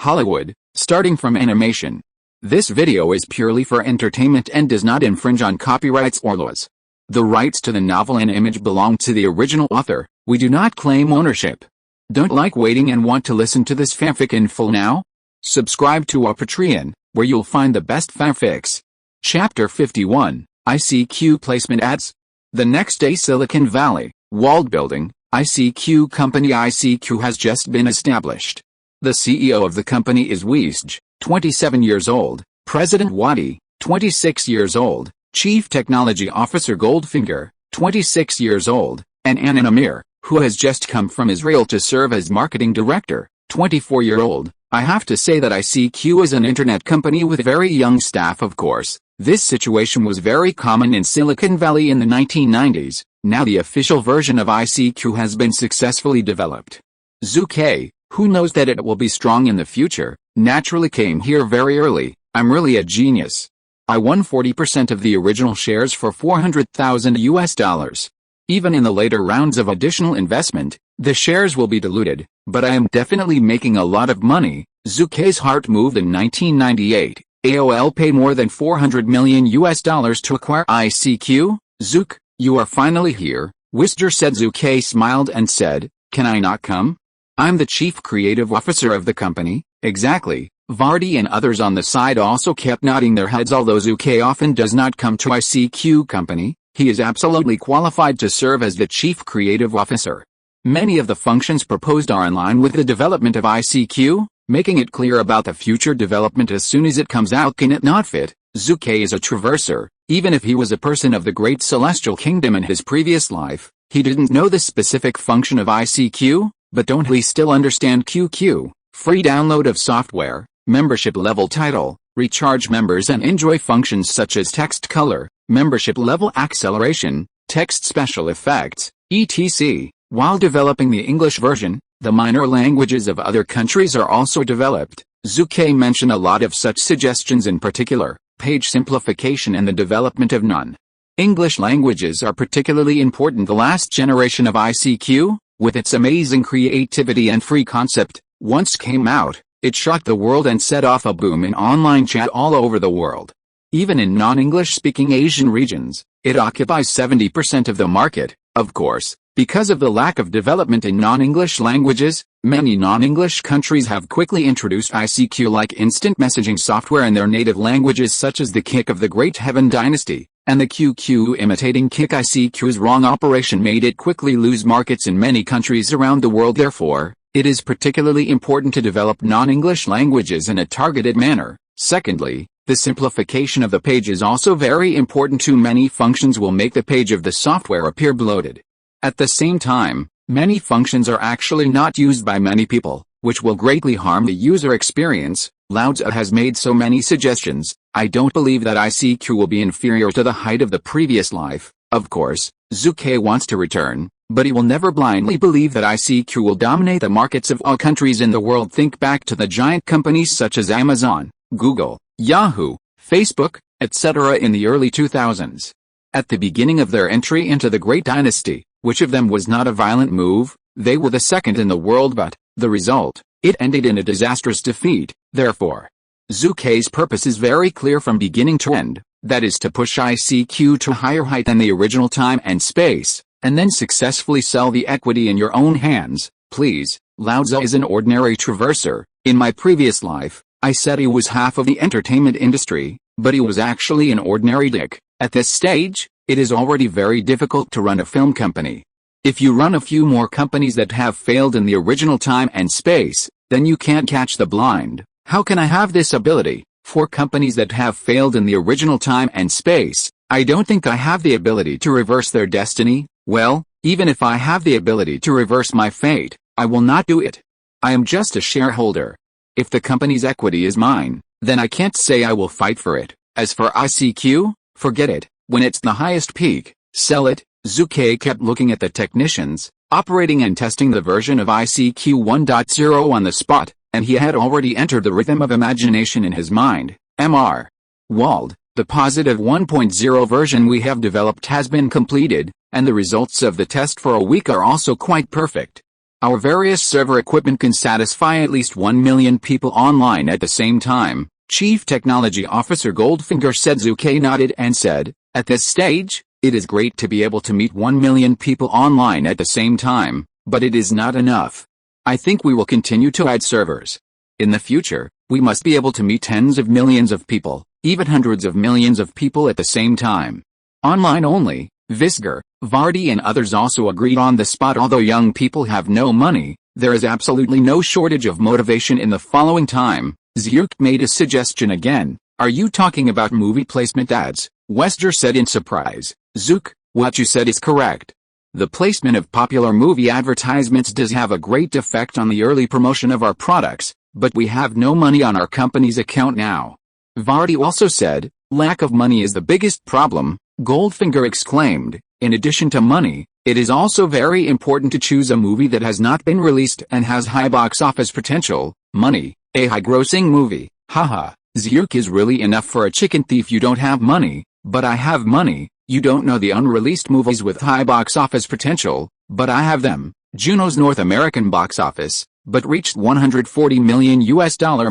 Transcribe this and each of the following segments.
Hollywood, starting from animation. This video is purely for entertainment and does not infringe on copyrights or laws. The rights to the novel and image belong to the original author. We do not claim ownership. Don't like waiting and want to listen to this fanfic in full now? Subscribe to our Patreon, where you'll find the best fanfics. Chapter 51, ICQ Placement Ads. The next day, Silicon Valley, Wald Building, ICQ Company. ICQ has just been established. The CEO of the company is Zhu, 27 years old, President Wadi, 26 years old, Chief Technology Officer Goldfinger, 26 years old, and Anan Amir, who has just come from Israel to serve as Marketing Director, 24-year-old. I have to say that ICQ is an internet company with very young staff. Of course, this situation was very common in Silicon Valley in the 1990s. Now the official version of ICQ has been successfully developed. Zhu Ke, who knows that it will be strong in the future, naturally came here very early. I'm really a genius. I won 40% of the original shares for $400,000. Even in the later rounds of additional investment, the shares will be diluted, but I am definitely making a lot of money. Zhu Ke's heart moved in 1998. AOL paid more than $400 million to acquire ICQ. Zhu, you are finally here, Zhu said. Zhu Ke smiled and said, "Can I not come? I'm the chief creative officer of the company." Exactly. Vardy and others on the side also kept nodding their heads. Although Zhu Ke often does not come to ICQ company, he is absolutely qualified to serve as the chief creative officer. Many of the functions proposed are in line with the development of ICQ, making it clear about the future development as soon as it comes out. Can it not fit? Zhu Ke is a traverser. Even if he was a person of the great celestial kingdom in his previous life, he didn't know the specific function of ICQ, but don't we still understand QQ? Free download of software, membership level title, recharge members and enjoy functions such as text color, membership level acceleration, text special effects, etc. While developing the English version, the minor languages of other countries are also developed. Zhu Ke mentioned a lot of such suggestions, in particular, page simplification and the development of non-English languages are particularly important. The last generation of ICQ, with its amazing creativity and free concept, once came out, it shocked the world and set off a boom in online chat all over the world. Even in non-English speaking Asian regions, it occupies 70% of the market. Of course, because of the lack of development in non-English languages, many non-English countries have quickly introduced ICQ like instant messaging software in their native languages, such as the Kik of the Great Heaven Dynasty, and the QQ imitating Kik. ICQ's wrong operation made it quickly lose markets in many countries around the world. Therefore, it is particularly important to develop non-English languages in a targeted manner. Secondly, the simplification of the page is also very important. Too many functions will make the page of the software appear bloated. At the same time, many functions are actually not used by many people, which will greatly harm the user experience. Zhu has made so many suggestions. I don't believe that ICQ will be inferior to the height of the previous life. Of course, Zhu Ke wants to return, but he will never blindly believe that ICQ will dominate the markets of all countries in the world. Think back to the giant companies such as Amazon, Google, Yahoo, Facebook, etc. in the early 2000s. At the beginning of their entry into the Great Dynasty, which of them was not a violent move? They were the second in the world, but the result, it ended in a disastrous defeat. Therefore, Zhu Ke's purpose is very clear from beginning to end, that is to push ICQ to a higher height than the original time and space, and then successfully sell the equity in your own hands. Please, Zhu is an ordinary traverser. In my previous life, I said he was half of the entertainment industry, but he was actually an ordinary dick. At this stage, it is already very difficult to run a film company. If you run a few more companies that have failed in the original time and space, then you can't catch the blind. How can I have this ability? For companies that have failed in the original time and space, I don't think I have the ability to reverse their destiny. Well, even if I have the ability to reverse my fate, I will not do it. I am just a shareholder. If the company's equity is mine, then I can't say I will fight for it. As for ICQ, forget it. When it's the highest peak, sell it. Zhu Ke kept looking at the technicians, operating and testing the version of ICQ 1.0 on the spot, and he had already entered the rhythm of imagination in his mind. Mr. Wald, the positive 1.0 version we have developed has been completed, and the results of the test for a week are also quite perfect. Our various server equipment can satisfy at least 1 million people online at the same time, Chief Technology Officer Goldfinger said. Zhu Ke nodded and said, at this stage, it is great to be able to meet 1 million people online at the same time, but it is not enough. I think we will continue to add servers. In the future, we must be able to meet tens of millions of people, even hundreds of millions of people at the same time. Online only, Visger, Vardy and others also agreed on the spot. Although young people have no money, there is absolutely no shortage of motivation in the following time. Zhu made a suggestion again. Are you talking about movie placement ads? Wester said in surprise. Zhu, what you said is correct. The placement of popular movie advertisements does have a great effect on the early promotion of our products, but we have no money on our company's account now. Vardy also said, lack of money is the biggest problem, Goldfinger exclaimed. In addition to money, it is also very important to choose a movie that has not been released and has high box office potential. Money, a high-grossing movie, haha, Zhu is really enough for a chicken thief. You don't have money, but I have money. You don't know the unreleased movies with high box office potential, but I have them. Juno's North American box office, but reached $140 million.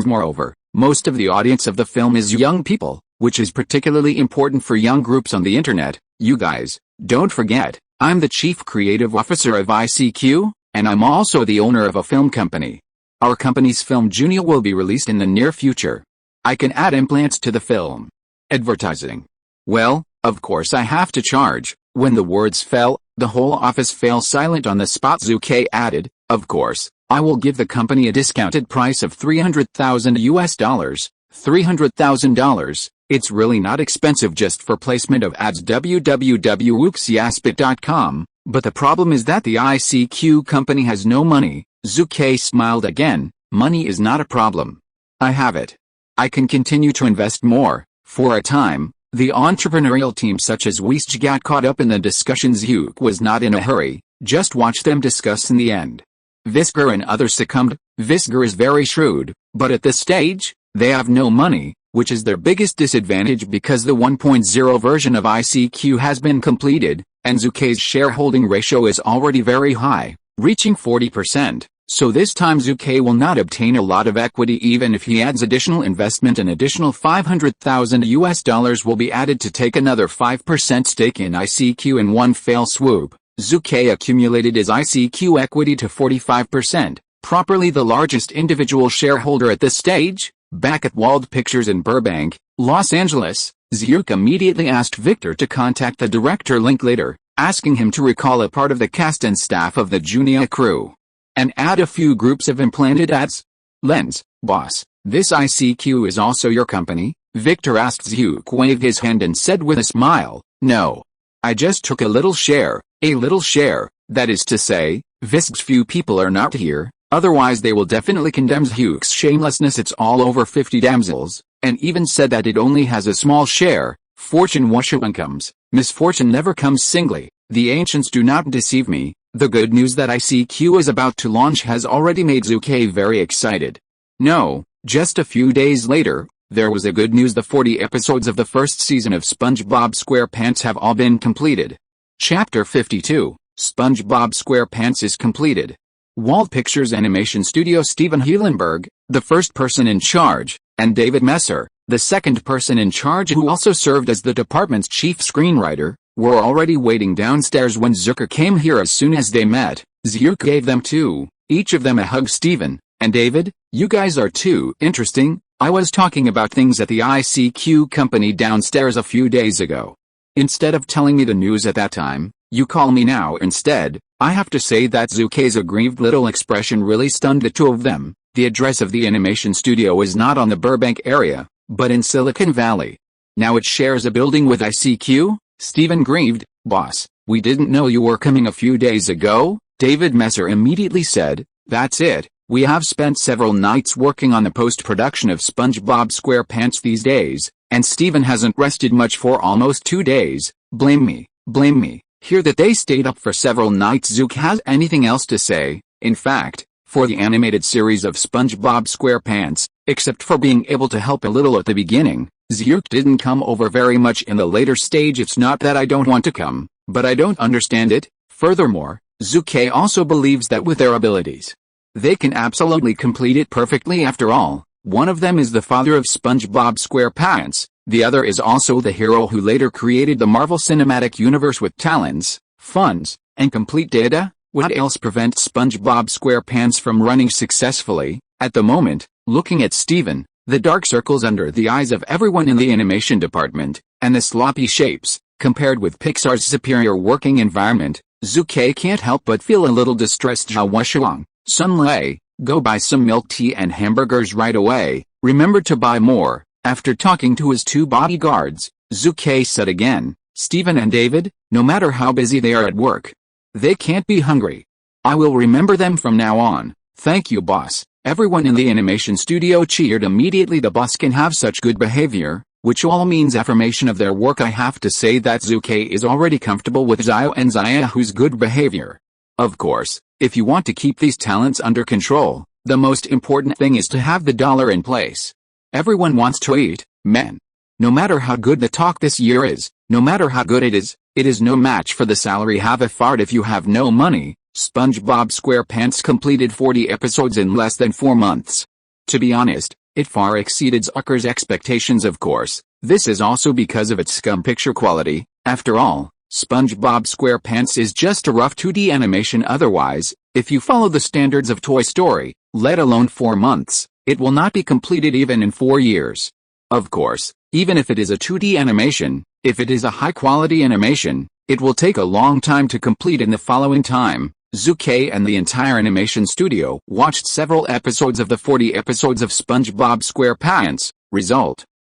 Moreover, most of the audience of the film is young people, which is particularly important for young groups on the internet. You guys, don't forget, I'm the Chief Creative Officer of ICQ, and I'm also the owner of a film company. Our company's film Juno will be released in the near future. I can add implants to the film. Advertising. Well, of course I have to charge. When the words fell, the whole office fell silent on the spot. Zhu Ke added, of course, I will give the company a discounted price of $300,000. $300,000. It's really not expensive just for placement of ads. www.uxiaspit.com, but the problem is that the ICQ company has no money. Zhu Ke smiled again. Money is not a problem. I have it. I can continue to invest more. For a time, the entrepreneurial team such as Wisj got caught up in the discussions. Zhu was not in a hurry, just watch them discuss. In the end, Visger and others succumbed. Visger is very shrewd, but at this stage, they have no money, which is their biggest disadvantage because the 1.0 version of ICQ has been completed, and Zhu Ke's shareholding ratio is already very high, reaching 40%. So this time Zhu Ke will not obtain a lot of equity even if he adds additional investment. An additional $500,000 will be added to take another 5% stake in ICQ in one fell swoop. Zhu Ke accumulated his ICQ equity to 45%, properly the largest individual shareholder at this stage. Back at Wald Pictures in Burbank, Los Angeles, Zhu immediately asked Victor to contact the director Linklater, asking him to recall a part of the cast and staff of the Junia crew and add a few groups of implanted ads. Lens, boss, this ICQ is also your company? Victor asked. Zhu waved his hand and said with a smile, no. I just took a little share, that is to say, Visg's few people are not here, otherwise they will definitely condemn Zhu's shamelessness. It's all over 50 damsels, and even said that it only has a small share. Fortune washer comes, misfortune never comes singly. The ancients do not deceive me. The good news that ICQ is about to launch has already made Zhu Ke very excited. No, just a few days later, there was a good news. The 40 episodes of the first season of SpongeBob SquarePants have all been completed. Chapter 52, SpongeBob SquarePants is completed. Walt Pictures Animation Studio. Steven Hielenberg, the first person in charge, and David Messer, the second person in charge who also served as the department's chief screenwriter, were already waiting downstairs when Zucker came here. As soon as they met, Zhu gave them each of them a hug. Steven and David, you guys are too interesting. I was talking about things at the ICQ company downstairs a few days ago. Instead of telling me the news at that time, you call me now instead. I have to say that Zhu Ke's aggrieved little expression really stunned the two of them. The address of the animation studio is not on the Burbank area, but in Silicon Valley. Now it shares a building with ICQ? Steven grieved. Boss, we didn't know you were coming a few days ago. David Messer immediately said, that's it. We have spent several nights working on the post-production of SpongeBob SquarePants these days, and Steven hasn't rested much for almost 2 days. Blame me. Hear that they stayed up for several nights. Zhu has anything else to say? In fact, for the animated series of SpongeBob SquarePants, except for being able to help a little at the beginning, Zhu didn't come over very much in the later stage. It's not that I don't want to come, but I don't understand it. Furthermore, Zhu Ke also believes that with their abilities, they can absolutely complete it perfectly. After all, one of them is the father of SpongeBob SquarePants, the other is also the hero who later created the Marvel Cinematic Universe with talents, funds, and complete data. What else prevents SpongeBob SquarePants from running successfully? At the moment, looking at Steven, the dark circles under the eyes of everyone in the animation department, and the sloppy shapes, compared with Pixar's superior working environment, Zhu Ke can't help but feel a little distressed. Zhao Sun Lei, go buy some milk tea and hamburgers right away, remember to buy more. After talking to his two bodyguards, Zhu Ke said again, Steven and David, no matter how busy they are at work, they can't be hungry. I will remember them from now on. Thank you, boss. Everyone in the animation studio cheered immediately. The boss can have such good behavior, which all means affirmation of their work. I have to say that Zhu Ke is already comfortable with Zhao and Xiaohu's good behavior. Of course, if you want to keep these talents under control, the most important thing is to have the dollar in place. Everyone wants to eat, man. No matter how good the talk this year is, no matter how good it is no match for the salary. Have a fart if you have no money. SpongeBob SquarePants completed 40 episodes in less than 4 months. To be honest, it far exceeded Zucker's expectations. Of course, this is also because of its scum picture quality. After all, SpongeBob SquarePants is just a rough 2D animation. Otherwise, if you follow the standards of Toy Story, let alone 4 months, it will not be completed even in 4 years. Of course, even if it is a 2D animation, if it is a high-quality animation, it will take a long time to complete. In the following time, Zhu Ke and the entire animation studio watched several episodes of the 40 episodes of SpongeBob SquarePants.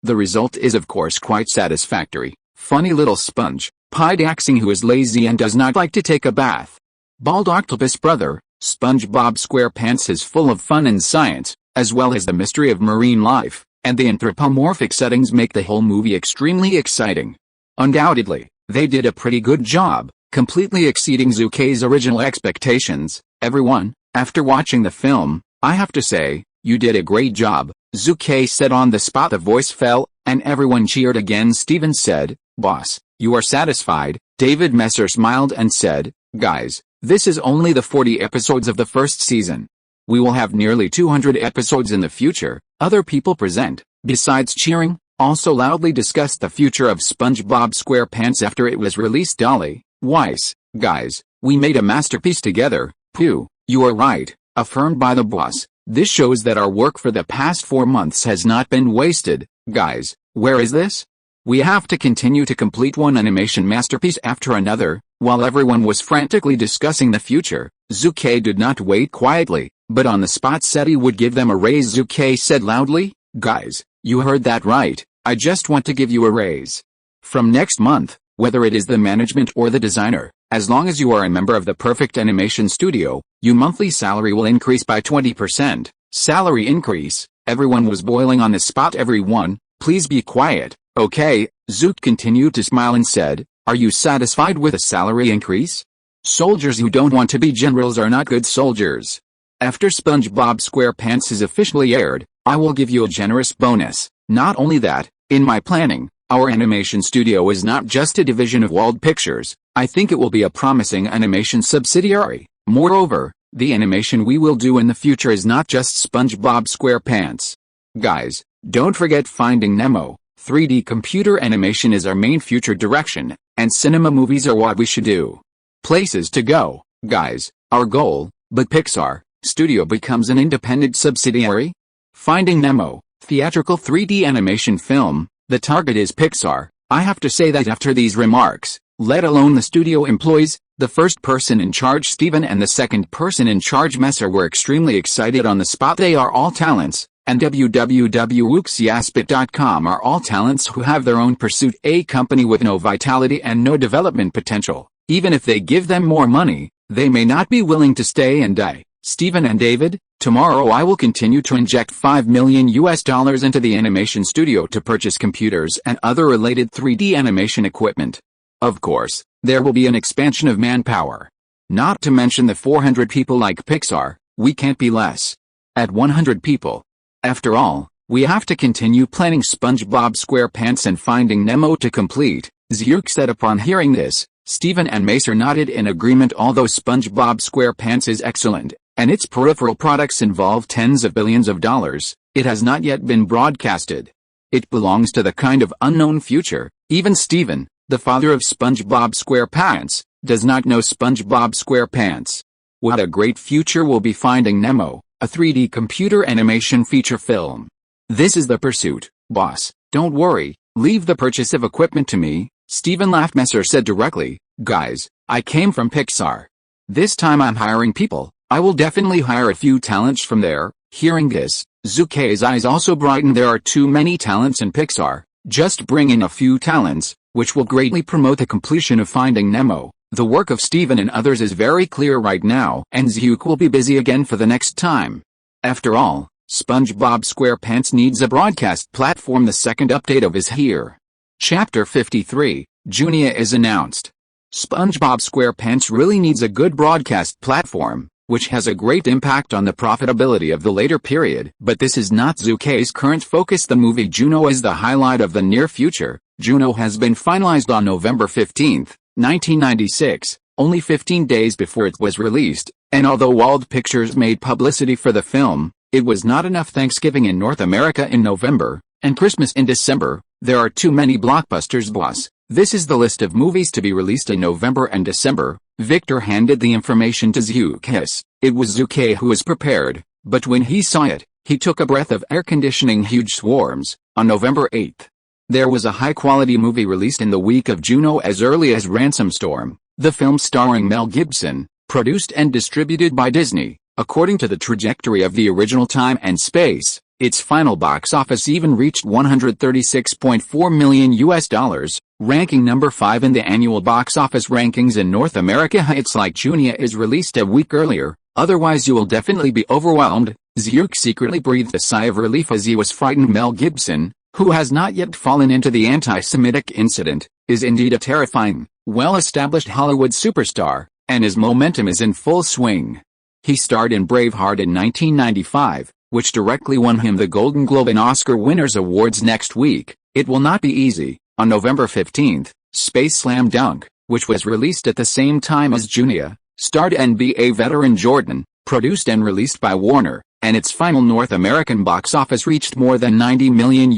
The result is of course quite satisfactory. Funny little sponge, pie daxing who is lazy and does not like to take a bath. Bald octopus brother, SpongeBob SquarePants is full of fun and science, as well as the mystery of marine life, and the anthropomorphic settings make the whole movie extremely exciting. Undoubtedly, they did a pretty good job, completely exceeding Zhu Ke's original expectations. Everyone, after watching the film, I have to say, you did a great job, Zhu Ke said. On the spot the voice fell, and everyone cheered again. Steven said, boss, you are satisfied? David Messer smiled and said, guys, this is only the 40 episodes of the first season. We will have nearly 200 episodes in the future. Other people present, besides cheering, also loudly discussed the future of SpongeBob SquarePants after it was released. Dolly Weiss, guys, we made a masterpiece together. Pooh, you are right, affirmed by the boss. This shows that our work for the past 4 months has not been wasted. Guys, where is this? We have to continue to complete one animation masterpiece after another. While everyone was frantically discussing the future, Zhu Ke did not wait quietly, but on the spot said he would give them a raise. Zhu Ke said loudly, guys, you heard that right, I just want to give you a raise. From next month, whether it is the management or the designer, as long as you are a member of the Perfect Animation Studio, your monthly salary will increase by 20%. Salary increase. Everyone was boiling on the spot. Everyone, please be quiet, okay? Zoot continued to smile and said, are you satisfied with a salary increase? Soldiers who don't want to be generals are not good soldiers. After SpongeBob SquarePants is officially aired, I will give you a generous bonus. Not only that, in my planning, our animation studio is not just a division of Wald Pictures, I think it will be a promising animation subsidiary. Moreover, the animation we will do in the future is not just SpongeBob SquarePants. Guys, don't forget Finding Nemo. 3D computer animation is our main future direction, and cinema movies are what we should do. Places to go, guys, our goal, but Pixar Studio becomes an independent subsidiary? Finding Nemo, theatrical 3D animation film, the target is Pixar. I have to say that after these remarks, let alone the studio employees, the first person in charge Steven and the second person in charge Messer were extremely excited on the spot. They are all talents, and www.wuxiaspit.com are all talents who have their own pursuit, a company with no vitality and no development potential. Even if they give them more money, they may not be willing to stay and die. Steven and David, tomorrow I will continue to inject $5 million into the animation studio to purchase computers and other related 3D animation equipment. Of course, there will be an expansion of manpower. Not to mention the 400 people like Pixar, we can't be less. At 100 people. After all, we have to continue planning SpongeBob SquarePants and Finding Nemo to complete. Zurk said upon hearing this, Steven and Macer nodded in agreement. Although SpongeBob SquarePants is excellent, and its peripheral products involve tens of billions of dollars, it has not yet been broadcasted. It belongs to the kind of unknown future. Even Steven, the father of SpongeBob SquarePants, does not know SpongeBob SquarePants. What a great future will be Finding Nemo, a 3D computer animation feature film. This is the pursuit, boss. Don't worry, leave the purchase of equipment to me, Steven laughed. Macer said directly, guys, I came from Pixar. This time I'm hiring people. I will definitely hire a few talents from there. Hearing this, Zhu Ke's eyes also brightened. There are too many talents in Pixar. Just bring in a few talents, which will greatly promote the completion of Finding Nemo. The work of Steven and others is very clear right now, and Zhu will be busy again for the next time. After all, SpongeBob SquarePants needs a broadcast platform. The second update of is here. Chapter 53, Junia is announced. SpongeBob SquarePants really needs a good broadcast platform, which has a great impact on the profitability of the later period. But this is not Zhu Ke's current focus. The movie Juno is the highlight of the near future. Juno has been finalized on November 15, 1996, only 15 days before it was released, and although Wald Pictures made publicity for the film, it was not enough. Thanksgiving in North America in November, and Christmas in December. There are too many blockbusters, boss. This is the list of movies to be released in November and December. Victor handed the information to Zhu Ke. It was Zhu Ke who was prepared, but when he saw it, he took a breath of air conditioning. Huge swarms. On November 8th, there was a high-quality movie released in the week of Juno as early as Ransom Storm, the film starring Mel Gibson, produced and distributed by Disney. According to the trajectory of the original Time and Space, its final box office even reached $136.4 million, ranking number 5 in the annual box office rankings in North America. It's like Junia is released a week earlier, otherwise you will definitely be overwhelmed. Zhu secretly breathed a sigh of relief as he was frightened. Mel Gibson, who has not yet fallen into the anti-Semitic incident, is indeed a terrifying, well-established Hollywood superstar, and his momentum is in full swing. He starred in Braveheart in 1995, which directly won him the Golden Globe and Oscar Winners Awards. Next week, it will not be easy. On November 15th, Space Slam Dunk, which was released at the same time as Junia, starred NBA veteran Jordan, produced and released by Warner, and its final North American box office reached more than $90 million,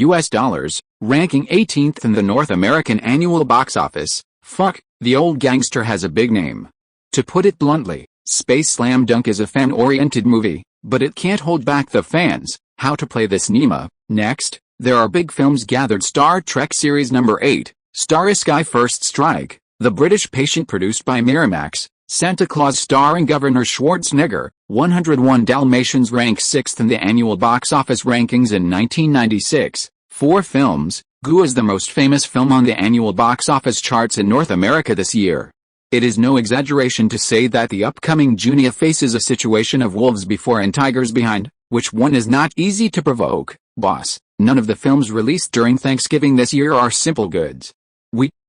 ranking 18th in the North American annual box office. Fuck, the old gangster has a big name. To put it bluntly, Space Slam Dunk is a fan-oriented movie, but it can't hold back the fans. How to play this Nema. Next, there are big films gathered. Star Trek Series Number 8, Starry Sky First Strike, The British Patient produced by Miramax, Santa Claus starring Governor Schwarzenegger, 101 Dalmatians ranks 6th in the annual box office rankings in 1996. 4 films. Goo is the most famous film on the annual box office charts in North America this year. It is no exaggeration to say that the upcoming Junia faces a situation of wolves before and tigers behind, which one is not easy to provoke, boss. None of the films released during Thanksgiving this year are simple goods.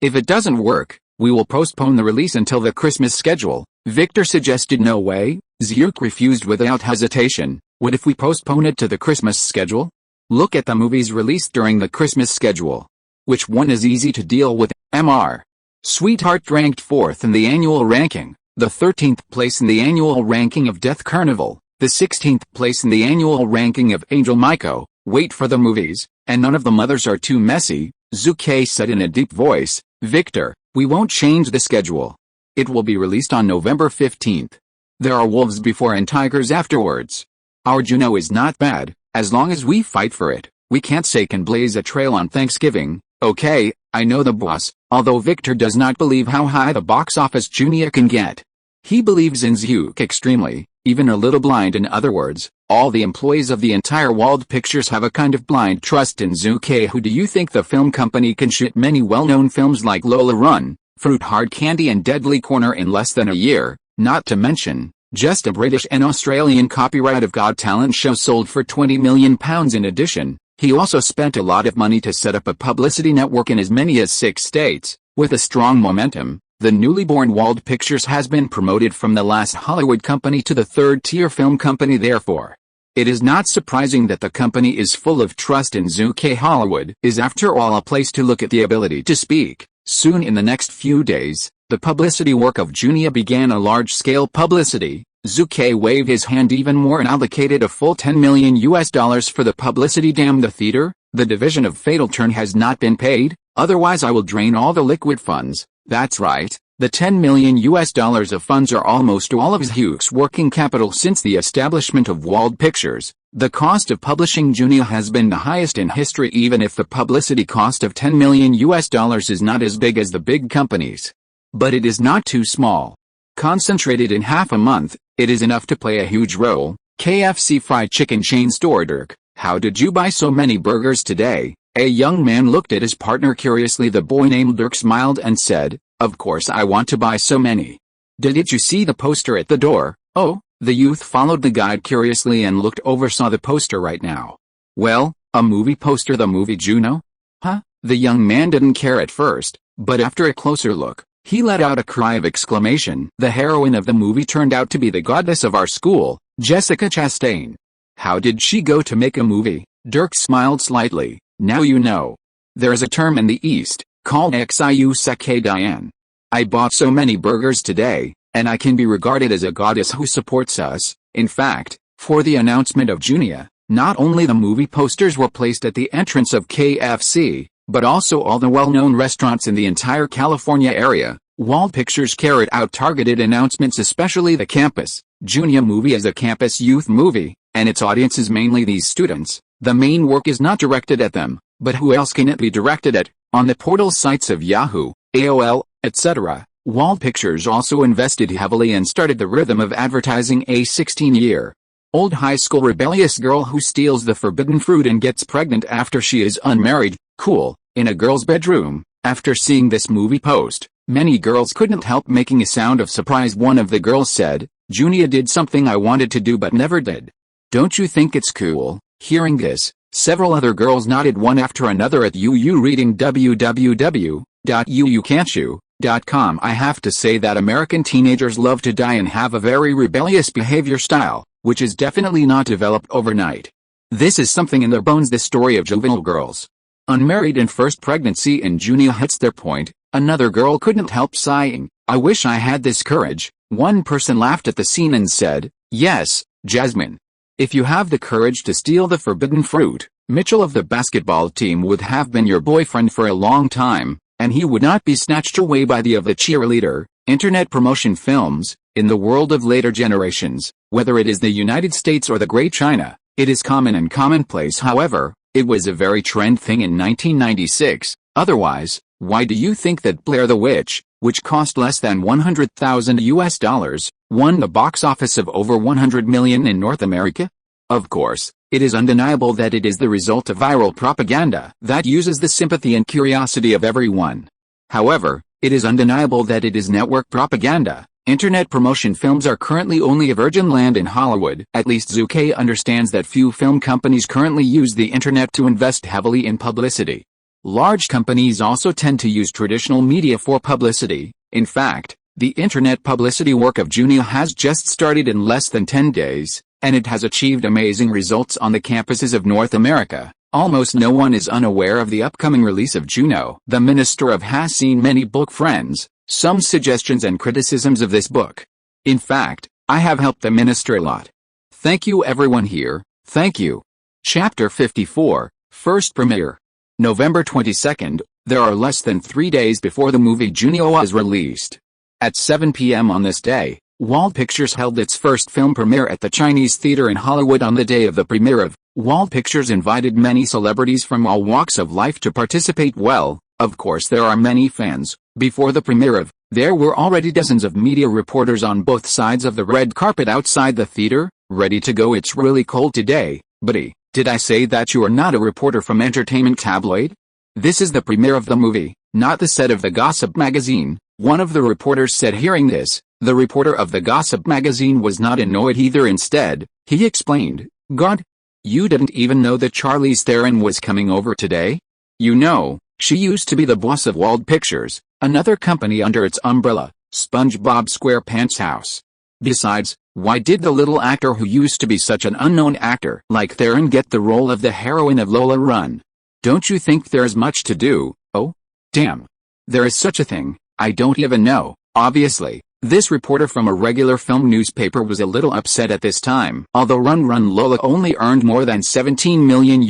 If it doesn't work, we will postpone the release until the Christmas schedule. Victor suggested. No way, Zhu refused without hesitation. What if we postpone it to the Christmas schedule? Look at the movies released during the Christmas schedule. Which one is easy to deal with? Mr. Sweetheart ranked 4th in the annual ranking, the 13th place in the annual ranking of Death Carnival, the 16th place in the annual ranking of Angel Maiko. Wait for the movies, and none of them others are too messy, Zhu Ke said in a deep voice. Victor, we won't change the schedule. It will be released on November 15th. There are wolves before and tigers afterwards. Our Juno is not bad, as long as we fight for it. We can't say can blaze a trail on Thanksgiving. Okay, I know the boss, although Victor does not believe how high the box office Junia can get. He believes in Zhu extremely, even a little blind. In other words, all the employees of the entire Wald Pictures have a kind of blind trust in Zhu Ke. Who do you think the film company can shoot many well-known films like Lola Run, Fruit Hard Candy and Deadly Corner in less than a year, not to mention, just a British and Australian copyright of Got Talent show sold for £20 million. In addition, he also spent a lot of money to set up a publicity network in as many as 6 states. With a strong momentum, the newly born Wald Pictures has been promoted from the last Hollywood company to the third-tier film company. Therefore, it is not surprising that the company is full of trust in Zhu Ke. Hollywood is after all a place to look at the ability to speak. Soon in the next few days, The publicity work of Junia began a large-scale publicity. Zhu Ke waved his hand even more and allocated a full $10 million for the publicity. Damn the theater, the division of Fatal Turn has not been paid, otherwise I will drain all the liquid funds. That's right, the $10 million of funds are almost all of Hugh's working capital since the establishment of Wald Pictures. The cost of publishing Junia has been the highest in history, even if the publicity cost of $10 million is not as big as the big companies. But it is not too small. Concentrated in half a month, it is enough to play a huge role. KFC fried chicken chain store. Dirk, how did you buy so many burgers today? A young man looked at his partner curiously. The boy named Dirk smiled and said, of course I want to buy so many. Did you see the poster at the door? Oh, the youth followed the guide curiously and looked over. Saw the poster right now. Well, a movie poster. The movie Juno? Huh? The young man didn't care at first, but after a closer look, he let out a cry of exclamation. The heroine of the movie turned out to be the goddess of our school, Jessica Chastain. How did she go to make a movie? Dirk smiled slightly. Now you know. There is a term in the East, called Xiu Seke Diane. I bought so many burgers today, and I can be regarded as a goddess who supports us. In fact, for the announcement of Junia, not only the movie posters were placed at the entrance of KFC, but also all the well-known restaurants in the entire California area. Wald Pictures carried out targeted announcements, especially the campus. Junia movie is a campus youth movie, and its audience is mainly these students. The main work is not directed at them, but who else can it be directed at? On the portal sites of Yahoo, AOL, etc., Wald Pictures also invested heavily and started the rhythm of advertising. A 16-year-old high school rebellious girl who steals the forbidden fruit and gets pregnant after she is unmarried. Cool. In a girl's bedroom. After seeing this movie post, many girls couldn't help making a sound of surprise. One of the girls said, Junia did something I wanted to do but never did. Don't you think it's cool? Hearing this, several other girls nodded one after another at UU. Reading www.uucan'tchoo.com. I have to say that American teenagers love to die and have a very rebellious behavior style, which is definitely not developed overnight. This is something in their bones. The story of juvenile girls unmarried in first pregnancy and Junia hits their point. Another girl couldn't help sighing. I wish I had this courage. One person laughed at the scene and said, yes, Jasmine. If you have the courage to steal the forbidden fruit, Mitchell of the basketball team would have been your boyfriend for a long time, and he would not be snatched away by the cheerleader. Internet promotion films. In the world of later generations, whether it is the United States or the Great China, it is common and commonplace. However, it was a very trend thing in 1996. Otherwise, why do you think that Blair the Witch, which cost less than $100,000, won the box office of over $100 million in North America? Of course, it is undeniable that it is the result of viral propaganda that uses the sympathy and curiosity of everyone. However, it is undeniable that it is network propaganda. Internet promotion films are currently only a virgin land in Hollywood. At least Zhu Ke understands that few film companies currently use the internet to invest heavily in publicity. Large companies also tend to use traditional media for publicity. In fact, the internet publicity work of Junia has just started in less than 10 days, and it has achieved amazing results on the campuses of North America. Almost no one is unaware of the upcoming release of Juno. The Minister of has seen many book friends, some suggestions and criticisms of this book. In fact, I have helped the minister a lot. Thank you everyone here, thank you. Chapter 54, First Premiere. November 22nd, there are less than 3 days before the movie Juno is released. At 7 p.m. on this day, Wald Pictures held its first film premiere at the Chinese Theater in Hollywood. On the day of the premiere of Wald Pictures invited many celebrities from all walks of life to participate. Well, of course there are many fans. Before the premiere of, there were already dozens of media reporters on both sides of the red carpet outside the theater, ready to go. It's really cold today, buddy. Did I say that you are not a reporter from Entertainment Tabloid? This is the premiere of the movie, not the set of the Gossip magazine, one of the reporters said. Hearing this, the reporter of the Gossip magazine was not annoyed either. Instead, he explained, God, you didn't even know that Charlize Theron was coming over today? You know, she used to be the boss of Wald Pictures, another company under its umbrella, SpongeBob SquarePants House. Besides, why did the little actor who used to be such an unknown actor like Theron get the role of the heroine of Lola Run? Don't you think there's much to do? Oh, damn. There is such a thing, I don't even know. Obviously, this reporter from a regular film newspaper was a little upset at this time. Although Run Run Lola only earned more than $17 million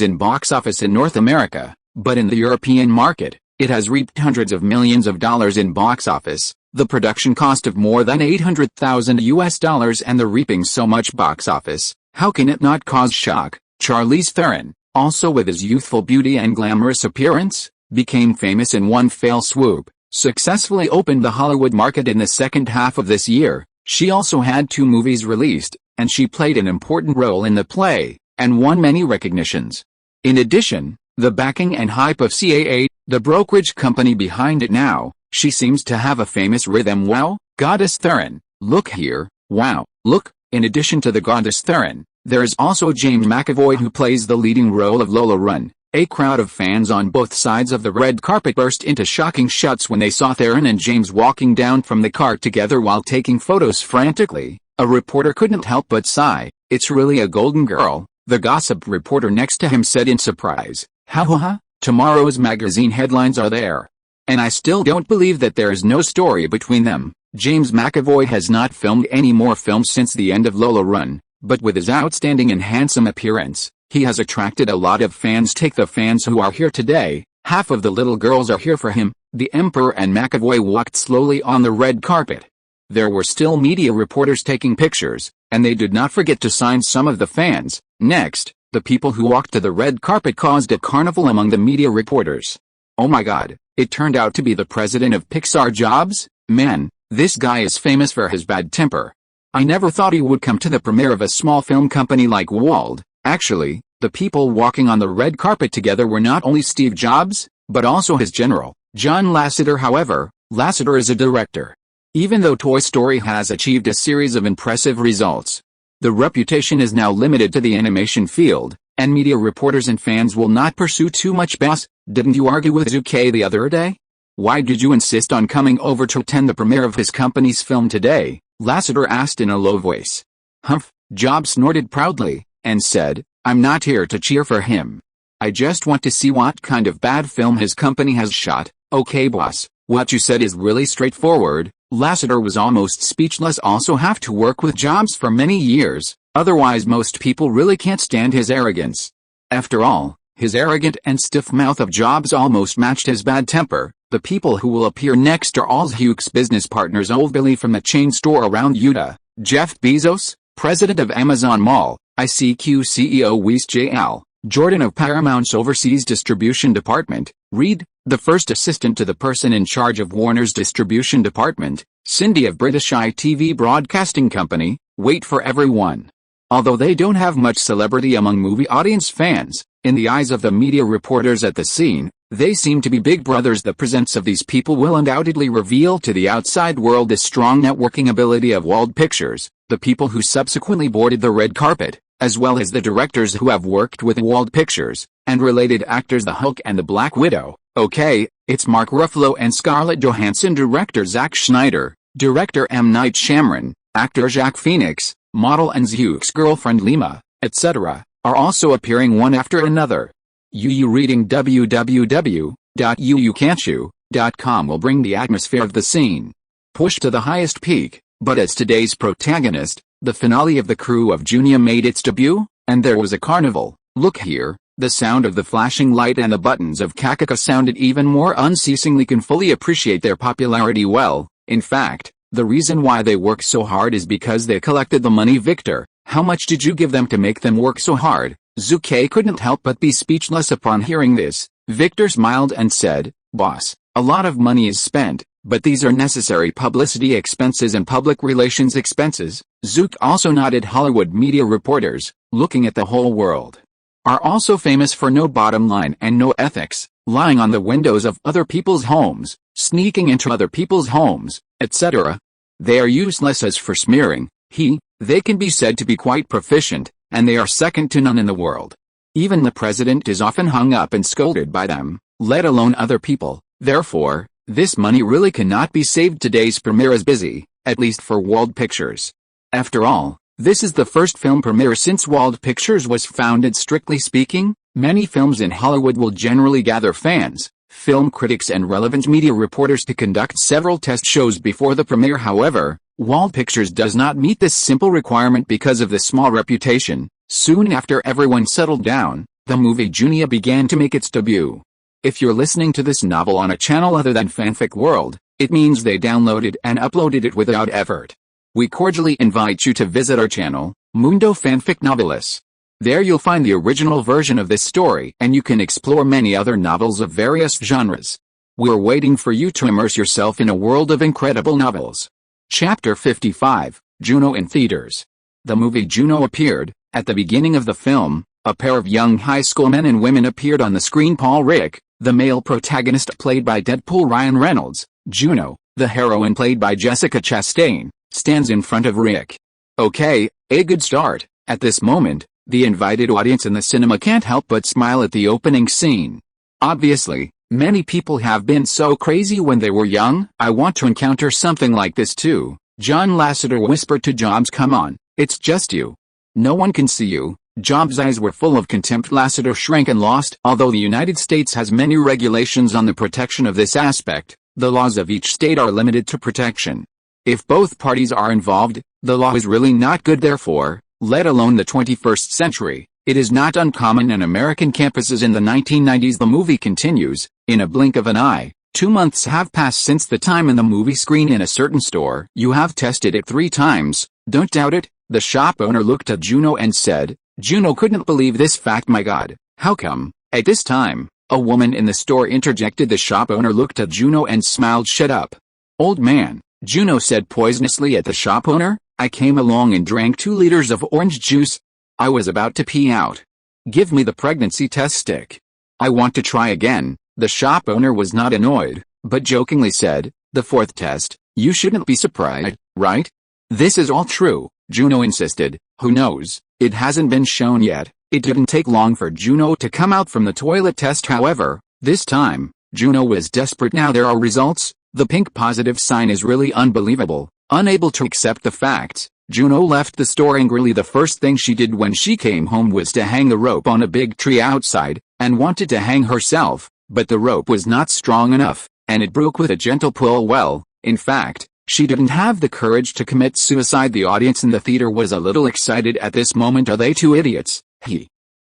in box office in North America, but in the European market, it has reaped hundreds of millions of dollars in box office, the production cost of more than $800,000 and the reaping so much box office. How can it not cause shock? Charlize Theron, also with his youthful beauty and glamorous appearance, became famous in one fell swoop, successfully opened the Hollywood market in the second half of this year. She also had 2 movies released, and she played an important role in the play, and won many recognitions. In addition, the backing and hype of CAA, the brokerage company behind it now, she seems to have a famous rhythm. Wow, Goddess Theron, look here, wow, look. In addition to the Goddess Theron, there is also James McAvoy who plays the leading role of Lola Run. A crowd of fans on both sides of the red carpet burst into shocking shots when they saw Theron and James walking down from the car together while taking photos frantically. A reporter couldn't help but sigh. "It's really a golden girl," the gossip reporter next to him said in surprise. "Ha, tomorrow's magazine headlines are there. And I still don't believe that there is no story between them." James McAvoy has not filmed any more films since the end of Lola Run, but with his outstanding and handsome appearance, he has attracted a lot of fans. Take the fans who are here today, half of the little girls are here for him. The Emperor and McAvoy walked slowly on the red carpet. There were still media reporters taking pictures, and they did not forget to sign some of the fans. Next, the people who walked to the red carpet caused a carnival among the media reporters. Oh my god, it turned out to be the president of Pixar. Jobs? Man, this guy is famous for his bad temper. I never thought he would come to the premiere of a small film company like Wald. Actually, the people walking on the red carpet together were not only Steve Jobs, but also his general, John Lasseter. However, Lasseter is a director. Even though Toy Story has achieved a series of impressive results, the reputation is now limited to the animation field, and media reporters and fans will not pursue too much bass. Didn't you argue with Zhu Ke the other day? Why did you insist on coming over to attend the premiere of his company's film today? Lasseter asked in a low voice. Humph, Jobs snorted proudly, and said, I'm not here to cheer for him. I just want to see what kind of bad film his company has shot. Okay boss, what you said is really straightforward. Lasseter was almost speechless. Also have to work with Jobs for many years, otherwise most people really can't stand his arrogance. After all, his arrogant and stiff mouth of Jobs almost matched his bad temper. The people who will appear next are all Hughes' business partners: Old Billy from the chain store around Utah, Jeff Bezos, president of Amazon Mall, ICQ CEO Weiss J. Al, Jordan of Paramount's overseas distribution department, Reed, the first assistant to the person in charge of Warner's distribution department, Cindy of British ITV Broadcasting Company. Wait for everyone. Although they don't have much celebrity among movie audience fans, in the eyes of the media reporters at the scene, they seem to be big brothers. The presence of these people will undoubtedly reveal to the outside world the strong networking ability of Wald Pictures, the people who subsequently boarded the red carpet, as well as the directors who have worked with Wald Pictures, and related actors the Hulk and the Black Widow. Okay, it's Mark Ruffalo and Scarlett Johansson, director Zack Snyder, director M. Night Shyamalan, actor Jacques Phoenix, model and Hughes' girlfriend Lima, etc., are also appearing one after another. You reading www.uucan'tchoo.com will bring the atmosphere of the scene pushed to the highest peak, but as today's protagonist, the finale of The Crew of Junia made its debut, and there was a carnival. Look here, the sound of the flashing light and the buttons of Kakaka sounded even more unceasingly. Can fully appreciate their popularity well. In fact, the reason why they work so hard is because they collected the money. Victor, how much did you give them to make them work so hard? Zhu Ke couldn't help but be speechless upon hearing this. Victor smiled and said, Boss, a lot of money is spent, but these are necessary publicity expenses and public relations expenses. Zook also nodded. Hollywood media reporters, looking at the whole world, are also famous for no bottom line and no ethics, lying on the windows of other people's homes, sneaking into other people's homes, etc. They are useless as for smearing. They can be said to be quite proficient, and they are second to none in the world. Even the president is often hung up and scolded by them, let alone other people. Therefore, this money really cannot be saved. Today's premiere is busy, at least for Wald Pictures. After all, this is the first film premiere since Wald Pictures was founded. Strictly speaking, many films in Hollywood will generally gather fans film critics and relevant media reporters to conduct several test shows before the premiere. However, Wald Pictures does not meet this simple requirement because of the small reputation. Soon after everyone settled down, the movie Junia began to make its debut. If you're listening to this novel on a channel other than Fanfic World, it means they downloaded and uploaded it without effort. We cordially invite you to visit our channel, Mundo Fanfic Novelis. There you'll find the original version of this story and you can explore many other novels of various genres. We're waiting for you to immerse yourself in a world of incredible novels. Chapter 55, Juno in Theaters. The movie Juno appeared. At the beginning of the film, a pair of young high school men and women appeared on the screen. Paul Rick, the male protagonist played by Deadpool Ryan Reynolds, Juno, the heroine played by Jessica Chastain, stands in front of Rick. Okay, a good start. At this moment, the invited audience in the cinema can't help but smile at the opening scene. Obviously, many people have been so crazy when they were young. I want to encounter something like this too, John Lasseter whispered to Jobs. Come on, it's just you. No one can see you. Jobs' eyes were full of contempt. Lasseter shrank and lost. Although the United States has many regulations on the protection of this aspect, the laws of each state are limited to protection. If both parties are involved, the law is really not good. Therefore, let alone the 21st century, it is not uncommon in American campuses in the 1990s. The movie continues. In a blink of an eye, 2 months have passed since the time in the movie screen in a certain store. You have tested it 3 times, don't doubt it. The shop owner looked at Juno and said. Juno couldn't believe this fact. My God, how come? At this time, a woman in the store interjected. The shop owner looked at Juno and smiled. Shut up, old man, Juno said poisonously at the shop owner. I came along and drank 2 liters of orange juice. I was about to pee out. Give me the pregnancy test stick. I want to try again. The shop owner was not annoyed, but jokingly said, the 4th test, you shouldn't be surprised, right? This is all true, Juno insisted. Who knows, it hasn't been shown yet. It didn't take long for Juno to come out from the toilet test. However, this time, Juno was desperate. Now there are results. The pink positive sign is really unbelievable. Unable to accept the facts, Juno left the store angrily. The first thing she did when she came home was to hang a rope on a big tree outside, and wanted to hang herself, but the rope was not strong enough, and it broke with a gentle pull. Well, in fact, she didn't have the courage to commit suicide. The audience in the theater was a little excited at this moment. Are they 2 idiots?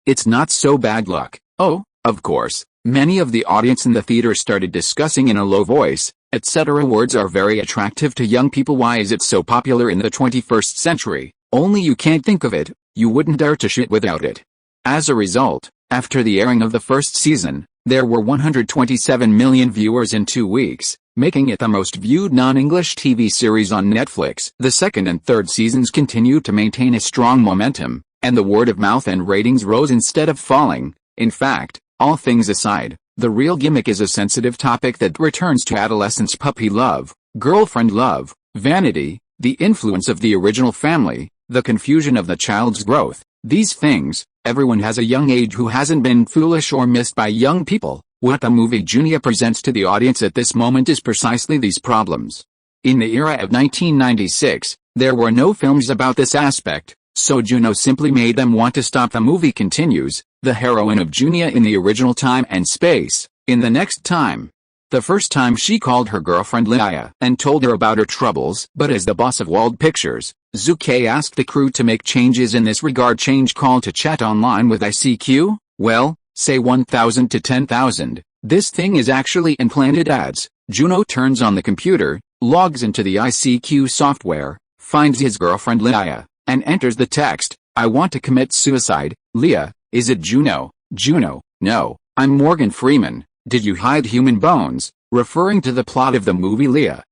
It's not so bad luck. Oh, of course. Many of the audience in the theater started discussing in a low voice, etc. Words are very attractive to young people. Why is it so popular in the 21st century? Only you can't think of it. You wouldn't dare to shit without it. As a result, after the airing of the first season, there were 127 million viewers in 2 weeks, making it the most viewed non-English TV series on Netflix. The 2nd and 3rd seasons continued to maintain a strong momentum, and the word of mouth and ratings rose instead of falling. In fact, all things aside, the real gimmick is a sensitive topic that returns to adolescence: puppy love, girlfriend love, vanity, the influence of the original family, the confusion of the child's growth. These things, everyone has a young age who hasn't been foolish or missed by young people. What the movie Junia presents to the audience at this moment is precisely these problems. In the era of 1996, there were no films about this aspect, so Juno simply made them want to stop. The movie continues, the heroine of Junia in the original time and space, in the next time. The first time she called her girlfriend Leia and told her about her troubles, but as the boss of Wald Pictures, Zhu Ke asked the crew to make changes in this regard. Change call to chat online with ICQ? Well, say 1,000 to 10,000. This thing is actually implanted ads. Juno turns on the computer, logs into the ICQ software, finds his girlfriend Leia, and enters the text, I want to commit suicide. Leah, is it Juno? Juno, no, I'm Morgan Freeman. Did you hide human bones? Referring to the plot of the movie Leah,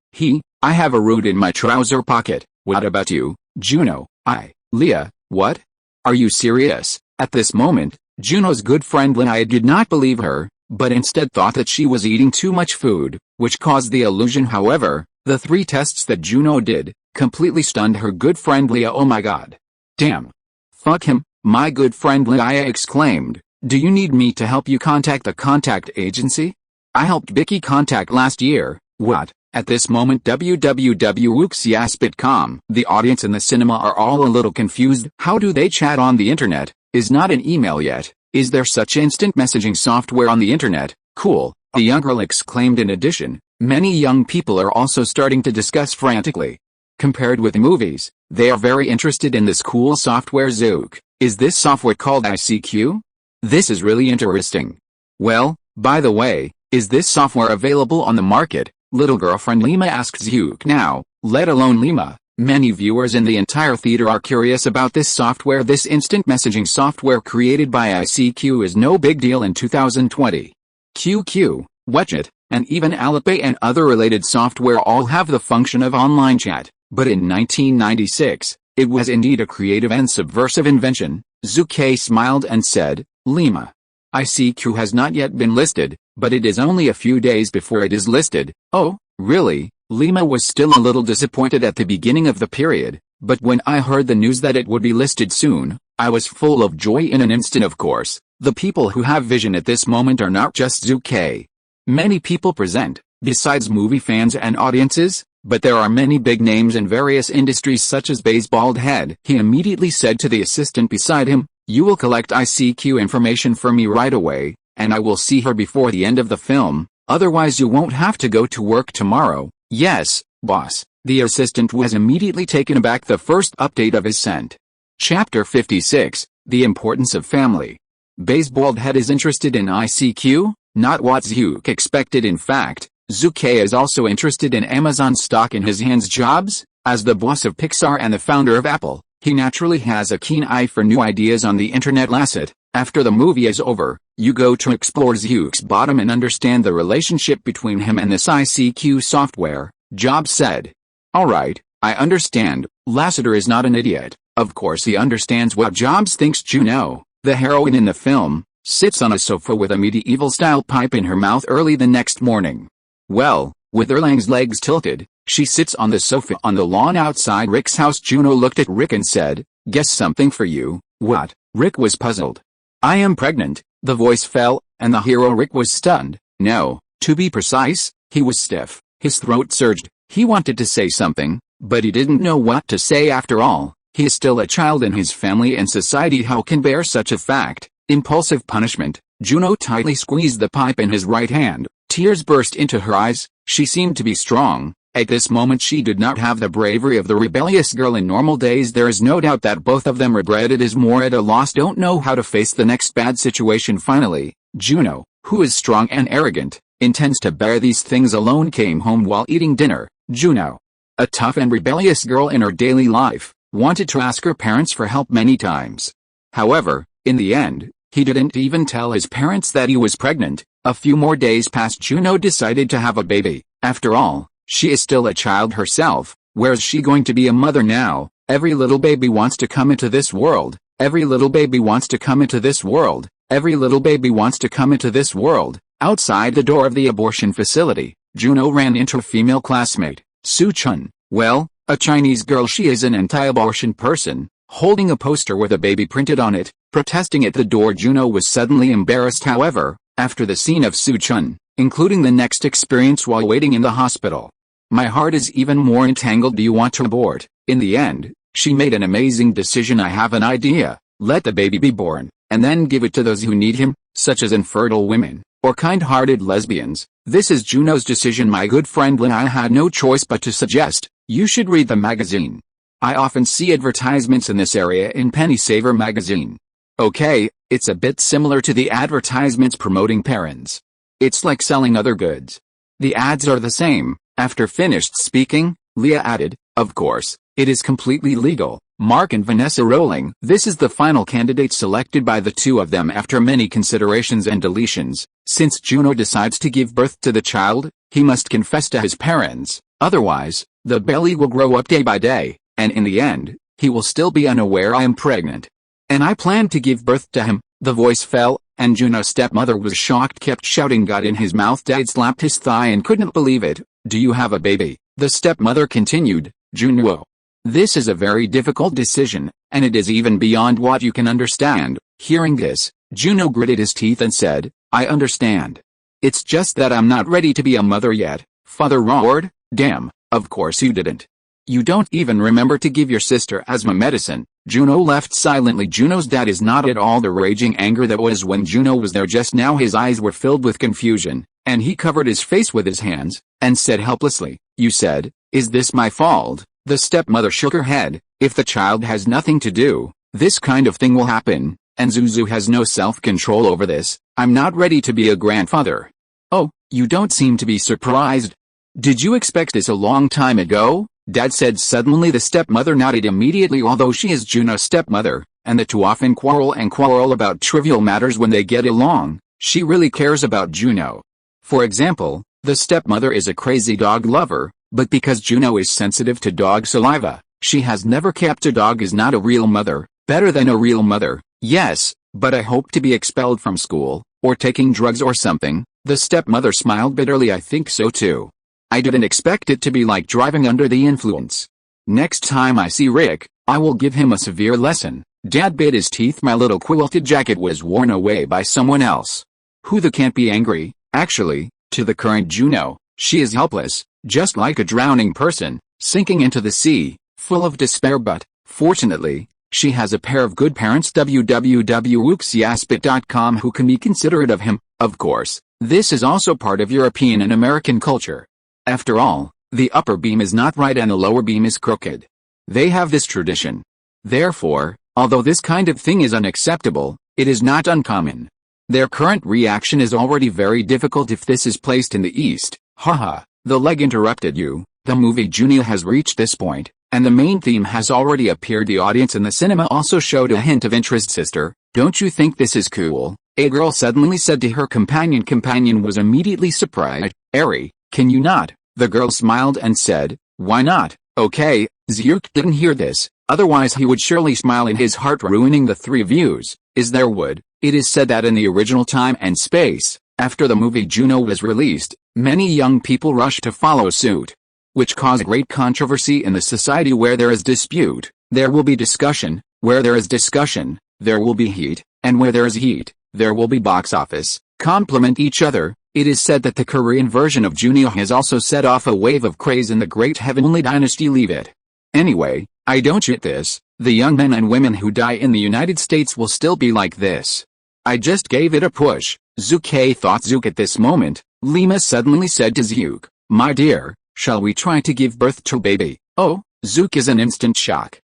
I have a root in my trouser pocket. What about you? Juno, Leah, what? Are you serious? At this moment, Juno's good friend Leia did not believe her, but instead thought that she was eating too much food, which caused the illusion. However, the 3 tests that Juno did, completely stunned her good friend Leah. Oh my God. Damn. Fuck him, my good friend Leia exclaimed. Do you need me to help you contact the contact agency? I helped Vicky contact last year. What? At this moment www.wooksiaspit.com. The audience in the cinema are all a little confused. How do they chat on the internet? Is not an email yet. Is there such instant messaging software on the internet? Cool. a young girl exclaimed. In addition, many young people are also starting to discuss frantically. Compared with movies, they are very interested in this cool software Zhu Ke. Is this software called ICQ? This is really interesting. Well, by the way, is this software available on the market? Little girlfriend Lima asked Zhu Ke. Now, let alone Lima, many viewers in the entire theater are curious about this software. This instant messaging software created by ICQ is no big deal in 2020. QQ, WeChat, and even Alipay and other related software all have the function of online chat, but in 1996, it was indeed a creative and subversive invention. Zhu Ke smiled and said, Lima, ICQ has not yet been listed, but it is only a few days before it is listed. Oh, really? Lima was still a little disappointed at the beginning of the period, but when I heard the news that it would be listed soon, I was full of joy in an instant. Of course, the people who have vision at this moment are not just Zhu Ke. Many people present, besides movie fans and audiences, but there are many big names in various industries such as Basebald Head. He immediately said to the assistant beside him, you will collect ICQ information for me right away, and I will see her before the end of the film, otherwise you won't have to go to work tomorrow. Yes, boss. The assistant was immediately taken aback. The first update of his sent. Chapter 56, The Importance of Family. Basebald Head is interested in ICQ, not what Zhu Ke expected. In fact, Zhu Ke is also interested in Amazon stock in his hands. Jobs, as the boss of Pixar and the founder of Apple, he naturally has a keen eye for new ideas on the internet. Lasset, after the movie is over, you go to explore Zhu Ke's bottom and understand the relationship between him and this ICQ software, Jobs said. Alright, I understand. Lasseter is not an idiot. Of course he understands what Jobs thinks. Juno, the heroine in the film, sits on a sofa with a medieval-style pipe in her mouth early the next morning. Well, with Erlang's legs tilted, she sits on the sofa on the lawn outside Rick's house. Juno looked at Rick and said, guess something for you. What? Rick was puzzled. I am pregnant. The voice fell, and the hero Rick was stunned. No, to be precise, he was stiff. His throat surged. He wanted to say something, but he didn't know what to say. After all, he is still a child in his family and society. How can bear such a fact? Impulsive punishment. Juno tightly squeezed the pipe in his right hand. Tears burst into her eyes. She seemed to be strong. At this moment she did not have the bravery of the rebellious girl in normal days. There is no doubt that both of them regretted is more at a loss, don't know how to face the next bad situation. Finally, Juno, who is strong and arrogant, intends to bear these things alone, came home while eating dinner. Juno, a tough and rebellious girl in her daily life, wanted to ask her parents for help many times. However, in the end, he didn't even tell his parents that he was pregnant. A few more days passed. Juno decided to have a baby. After all, she is still a child herself. Where's she going to be a mother now? Every little baby wants to come into this world. Every little baby wants to come into this world. Every little baby wants to come into this world. Outside the door of the abortion facility, Juno ran into a female classmate, Su Chun. Well, a Chinese girl. She is an anti-abortion person, holding a poster with a baby printed on it, protesting at the door. Juno was suddenly embarrassed. However, after the scene of Su Chun, including the next experience while waiting in the hospital, my heart is even more entangled. Do you want to abort? In the end, she made an amazing decision. I have an idea. Let the baby be born, and then give it to those who need him, such as infertile women, or kind-hearted lesbians. This is Juno's decision, my good friend Lin. I had no choice but to suggest, you should read the magazine. I often see advertisements in this area in Penny Saver magazine. Okay, it's a bit similar to the advertisements promoting parents. It's like selling other goods. The ads are the same. After finished speaking, Leah added, of course, it is completely legal. Mark and Vanessa Rowling. This is the final candidate selected by the two of them after many considerations and deletions. Since Juno decides to give birth to the child, he must confess to his parents. Otherwise, the belly will grow up day by day, and in the end, he will still be unaware I am pregnant. And I plan to give birth to him. The voice fell, and Juno's stepmother was shocked, kept shouting, got in his mouth. Dad slapped his thigh and couldn't believe it. Do you have a baby? The stepmother continued. Juno, this is a very difficult decision, and it is even beyond what you can understand. Hearing this, Juno gritted his teeth and said, I understand. It's just that I'm not ready to be a mother yet. Father roared. Damn, of course you didn't. You don't even remember to give your sister asthma medicine. Juno left silently. Juno's dad is not at all the raging anger that was when Juno was there just now. His eyes were filled with confusion, and he covered his face with his hands, and said helplessly, "You said, is this my fault?" The stepmother shook her head. "If the child has nothing to do, this kind of thing will happen, and Zuzu has no self-control over this. I'm not ready to be a grandfather." "Oh, you don't seem to be surprised. Did you expect this a long time ago?" Dad said suddenly. The stepmother nodded immediately. Although she is Juno's stepmother, and the two often quarrel about trivial matters when they get along, she really cares about Juno. For example, the stepmother is a crazy dog lover, but because Juno is sensitive to dog saliva, she has never kept a dog. Is not a real mother, better than a real mother. "Yes, but I hope to be expelled from school, or taking drugs or something." The stepmother smiled bitterly. "I think so too. I didn't expect it to be like driving under the influence. Next time I see Rick, I will give him a severe lesson." Dad bit his teeth. "My little quilted jacket was worn away by someone else. Who the can't be angry?" Actually, to the current Juno, she is helpless, just like a drowning person, sinking into the sea, full of despair. But, fortunately, she has a pair of good parents, www.uxiaspit.com, who can be considerate of him. Of course, this is also part of European and American culture. After all, the upper beam is not right and the lower beam is crooked. They have this tradition. Therefore, although this kind of thing is unacceptable, it is not uncommon. Their current reaction is already very difficult if this is placed in the East. Haha, the leg interrupted you. The movie Juno has reached this point, and the main theme has already appeared. The audience in the cinema also showed a hint of interest. "Sister, don't you think this is cool?" a girl suddenly said to her companion. Companion was immediately surprised. "Ari, can you not?" The girl smiled and said, "Why not?" "Okay." Zhu didn't hear this, otherwise he would surely smile in his heart, ruining the three views. Is there would? It is said that in the original time and space, after the movie Juno was released, many young people rushed to follow suit, which caused great controversy in the society. Where there is dispute, there will be discussion. Where there is discussion, there will be heat, and where there is heat, there will be box office. Complement each other. It is said that the Korean version of Juno has also set off a wave of craze in the Great Heavenly Dynasty. Leave it. Anyway, I don't get this. The young men and women who die in the United States will still be like this. I just gave it a push. Zhu Ke thought. "Zuk, at this moment, Lima suddenly said to Zuk, my dear, shall we try to give birth to a baby?" "Oh." Zuk is in instant shock.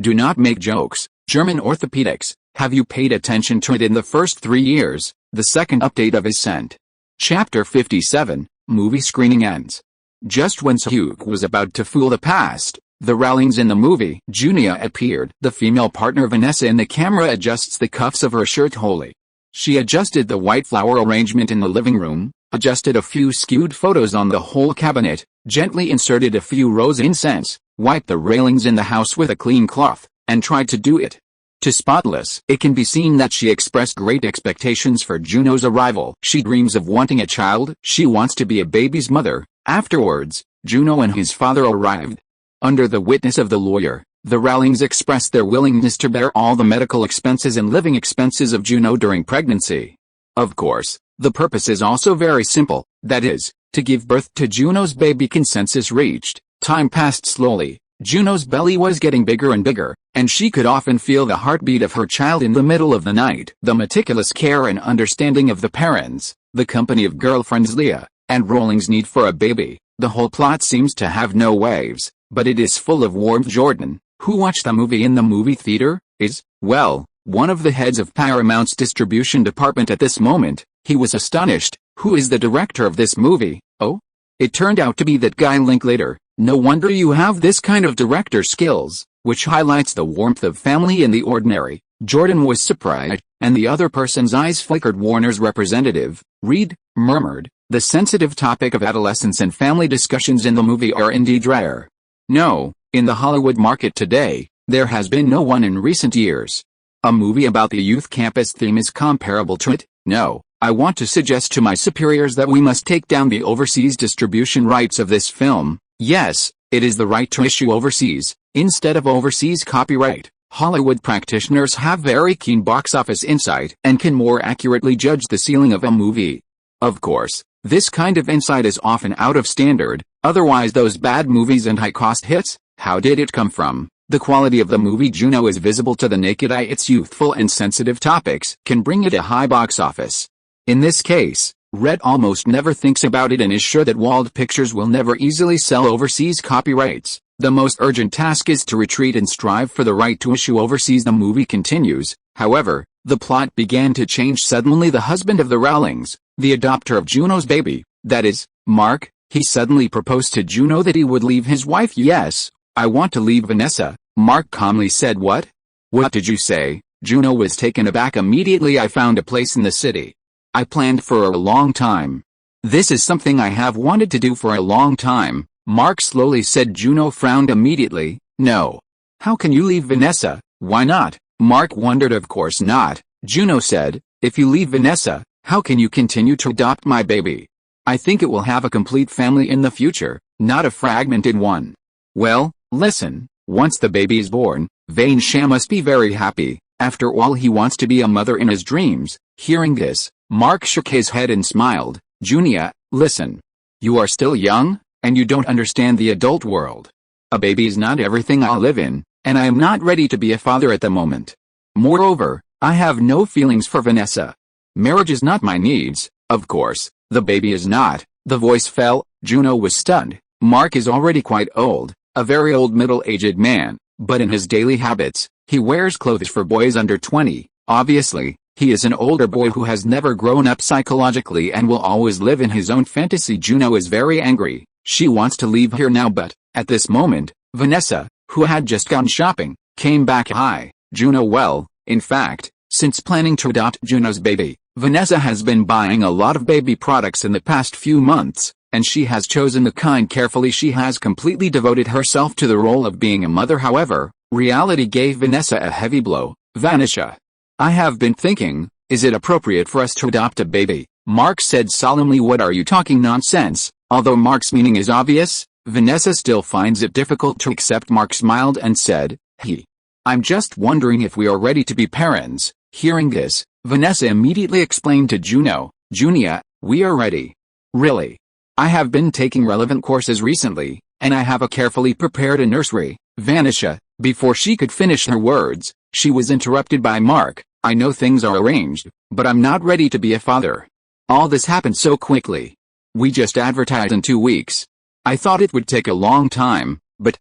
"Do not make jokes. German orthopedics, have you paid attention to it in the first 3 years?" The second update of is sent. Chapter 57, movie screening ends. Just when Zuk was about to fool the past, the railings in the movie Junia appeared. The female partner Vanessa in the camera adjusts the cuffs of her shirt wholly. She adjusted the white flower arrangement in the living room, adjusted a few skewed photos on the whole cabinet, gently inserted a few rows of incense, wiped the railings in the house with a clean cloth, and tried to do it to spotless. It can be seen that she expressed great expectations for Juno's arrival. She dreams of wanting a child. She wants to be a baby's mother. Afterwards, Juno and his father arrived. Under the witness of the lawyer, the Rowlings expressed their willingness to bear all the medical expenses and living expenses of Juno during pregnancy. Of course, the purpose is also very simple, that is, to give birth to Juno's baby. Consensus reached. Time passed slowly. Juno's belly was getting bigger and bigger, and she could often feel the heartbeat of her child in the middle of the night. The meticulous care and understanding of the parents, the company of girlfriends Leah and Rowling's need for a baby, the whole plot seems to have no waves, but it is full of warmth. Jordan, who watched the movie in the movie theater, is, well, one of the heads of Paramount's distribution department at this moment. He was astonished. Who is the director of this movie? Oh? It turned out to be that guy Linklater. No wonder you have this kind of director skills, which highlights the warmth of family in the ordinary. Jordan was surprised, and the other person's eyes flickered. Warner's representative, Reed, murmured, the sensitive topic of adolescence and family discussions in the movie are indeed rare. No, in the Hollywood market today, there has been no one in recent years. A movie about the youth campus theme is comparable to it. No, I want to suggest to my superiors that we must take down the overseas distribution rights of this film. Yes, it is the right to issue overseas, instead of overseas copyright. Hollywood practitioners have very keen box office insight and can more accurately judge the ceiling of a movie. Of course, this kind of insight is often out of standard, otherwise those bad movies and high-cost hits, how did it come from? The quality of the movie Juno is visible to the naked eye. Its youthful and sensitive topics can bring it a high box office. In this case, Red almost never thinks about it and is sure that Wald Pictures will never easily sell overseas copyrights. The most urgent task is to retreat and strive for the right to issue overseas. The movie continues, however, the plot began to change suddenly. The husband of the Rowlings, the adopter of Juno's baby, that is, Mark, he suddenly proposed to Juno that he would leave his wife. Yes, I want to leave Vanessa, Mark calmly said. What? What did you say? Juno was taken aback. Immediately I found a place in the city. I planned for a long time. This is something I have wanted to do for a long time, Mark slowly said. Juno frowned immediately. No. How can you leave Vanessa? Why not? Mark wondered. Of course not, Juno said. If you leave Vanessa, how can you continue to adopt my baby? I think it will have a complete family in the future, not a fragmented one. Well, listen, once the baby is born, Vanessa must be very happy. After all, he wants to be a mother in his dreams. Hearing this, Mark shook his head and smiled. Junia, listen. You are still young, and you don't understand the adult world. A baby is not everything I'll live in, and I am not ready to be a father at the moment. Moreover, I have no feelings for Vanessa. Marriage is not my needs, of course, the baby is not. The voice fell. Juno was stunned. Mark is already quite old, a very old middle-aged man, but in his daily habits, he wears clothes for boys under 20, obviously. He is an older boy who has never grown up psychologically and will always live in his own fantasy. Juno is very angry. She wants to leave here now, but, at this moment, Vanessa, who had just gone shopping, came back. Hi, Juno. Well, in fact, since planning to adopt Juno's baby, Vanessa has been buying a lot of baby products in the past few months, and she has chosen the kind carefully. She has completely devoted herself to the role of being a mother. However, reality gave Vanessa a heavy blow. Vanessa, I have been thinking, is it appropriate for us to adopt a baby? Mark said solemnly. What are you talking nonsense? Although Mark's meaning is obvious, Vanessa still finds it difficult to accept. Mark smiled and said, I'm just wondering if we are ready to be parents. Hearing this, Vanessa immediately explained to Juno, Junia, we are ready. Really? I have been taking relevant courses recently, and I have a carefully prepared a nursery. Vanessa, before she could finish her words, she was interrupted by Mark. I know things are arranged, but I'm not ready to be a father. All this happened so quickly. We just advertised in 2 weeks. I thought it would take a long time, but,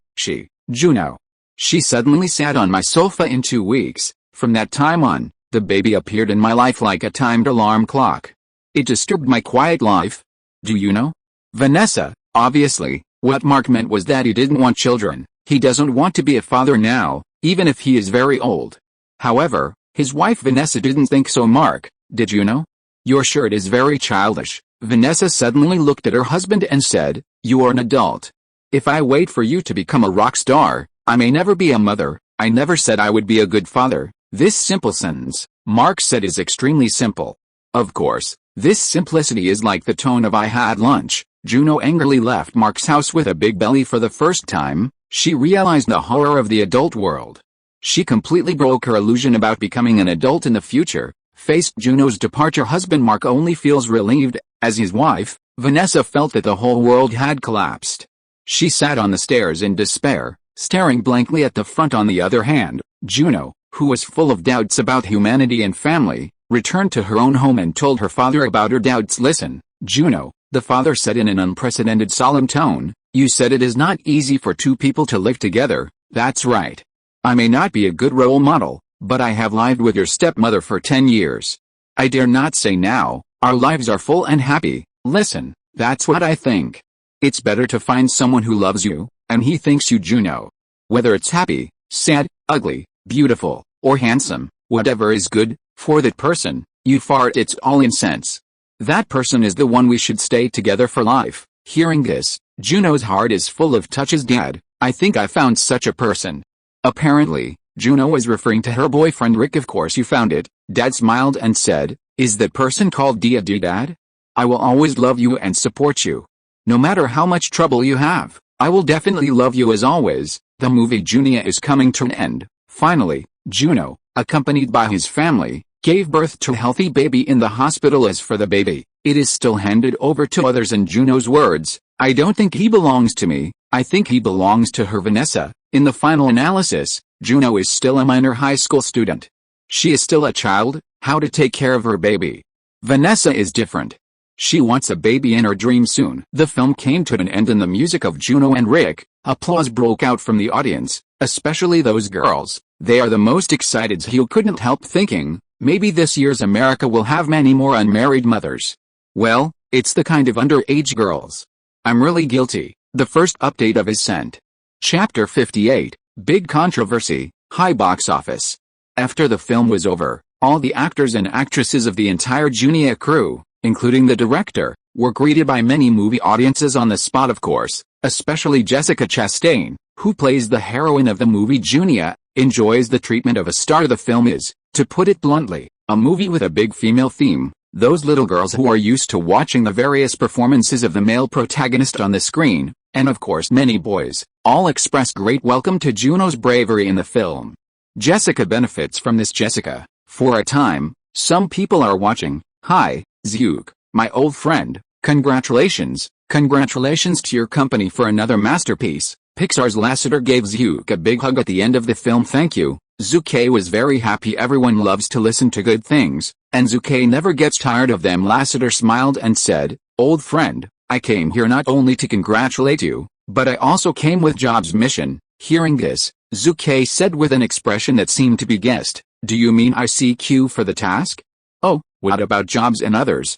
Juno. She suddenly sat on my sofa in 2 weeks. From that time on, the baby appeared in my life like a timed alarm clock. It disturbed my quiet life. Do you know? Vanessa, obviously, what Mark meant was that he didn't want children. He doesn't want to be a father now, even if he is very old. However, his wife Vanessa didn't think so. Mark, did you know? You're sure it is very childish? Vanessa suddenly looked at her husband and said, you are an adult. If I wait for you to become a rock star, I may never be a mother. I never said I would be a good father. This simple sentence, Mark said, is extremely simple. Of course, this simplicity is like the tone of I had lunch. Juno angrily left Mark's house with a big belly. For the first time, she realized the horror of the adult world. She completely broke her illusion about becoming an adult in the future. Faced Juno's departure, husband Mark only feels relieved. As his wife, Vanessa felt that the whole world had collapsed. She sat on the stairs in despair, staring blankly at the front. On the other hand, Juno, who was full of doubts about humanity and family, returned to her own home and told her father about her doubts. Listen, Juno, the father said in an unprecedented solemn tone, you said it is not easy for two people to live together. That's right. I may not be a good role model, but I have lived with your stepmother for 10 years. I dare not say now, our lives are full and happy. Listen, that's what I think. It's better to find someone who loves you, and he thinks you, Juno. Whether it's happy, sad, ugly, beautiful, or handsome, whatever is good, for that person, you fart, it's all in sense. That person is the one we should stay together for life. Hearing this, Juno's heart is full of touches. Dad, I think I found such a person. Apparently, Juno was referring to her boyfriend Rick. Of course you found it. Dad smiled and said, is that person called Dia? Dad? I will always love you and support you. No matter how much trouble you have, I will definitely love you as always. The movie Junia is coming to an end. Finally, Juno, accompanied by his family, gave birth to a healthy baby in the hospital. As for the baby, it is still handed over to others. In Juno's words, I don't think he belongs to me, I think he belongs to her. Vanessa. In the final analysis, Juno is still a minor high school student. She is still a child. How to take care of her baby. Vanessa is different. She wants a baby in her dreams soon. The film came to an end in the music of Juno and Rick. Applause broke out from the audience, especially those girls. They are the most excited. Zhu couldn't help thinking, maybe this year's America will have many more unmarried mothers. Well, it's the kind of underage girls. I'm really guilty. The first update of is sent. Chapter 58, Big Controversy, High Box Office. After the film was over, all the actors and actresses of the entire Junia crew, including the director, were greeted by many movie audiences on the spot, of course, especially Jessica Chastain, who plays the heroine of the movie Junia, enjoys the treatment of a star. The film is, to put it bluntly, a movie with a big female theme. Those little girls who are used to watching the various performances of the male protagonist on the screen, and of course many boys, all express great welcome to Juno's bravery in the film. Jessica benefits from this. Jessica, for a time, some people are watching. Hi, Zhu, my old friend, congratulations to your company for another masterpiece. Pixar's Lasseter gave Zhu a big hug at the end of the film. Thank you. Zhu Ke was very happy. Everyone loves to listen to good things, and Zhu Ke never gets tired of them. Lasseter smiled and said, old friend, I came here not only to congratulate you, but I also came with Jobs' mission. Hearing this, Zhu Ke said with an expression that seemed to be guessed, do you mean ICQ for the task? Oh, what about Jobs and others?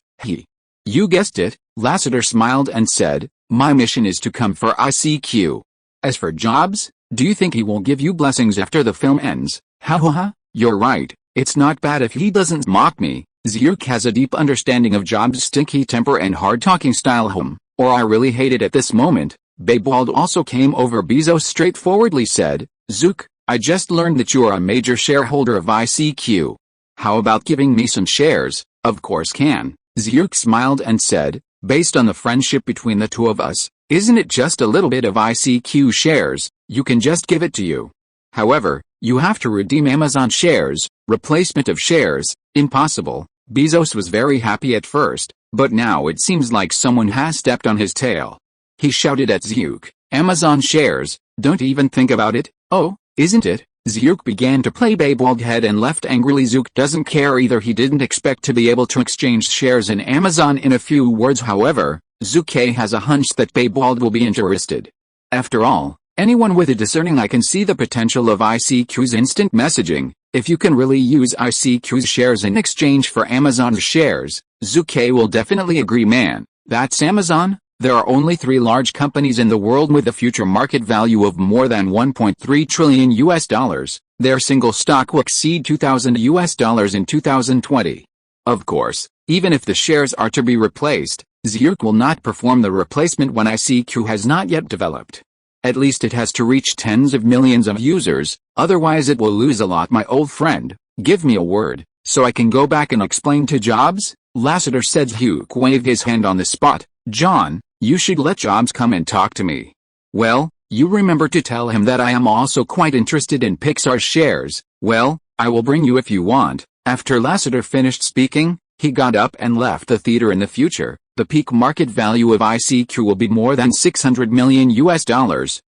You guessed it, Lasseter smiled and said, my mission is to come for ICQ. As for Jobs, do you think he will give you blessings after the film ends? Ha, you're right, it's not bad if he doesn't mock me. Zhu has a deep understanding of Jobs' stinky temper and hard-talking style. Or I really hate it at this moment. Ke Wald also came over. Bezos straightforwardly said, Zhu, I just learned that you are a major shareholder of ICQ. How about giving me some shares? Of course can. Zhu smiled and said, based on the friendship between the two of us, isn't it just a little bit of ICQ shares? You can just give it to you. However, you have to redeem Amazon shares, replacement of shares, impossible. Bezos was very happy at first, but now it seems like someone has stepped on his tail. He shouted at Zhu, Amazon shares, don't even think about it. Oh, isn't it? Zhu began to play Ke Wald head and left angrily. Zhu doesn't care either. He didn't expect to be able to exchange shares in Amazon in a few words. However, Zhu Ke has a hunch that Ke Wald will be interested. After all, anyone with a discerning eye can see the potential of ICQ's instant messaging. If you can really use ICQ's shares in exchange for Amazon's shares, Zhu Ke will definitely agree. Man, that's Amazon? There are only 3 large companies in the world with a future market value of more than $1.3 trillion. Their single stock will exceed $2,000 in 2020. Of course, even if the shares are to be replaced, Zhu will not perform the replacement when ICQ has not yet developed. At least it has to reach tens of millions of users, otherwise it will lose a lot. My old friend, give me a word, so I can go back and explain to Jobs? Lasseter said. Zhu waved his hand on the spot. John, you should let Jobs come and talk to me. Well, you remember to tell him that I am also quite interested in Pixar's shares. Well, I will bring you if you want. After Lasseter finished speaking, he got up and left the theater. In the future, the peak market value of ICQ will be more than $600 million.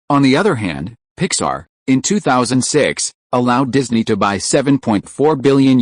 On the other hand, Pixar, in 2006, allowed Disney to buy $7.4 billion.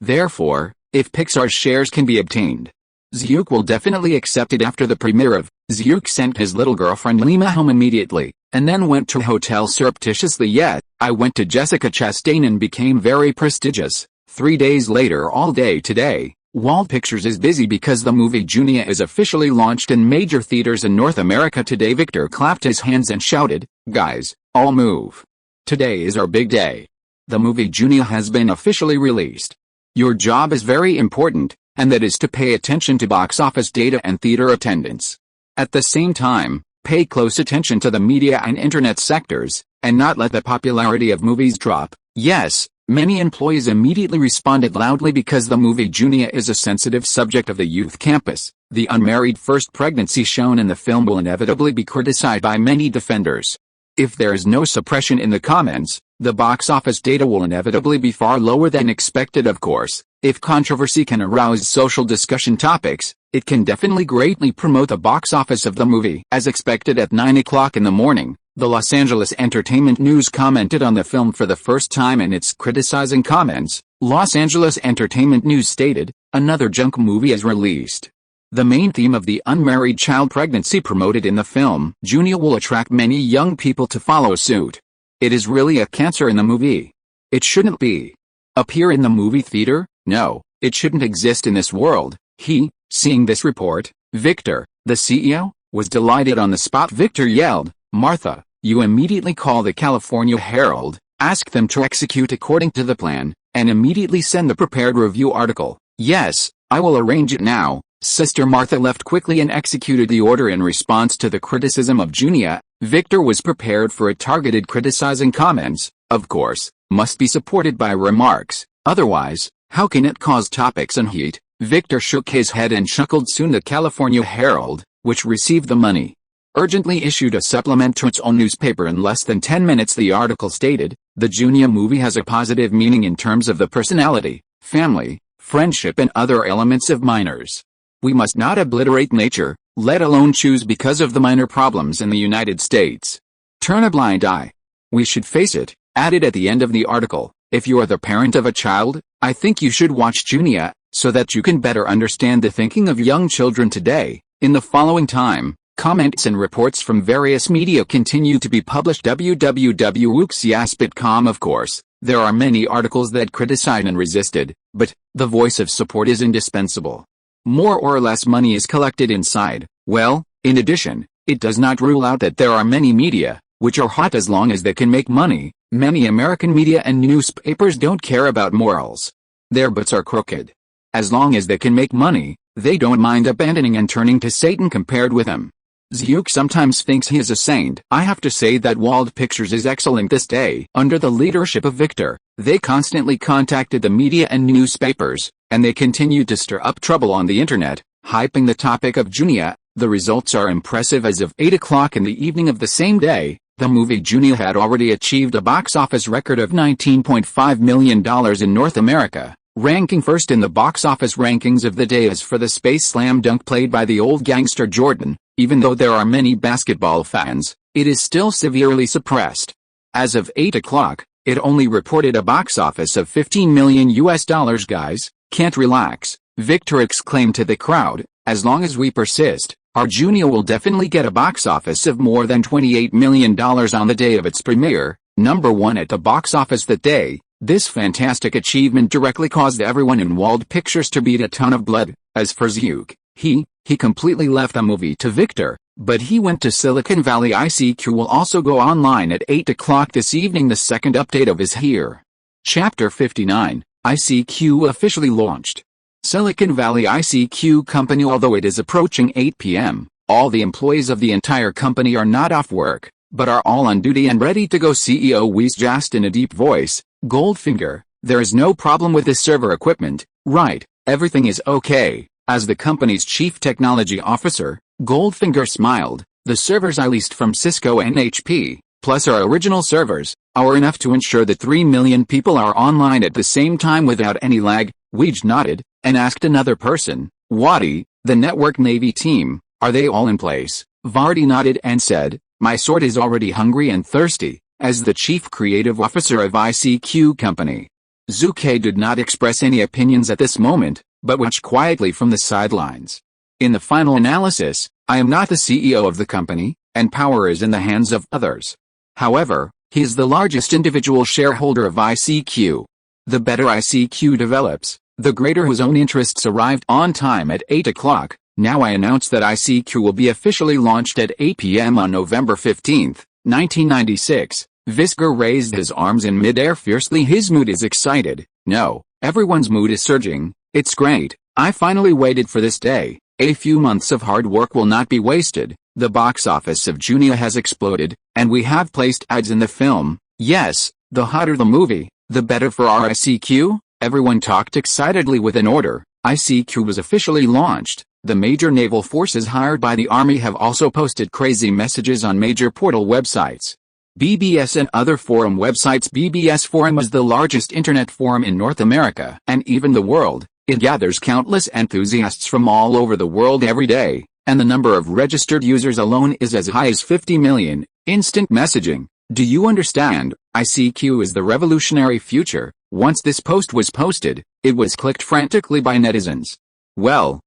Therefore, if Pixar's shares can be obtained, Zhu will definitely accept it. After the premiere of, Zhu sent his little girlfriend Lima home immediately, and then went to a hotel surreptitiously. Yet, I went to Jessica Chastain and became very prestigious. 3 days later, all day today, Wald Pictures is busy because the movie Junia is officially launched in major theaters in North America today. Victor clapped his hands and shouted, guys, all move. Today is our big day. The movie Junia has been officially released. Your job is very important, and that is to pay attention to box office data and theater attendance. At the same time, pay close attention to the media and internet sectors, and not let the popularity of movies drop. Yes, many employees immediately responded loudly because the movie Junia is a sensitive subject of the youth campus. The unmarried first pregnancy shown in the film will inevitably be criticized by many defenders. If there is no suppression in the comments, the box office data will inevitably be far lower than expected. Of course, if controversy can arouse social discussion topics, it can definitely greatly promote the box office of the movie. As expected at 9 o'clock in the morning, the Los Angeles Entertainment News commented on the film for the first time in its criticizing comments. Los Angeles Entertainment News stated, Another junk movie is released. The main theme of the unmarried child pregnancy promoted in the film, Junia, will attract many young people to follow suit. It is really a cancer in the movie. It shouldn't be. Appear in the movie theater? No, it shouldn't exist in this world. Seeing this report, Victor, the CEO, was delighted on the spot. Victor yelled, "Martha, you immediately call the California Herald, ask them to execute according to the plan, and immediately send the prepared review article." "Yes, I will arrange it now." Sister Martha left quickly and executed the order in response to the criticism of Junia. Victor was prepared for it. Targeted criticizing comments, of course, must be supported by remarks, otherwise, how can it cause topics and heat? Victor shook his head and chuckled. Soon the California Herald, which received the money, urgently issued a supplement to its own newspaper in less than 10 minutes. The article stated, "The Junia movie has a positive meaning in terms of the personality, family, friendship and other elements of minors. We must not obliterate nature, let alone choose because of the minor problems in the United States. Turn a blind eye. We should face it," added at the end of the article. "If you are the parent of a child, I think you should watch Junia, so that you can better understand the thinking of young children today." In the following time, comments and reports from various media continue to be published. www.uxiasp.com. Of course, there are many articles that criticize and resisted, but the voice of support is indispensable. More or less money is collected inside. Well, in addition, it does not rule out that there are many media, which are hot as long as they can make money. Many American media and newspapers don't care about morals. Their butts are crooked. As long as they can make money, they don't mind abandoning and turning to Satan compared with him. Zhu sometimes thinks he is a saint. I have to say that Wald Pictures is excellent this day. Under the leadership of Victor, they constantly contacted the media and newspapers, and they continued to stir up trouble on the internet, hyping the topic of Junia. The results are impressive. As of 8 o'clock in the evening of the same day, the movie Junia had already achieved a box office record of $19.5 million in North America. Ranking first in the box office rankings of the day is for the space slam dunk played by the old gangster Jordan. Even though there are many basketball fans, it is still severely suppressed. As of 8 o'clock, it only reported a box office of $15 million. Guys, can't relax, Victor exclaimed to the crowd. As long as we persist, our Junia will definitely get a box office of more than $28 million on the day of its premiere, number one at the box office that day. This fantastic achievement directly caused everyone in Wald Pictures to beat a ton of blood. As for Zhu, he completely left the movie to Victor, but he went to Silicon Valley. ICQ will also go online at 8 o'clock this evening. The second update of is here. Chapter 59, ICQ officially launched. Silicon Valley ICQ company. Although it is approaching 8 p.m., all the employees of the entire company are not off work, but are all on duty and ready to go. CEO wheezed just in a deep voice, "Goldfinger, there is no problem with this server equipment, right? Everything is okay." As the company's chief technology officer, Goldfinger smiled. "The servers I leased from Cisco and HP, plus our original servers, are enough to ensure that 3 million people are online at the same time without any lag." Weege nodded, and asked another person, "Wadi, the network Navy team, are they all in place?" Vardy nodded and said, "My sword is already hungry and thirsty." As the chief creative officer of ICQ company, Zhu Ke did not express any opinions at this moment, but watched quietly from the sidelines. "In the final analysis, I am not the CEO of the company, and power is in the hands of others. However, he is the largest individual shareholder of ICQ. The better ICQ develops, the greater his own interests." Arrived on time at 8 o'clock. "Now I announce that ICQ will be officially launched at 8 p.m. on November 15, 1996. Visker raised his arms in midair fiercely. His mood is excited. No, everyone's mood is surging. "It's great. I finally waited for this day. A few months of hard work will not be wasted." The box office of Junia has exploded, and we have placed ads in the film. Yes, the hotter the movie, the better for our ICQ. Everyone talked excitedly. With an order, ICQ was officially launched. The major naval forces hired by the Army have also posted crazy messages on major portal websites, BBS and other forum websites. BBS Forum is the largest internet forum in North America and even the world. It gathers countless enthusiasts from all over the world every day, and the number of registered users alone is as high as 50 million. Instant messaging. Do you understand? ICQ is the revolutionary future. Once this post was posted, it was clicked frantically by netizens. Well,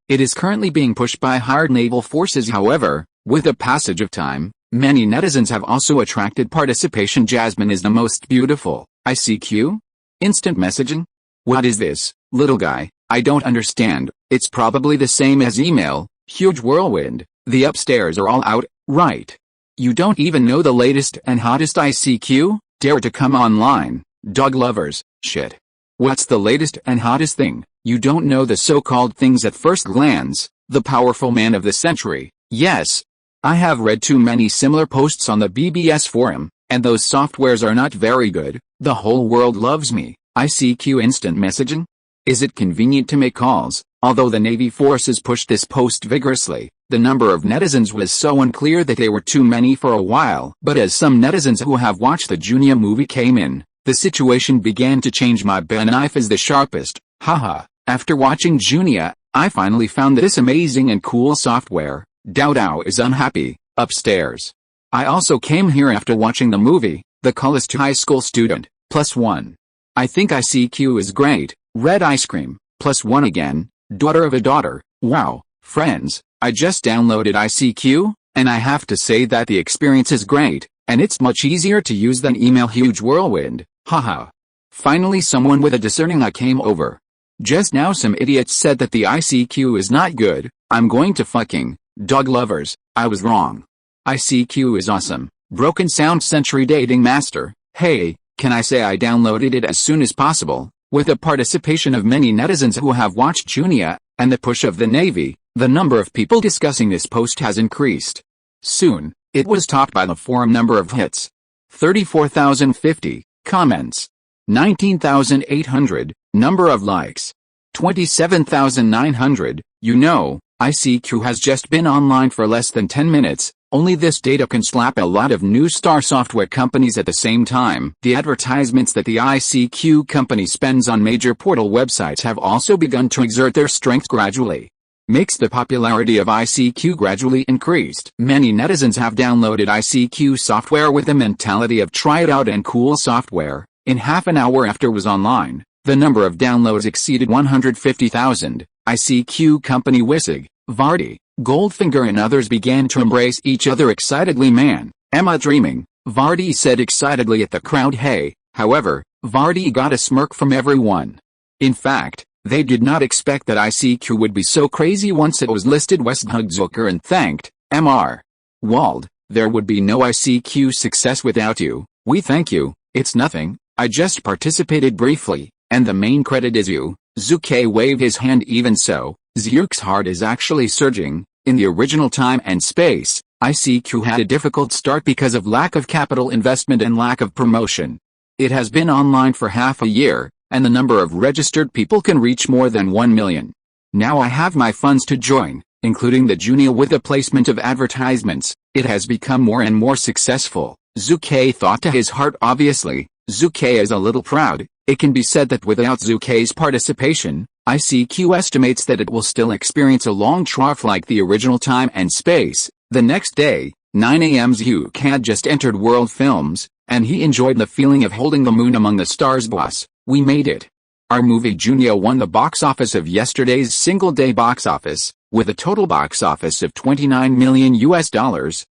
it is currently being pushed by hired naval forces. However, with the passage of time, many netizens have also attracted participation. Jasmine is the most beautiful. ICQ? Instant messaging? What is this, little guy? I don't understand. It's probably the same as email. Huge whirlwind. The upstairs are all out, right? You don't even know the latest and hottest ICQ? Dare to come online. Dog lovers, shit. What's the latest and hottest thing? You don't know the so-called things at first glance. The powerful man of the century. Yes. I have read too many similar posts on the BBS forum, and those softwares are not very good. The whole world loves me. ICQ instant messaging? Is it convenient to make calls? Although the Navy forces pushed this post vigorously, the number of netizens was so unclear that they were too many for a while. But as some netizens who have watched the Junia movie came in, the situation began to change. My knife is the sharpest. Haha. After watching Junia, I finally found this amazing and cool software. Dao is unhappy. Upstairs. I also came here after watching the movie, The Coolest High School Student, +1. I think ICQ is great. Red ice cream, +1 again. Daughter of a daughter. Wow, friends, I just downloaded ICQ, and I have to say that the experience is great, and it's much easier to use than email. Huge whirlwind. Haha. Finally someone with a discerning eye came over. Just now some idiots said that the ICQ is not good. I'm going to fucking, dog lovers, I was wrong. ICQ is awesome. Broken Sound Century Dating Master. Hey, can I say I downloaded it as soon as possible? With the participation of many netizens who have watched Junia, and the push of the Navy, the number of people discussing this post has increased. Soon, it was topped by the forum number of hits. 34,050, comments. 19,800, number of likes. 27,900, you know, ICQ has just been online for less than 10 minutes. Only this data can slap a lot of new star software companies at the same time. The advertisements that the ICQ company spends on major portal websites have also begun to exert their strength gradually. Makes the popularity of ICQ gradually increased. Many netizens have downloaded ICQ software with the mentality of try it out and cool software. In half an hour after it was online, the number of downloads exceeded 150,000. ICQ company Wissig, Vardy, Goldfinger and others began to embrace each other excitedly. Man, am I dreaming? Vardy said excitedly at the crowd. Hey, however, Vardy got a smirk from everyone. In fact, they did not expect that ICQ would be so crazy once it was listed. West hugged Zucker and thanked Mr. Wald. There would be no ICQ success without you. We thank you. It's nothing. I just participated briefly, and the main credit is you. Zhu Ke waved his hand. Even so, Zhuke's heart is actually surging. In the original time and space, ICQ had a difficult start because of lack of capital investment and lack of promotion. It has been online for half a year, and the number of registered people can reach more than 1 million. Now I have my funds to join, including the Junia with the placement of advertisements. It has become more and more successful. Zhu Ke thought to his heart. Obviously, Zhu Ke is a little proud. It can be said that without Zhu Ke's participation, ICQ estimates that it will still experience a long trough like the original time and space. The next day, 9 a.m. Zhu Ke had just entered World Films, and he enjoyed the feeling of holding the moon among the stars. Boss, we made it. Our movie Junia won the box office of yesterday's single-day box office, with a total box office of $29 million.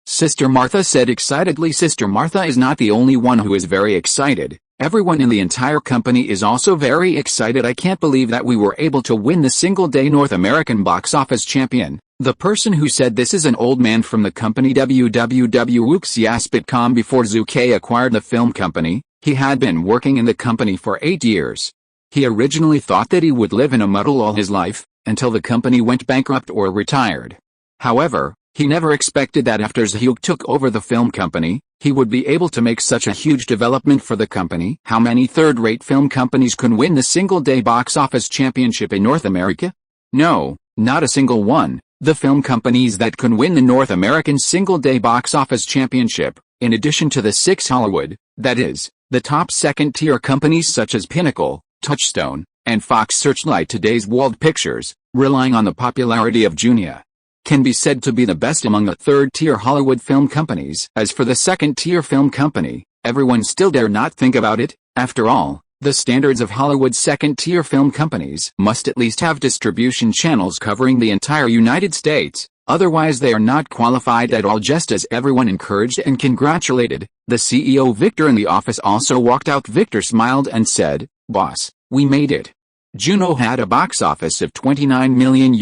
Sister Martha said excitedly. Sister Martha is not the only one who is very excited. Everyone in the entire company is also very excited. I can't believe that we were able to win the single-day North American box office champion. The person who said this is an old man from the company www.wuxias.com. Before Zhu Ke acquired the film company, he had been working in the company for 8 years. He originally thought that he would live in a muddle all his life, until the company went bankrupt or retired. However, he never expected that after Zhu took over the film company, he would be able to make such a huge development for the company. How many third-rate film companies can win the single-day box office championship in North America? No, not a single one. The film companies that can win the North American single-day box office championship, in addition to the 6 Hollywood, that is, the top second-tier companies such as Pinnacle, Touchstone, and Fox Searchlight. Today's World Pictures, relying on the popularity of Junia, can be said to be the best among the third-tier Hollywood film companies. As for the second-tier film company, everyone still dare not think about it. After all, The standards of Hollywood's second-tier film companies must at least have distribution channels covering the entire United States, otherwise they are not qualified at all. Just as everyone encouraged and congratulated, the CEO Victor in the office also walked out. Victor smiled and said, "Boss, we made it." Juno had a box office of $29 million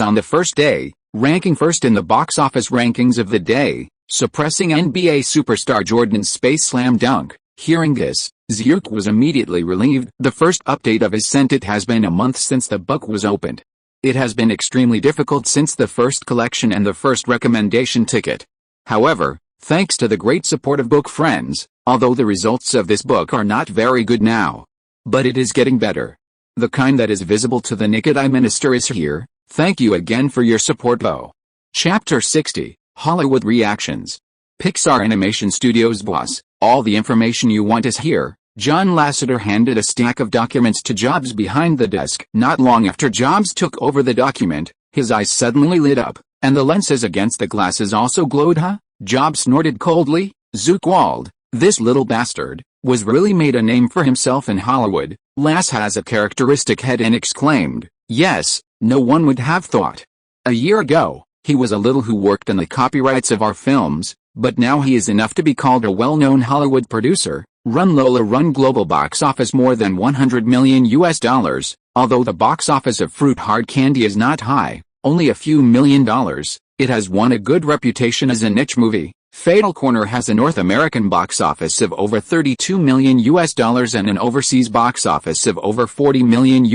on the first day, ranking first in the box office rankings of the day, suppressing NBA superstar Jordan's space slam dunk. Hearing this, Zhu Ke was immediately relieved. The first update of his sent. It has been a month since the book was opened. It has been extremely difficult since the first collection and the first recommendation ticket. However, thanks to the great support of book friends, although the results of this book are not very good now, but it is getting better. The kind that is visible to the naked eye. Minister is here. Thank you again for your support though. Chapter 60, Hollywood Reactions. Pixar Animation Studios boss, all the information you want is here. John Lasseter handed a stack of documents to Jobs behind the desk. Not long after Jobs took over the document, his eyes suddenly lit up, and the lenses against the glasses also glowed. Huh? Jobs snorted coldly. Zhu Ke Wald, this little bastard, was really made a name for himself in Hollywood. Lass has a characteristic head and exclaimed, "Yes, no one would have thought." A year ago, he was a little who worked on the copyrights of our films, but now he is enough to be called a well-known Hollywood producer. Run Lola Run global box office more than $100 million. Although the box office of Fruit Hard Candy is not high, only a few $1,000,000, it has won a good reputation as a niche movie. Fatal Corner has a North American box office of over $32 million and an overseas box office of over $40 million.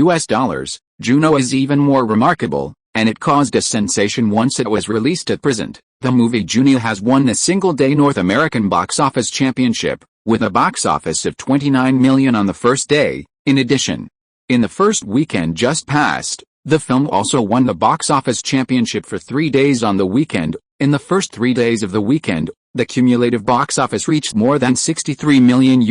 Juno is even more remarkable, and it caused a sensation once it was released. At present, the movie Juno has won the single-day North American box office championship, with a box office of $29 million on the first day. In addition, in the first weekend just passed, the film also won the box office championship for 3 days on the weekend. In the first 3 days of the weekend, the cumulative box office reached more than $63 million.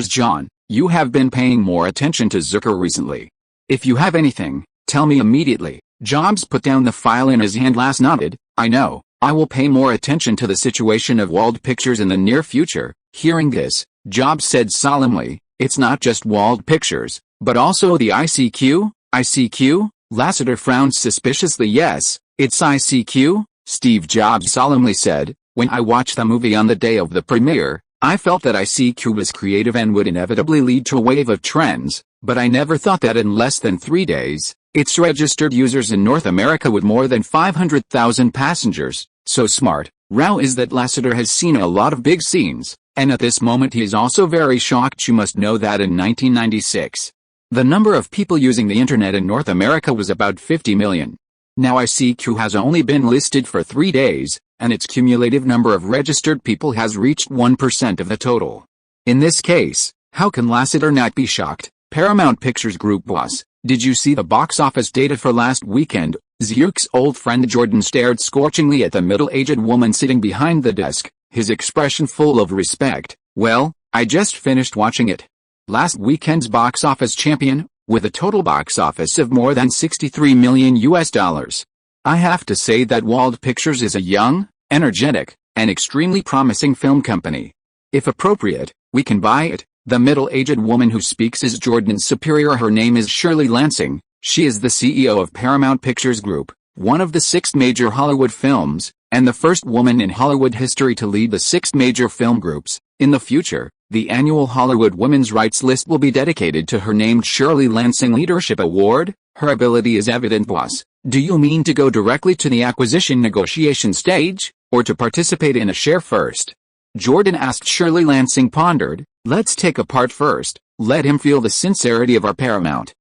John, you have been paying more attention to Zucker recently. If you have anything, tell me immediately. Jobs put down the file in his hand. Lass nodded. I know, I will pay more attention to the situation of Wald Pictures in the near future. Hearing this, Jobs said solemnly, it's not just Wald Pictures, but also the ICQ? ICQ? Lasseter frowned suspiciously. Yes, it's ICQ, Steve Jobs solemnly said. When I watched the movie on the day of the premiere, I felt that ICQ was creative and would inevitably lead to a wave of trends, but I never thought that in less than 3 days, its registered users in North America with more than 500,000 passengers. So smart, Rao is that Lasseter has seen a lot of big scenes, and at this moment he is also very shocked. You must know that in 1996, the number of people using the internet in North America was about 50 million. Now ICQ has only been listed for 3 days, and its cumulative number of registered people has reached 1% of the total. In this case, how can Lasseter not be shocked? Paramount Pictures Group boss, did you see the box office data for last weekend? Zhu Ke's old friend Jordan stared scorchingly at the middle-aged woman sitting behind the desk, his expression full of respect. Well, I just finished watching it. Last weekend's box office champion, with a total box office of more than $63 million. I have to say that Wald Pictures is a young, energetic, and extremely promising film company. If appropriate, we can buy it. The middle-aged woman who speaks is Jordan's superior. Her name is Shirley Lansing. She is the CEO of Paramount Pictures Group, one of the 6 major Hollywood films, and the first woman in Hollywood history to lead the 6 major film groups. In the future, the annual Hollywood Women's Rights List will be dedicated to her named Shirley Lansing Leadership Award. Her ability is evident. Boss, do you mean to go directly to the acquisition negotiation stage, or to participate in a share first? Jordan asked. Shirley Lansing pondered. Let's take a part first. Let him feel the sincerity of our Paramount.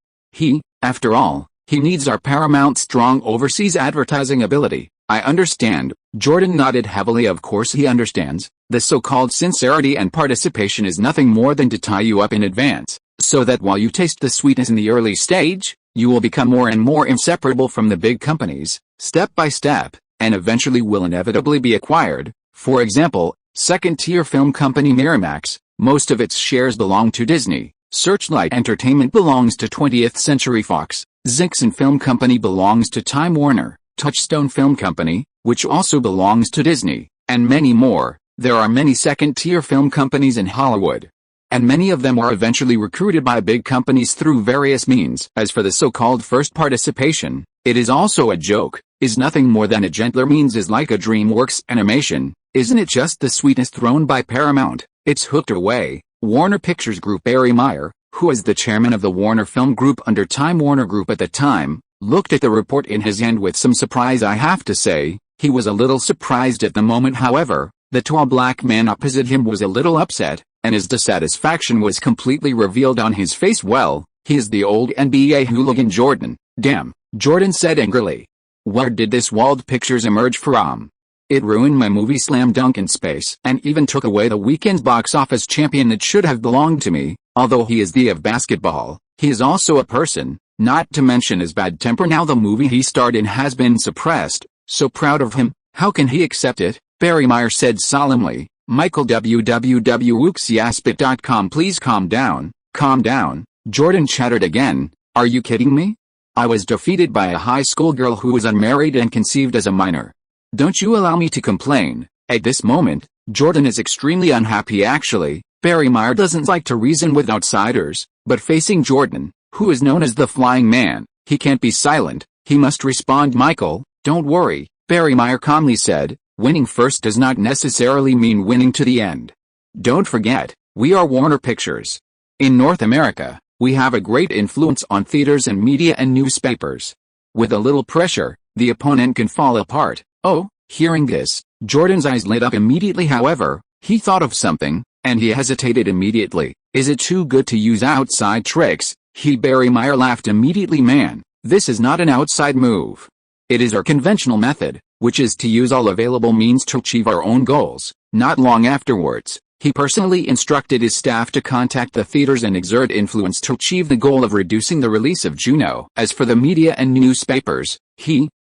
After all, he needs our Paramount strong overseas advertising ability. I understand. Jordan nodded heavily. Of course he understands. The so-called sincerity and participation is nothing more than to tie you up in advance, so that while you taste the sweetness in the early stage, you will become more and more inseparable from the big companies, step by step, and eventually will inevitably be acquired. For example, second-tier film company Miramax, most of its shares belong to Disney. Searchlight Entertainment belongs to 20th Century Fox. Zixon Film Company belongs to Time Warner. Touchstone Film Company, which also belongs to Disney, and many more. There are many second-tier film companies in Hollywood. and many of them were eventually recruited by big companies through various means. As for the so-called first participation, it is also a joke, is nothing more than a gentler means is like a DreamWorks animation. Isn't it just the sweetness thrown by Paramount? It's hooked away. Warner Pictures Group. Barry Meyer, who was the chairman of the Warner Film Group under Time Warner Group at the time, looked at the report in his hand with some surprise. I have to say, he was a little surprised at the moment. However, the tall black man opposite him was a little upset, and his dissatisfaction was completely revealed on his face. Well, he is the old NBA hooligan Jordan. Damn, Jordan said angrily. Where did this Wald Pictures emerge from? It ruined my movie Slam Dunk in Space and even took away the weekend's box office champion that should have belonged to me. Although he is the of basketball, he is also a person, not to mention his bad temper. Now the movie he starred in has been suppressed. So proud of him, how can he accept it? Barry Meyer said solemnly. Michael www.wooksiaspit.com. Please calm down, calm down. Jordan chattered again. Are you kidding me? I was defeated by a high school girl who was unmarried and conceived as a minor. Don't you allow me to complain. At this moment, Jordan is extremely unhappy. Actually, Barry Meyer doesn't like to reason with outsiders, but facing Jordan, who is known as the Flying Man, he can't be silent, he must respond. Michael, don't worry, Barry Meyer calmly said, winning first does not necessarily mean winning to the end. Don't forget, we are Warner Pictures. In North America, we have a great influence on theaters and media and newspapers. With a little pressure, the opponent can fall apart. Oh, hearing this, Jordan's eyes lit up immediately. However, he thought of something, and he hesitated immediately. Is it too good to use outside tricks? Barry Meyer laughed immediately. Man, this is not an outside move. It is our conventional method, which is to use all available means to achieve our own goals. Not long afterwards, he personally instructed his staff to contact the theaters and exert influence to achieve the goal of reducing the release of Juno. As for the media and newspapers,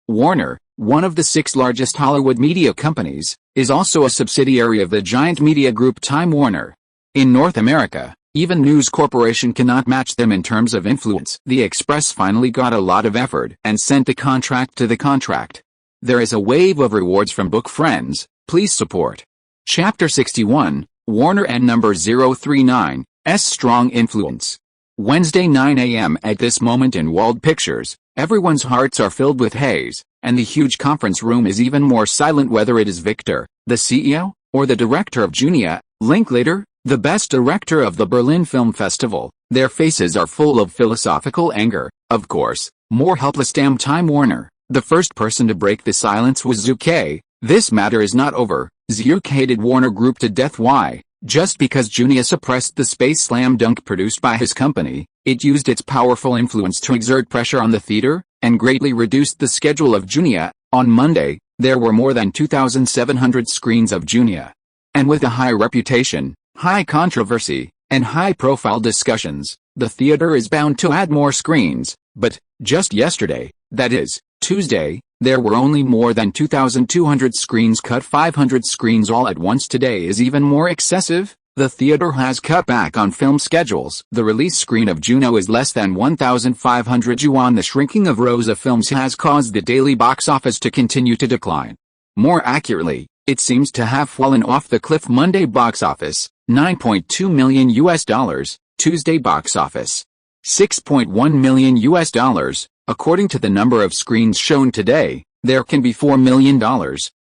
Warner, one of the 6 largest Hollywood media companies, is also a subsidiary of the giant media group Time Warner. In North America, even News Corporation cannot match them in terms of influence. The Express finally got a lot of effort and sent a contract to the contract. There is a wave of rewards from book friends. Please support. Chapter 61, Warner and number 039, S Strong Influence. Wednesday 9 a.m. At this moment in Wald Pictures, everyone's hearts are filled with haze, and the huge conference room is even more silent. Whether it is Victor, the CEO, or the director of Junia, Linklater, the best director of the Berlin Film Festival, their faces are full of philosophical anger. Of course, more helpless. Damn Time Warner. The first person to break the silence was Zhu Ke. This matter is not over. Zhu Ke hated Warner Group to death. Why? Just because Junia suppressed the Space Slam Dunk produced by his company, it used its powerful influence to exert pressure on the theater, and greatly reduced the schedule of Junia. On Monday, there were more than 2,700 screens of Junia. And with a high reputation, high controversy, and high-profile discussions, the theater is bound to add more screens. But, just yesterday, that is, Tuesday, there were only more than 2,200 screens. Cut 500 screens all at once today is even more excessive. The theater has cut back on film schedules. The release screen of Juno is less than 1,500 yuan. The shrinking of rows of films has caused the daily box office to continue to decline. More accurately, it seems to have fallen off the cliff. Monday box office, $9.2 million. Tuesday box office, $6.1 million. According to the number of screens shown today, there can be $4 million.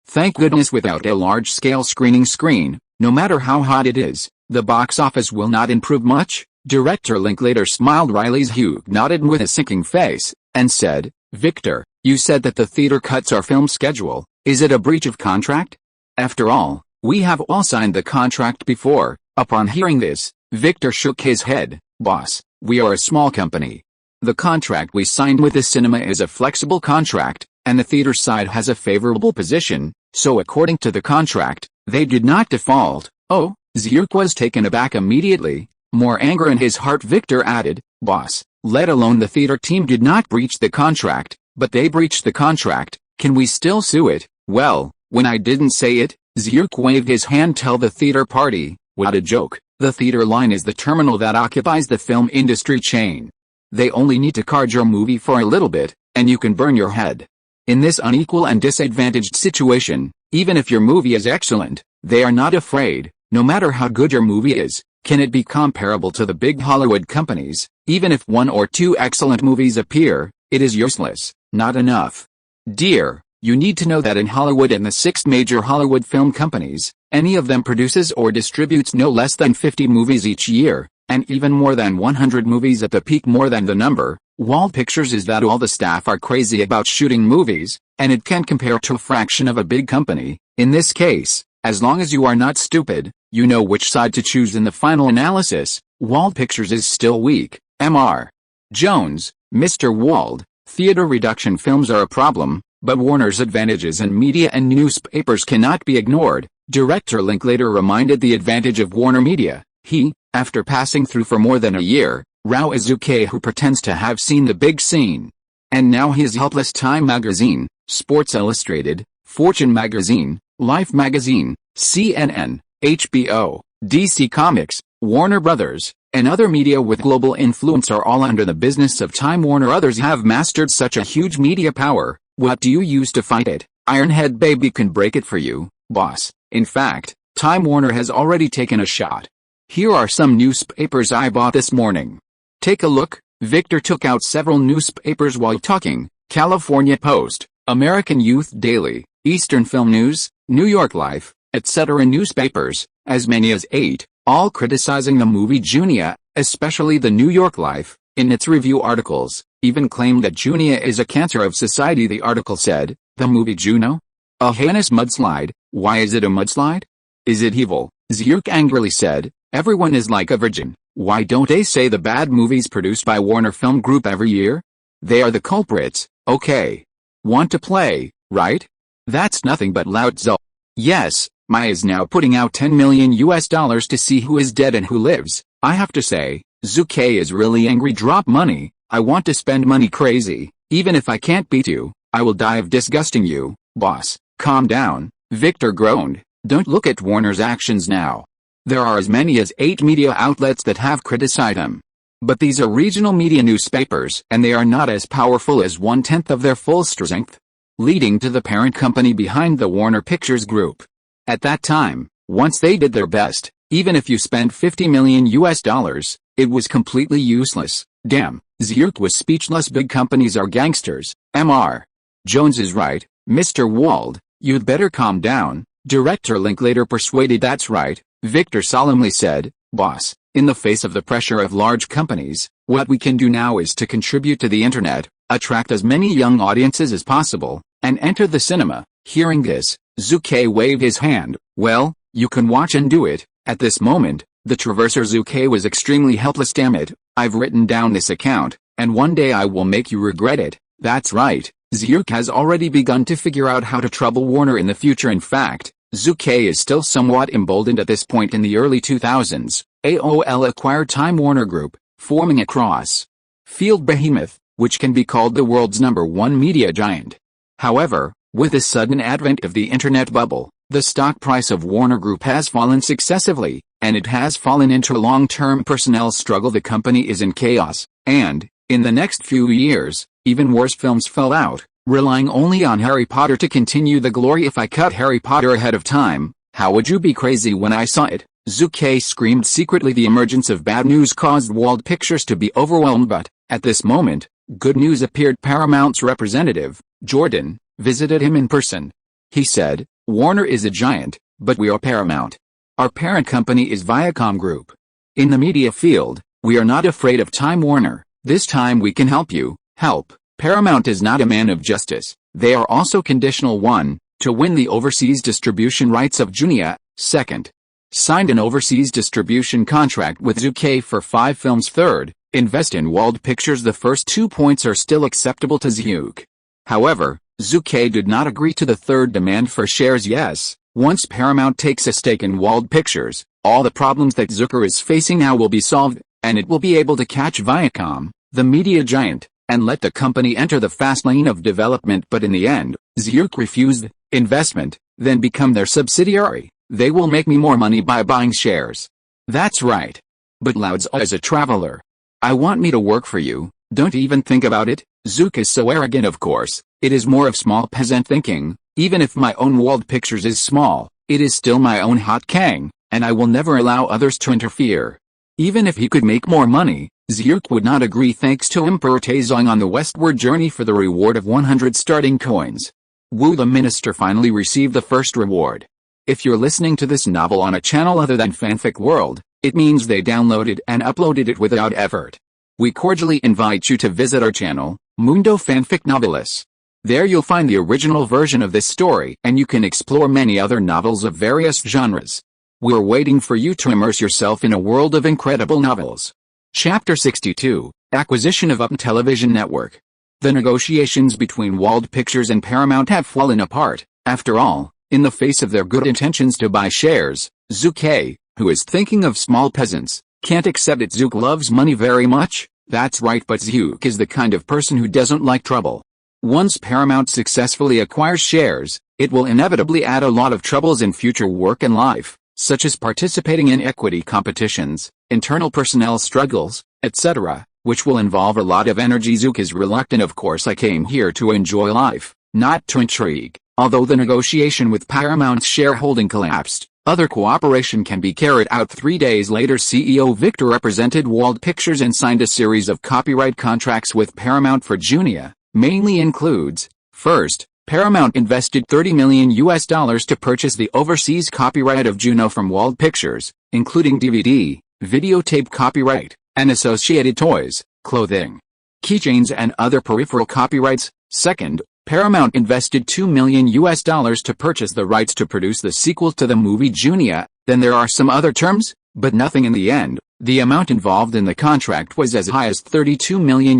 Thank goodness. Without a large-scale screen, no matter how hot it is, the box office will not improve much. Director Linklater smiled. Riley's Hugh nodded with a sinking face, and said, Victor, you said that the theater cuts our film schedule. Is it a breach of contract? After all, we have all signed the contract before. Upon hearing this, Victor shook his head. Boss, we are a small company. The contract we signed with the cinema is a flexible contract, and the theater side has a favorable position, so according to the contract, they did not default. Oh, Zhu was taken aback immediately, more anger in his heart. Victor added, Boss, let alone the theater team did not breach the contract, but they breached the contract. Can we still sue it? Well, when I didn't say it, Zhu waved his hand. Tell the theater party. What a joke. The theater line is the terminal that occupies the film industry chain. They only need to card your movie for a little bit, and you can burn your head. In this unequal and disadvantaged situation, even if your movie is excellent, they are not afraid, no matter how good your movie is, Can it be comparable to the big Hollywood companies? Even if one or two excellent movies appear, it is useless, not enough. Dear, you need to know that in Hollywood and the 6 major Hollywood film companies, any of them produces or distributes no less than 50 movies each year, and even more than 100 movies at the peak. More than the number, Wald Pictures is that all the staff are crazy about shooting movies, and it can compare to a fraction of a big company. In this case, as long as you are not stupid, you know which side to choose in the final analysis. Wald Pictures is still weak. Mr. Jones, Mr. Wald, theater reduction films are a problem, but Warner's advantages in media and newspapers cannot be ignored. Director Linklater reminded the advantage of Warner Media. He, after passing through for more than a year, Rao is Zhu Ke, who pretends to have seen the big scene. And now he is helpless. Time Magazine, Sports Illustrated, Fortune Magazine, Life Magazine, CNN, HBO, DC Comics, Warner Brothers, and other media with global influence are all under the business of Time Warner. Others have mastered such a huge media power. What do you use to fight it? Ironhead Baby can break it for you, boss. In fact, Time Warner has already taken a shot. Here are some newspapers I bought this morning. Take a look. Victor took out several newspapers while talking. California Post, American Youth Daily, Eastern Film News, New York Life, etc. newspapers, as many as 8, all criticizing the movie Junia, especially the New York Life, in its review articles, even claimed that Junia is a cancer of society. The article said, the movie Juno? A heinous mudslide. Why is it a mudslide? Is it evil? Zhu Ke angrily said, everyone is like a virgin. Why don't they say the bad movies produced by Warner Film Group every year? They are the culprits. Okay. Want to play, right? That's nothing but loud zo. Yes, Maya is now putting out $10 million to see who is dead and who lives. I have to say, Zhu Ke is really angry. Drop money. I want to spend money crazy. Even if I can't beat you, I will die of disgusting you, boss. Calm down, Victor groaned. Don't look at Warner's actions now. There are as many as 8 media outlets that have criticized him. But these are regional media newspapers, and they are not as powerful as 1/10 of their full strength, leading to the parent company behind the Warner Pictures Group. At that time, once they did their best, even if you spent $50 million, it was completely useless. Damn, Zhu Ke was speechless. Big companies are gangsters. Mr. Jones is right, Mr. Wald, you'd better calm down. Director Linklater persuaded. That's right, Victor solemnly said, boss, in the face of the pressure of large companies, what we can do now is to contribute to the internet, attract as many young audiences as possible, and enter the cinema. Hearing this, Zhu Ke waved his hand. Well, you can watch and do it. At this moment, the traverser Zhu Ke was extremely helpless. Damn it, I've written down this account, and one day I will make you regret it. That's right, Zhu Ke has already begun to figure out how to trouble Warner in the future. In fact, Zhu Ke is still somewhat emboldened at this point. In the early 2000s, AOL acquired Time Warner Group, forming a cross-field behemoth, which can be called the world's #1 media giant. However, with the sudden advent of the internet bubble, the stock price of Warner Group has fallen successively, and it has fallen into a long-term personnel struggle. The company is in chaos, and, in the next few years, even worse films fell out, relying only on Harry Potter to continue the glory. If I cut Harry Potter ahead of time, how would you be crazy when I saw it? Zhu Ke screamed secretly. The emergence of bad news caused Wald Pictures to be overwhelmed, but, at this moment, good news appeared. Paramount's representative, Jordan, visited him in person. He said, Warner is a giant, but we are Paramount. Our parent company is Viacom Group. In the media field, we are not afraid of Time Warner. This time we can help you. Help. Paramount is not a man of justice. They are also conditional. 1. To win the overseas distribution rights of Junia. 2. Signed an overseas distribution contract with Zhu Ke for 5 films. 3. Invest in Wald Pictures. The first 2 points are still acceptable to Zhu Ke. However, Zhu Ke did not agree to the third demand for shares. Yes, once Paramount takes a stake in Wald Pictures, all the problems that Zhu Ke is facing now will be solved, and it will be able to catch Viacom, the media giant, and let the company enter the fast lane of development. But in the end, Zhu Ke refused investment, then become their subsidiary. They will make me more money by buying shares. That's right. But Lao Tzu is a traveler. I want me to work for you. Don't even think about it. Zhu Ke is so arrogant. Of course, it is more of small peasant thinking. Even if my own Wald Pictures is small, it is still my own hot kang. and I will never allow others to interfere. Even if he could make more money, Zhu Ke would not agree thanks to Emperor Taizong on the westward journey for the reward of 100 starting coins. Wu the minister finally received the first reward. If you're listening to this novel on a channel other than Fanfic World, it means they downloaded and uploaded it without effort. We cordially invite you to visit our channel, Mundo Fanfic Novelis. There you'll find the original version of this story and you can explore many other novels of various genres. We're waiting for you to immerse yourself in a world of incredible novels. Chapter 62, Acquisition of UP Television Network. The negotiations between Wald Pictures and Paramount have fallen apart. After all, in the face of their good intentions to buy shares, Zhu Ke, who is thinking of small peasants, can't accept it. Zhu Ke loves money very much. That's right, but Zhu Ke is the kind of person who doesn't like trouble. Once Paramount successfully acquires shares, it will inevitably add a lot of troubles in future work and life, such as participating in equity competitions, internal personnel struggles, etc., which will involve a lot of energy. Zhu Ke is reluctant. Of course, I came here to enjoy life, not to intrigue. Although the negotiation with Paramount's shareholding collapsed, other cooperation can be carried out. 3 days later, CEO Victor represented Wald Pictures and signed a series of copyright contracts with Paramount for Junia. Mainly includes, first, Paramount invested $30 million to purchase the overseas copyright of Juno from Wald Pictures, including DVD, videotape copyright, and associated toys, clothing, keychains and other peripheral copyrights. Second, Paramount invested $2 million to purchase the rights to produce the sequel to the movie Junia. Then there are some other terms, but nothing in the end. The amount involved in the contract was as high as $32 million.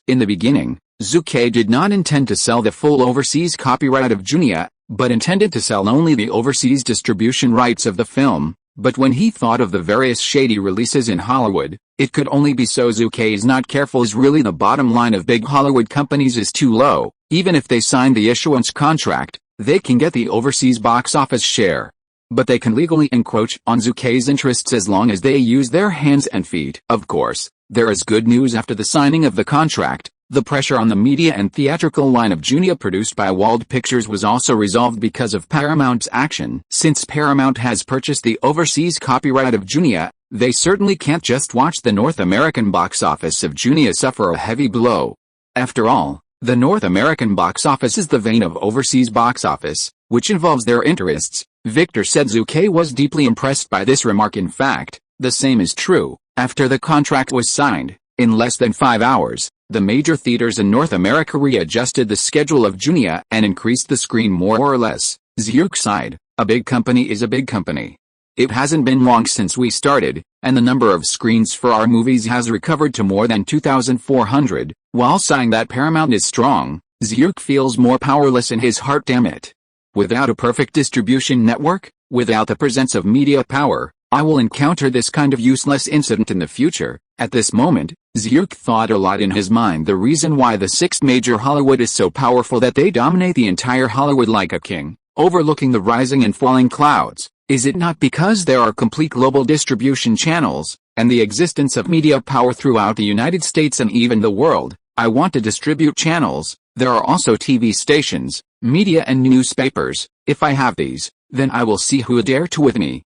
In the beginning, Zhu Ke did not intend to sell the full overseas copyright of Junia, but intended to sell only the overseas distribution rights of the film. But when he thought of the various shady releases in Hollywood, it could only be so. Zhu Ke is not careful as really the bottom line of big Hollywood companies is too low. Even if they sign the issuance contract, they can get the overseas box office share. But they can legally encroach on Zhu Ke's interests as long as they use their hands and feet. Of course, there is good news. After the signing of the contract, the pressure on the media and theatrical line of Junia produced by Wald Pictures was also resolved because of Paramount's action. Since Paramount has purchased the overseas copyright of Junia, they certainly can't just watch the North American box office of Junia suffer a heavy blow. After all, the North American box office is the vein of overseas box office, which involves their interests. Victor said. Zhu Ke was deeply impressed by this remark. In fact, the same is true. After the contract was signed, in less than 5 hours, the major theaters in North America readjusted the schedule of Junia and increased the screen more or less. Zhu Ke sighed. A big company is a big company. It hasn't been long since we started, and the number of screens for our movies has recovered to more than 2,400. While sighing that Paramount is strong, Zhu Ke feels more powerless in his heart. Damn it. Without a perfect distribution network, without the presence of media power, I will encounter this kind of useless incident in the future. At this moment, Zhu Ke thought a lot in his mind. The reason why the sixth major Hollywood is so powerful that they dominate the entire Hollywood like a king, overlooking the rising and falling clouds, is it not because there are complete global distribution channels, and the existence of media power throughout the United States and even the world? I want to distribute channels. There are also TV stations, media and newspapers. If I have these, then I will see who would dare to with me.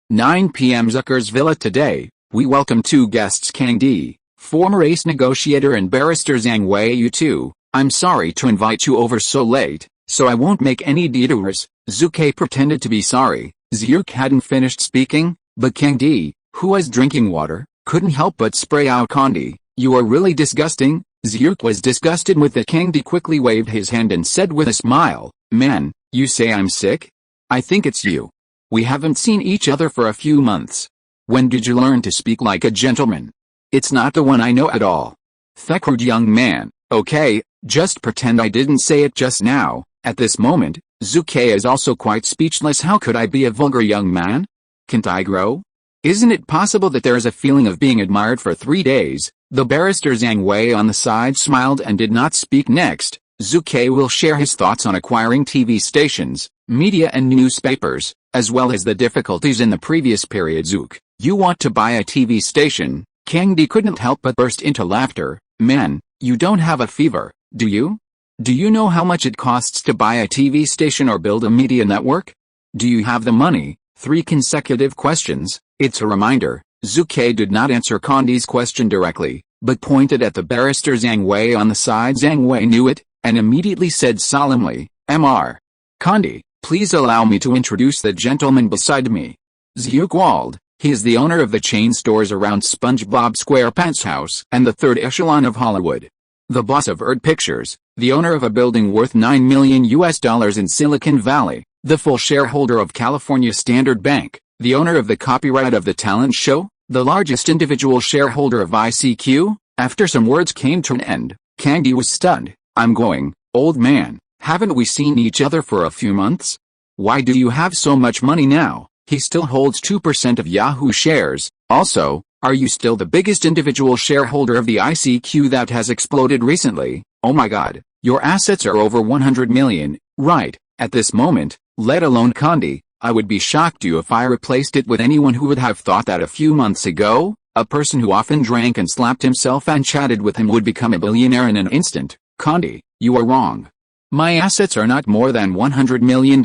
9 p.m. Zucker's Villa today. We welcome two guests. Kang Di, former ace negotiator, and barrister Zhang Wei. You too. I'm sorry to invite you over so late, so I won't make any detours. Zhu Ke pretended to be sorry. Zhu Ke hadn't finished speaking, but Kang Di, who was drinking water, couldn't help but spray out Kandi. You are really disgusting. Zhu Ke was disgusted with that. Kang Di quickly waved his hand and said with a smile, Man, you say I'm sick? I think it's you. We haven't seen each other for a few months. When did you learn to speak like a gentleman? It's not the one I know at all. Theckrud, young man. Okay, just pretend I didn't say it just now. At this moment, Zhu Ke is also quite speechless. How could I be a vulgar young man? Can't I grow? Isn't it possible that there is a feeling of being admired for 3 days? The barrister Zhang Wei on the side smiled and did not speak. Next, Zhu Ke will share his thoughts on acquiring TV stations, media and newspapers, as well as the difficulties in the previous period. Zhu Ke, you want to buy a TV station? Kang Di couldn't help but burst into laughter. Man, you don't have a fever, do you? Do you know how much it costs to buy a TV station or build a media network? Do you have the money? 3 consecutive questions. It's a reminder. Zhu Ke did not answer Candy's question directly, but pointed at the barrister Zhang Wei on the side. Zhang Wei knew it, and immediately said solemnly, Mr. Candy, please allow me to introduce the gentleman beside me. Zhu Ke Wald. He is the owner of the chain stores around SpongeBob SquarePants house and the third echelon of Hollywood. The boss of Erd Pictures, the owner of a building worth $9 million in Silicon Valley, the full shareholder of California Standard Bank, the owner of the copyright of the talent show, the largest individual shareholder of ICQ. After some words came to an end, Candy was stunned. I'm going, old man, haven't we seen each other for a few months? Why do you have so much money now? He still holds 2% of Yahoo shares. Also, are you still the biggest individual shareholder of the ICQ that has exploded recently? Oh my god, your assets are over 100 million, right, at this moment, let alone Candy. I would be shocked if I replaced it with anyone who would have thought that a few months ago. A person who often drank and slapped himself and chatted with him would become a billionaire in an instant. Candy, you are wrong. My assets are not more than $100 million,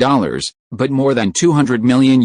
but more than $200 million.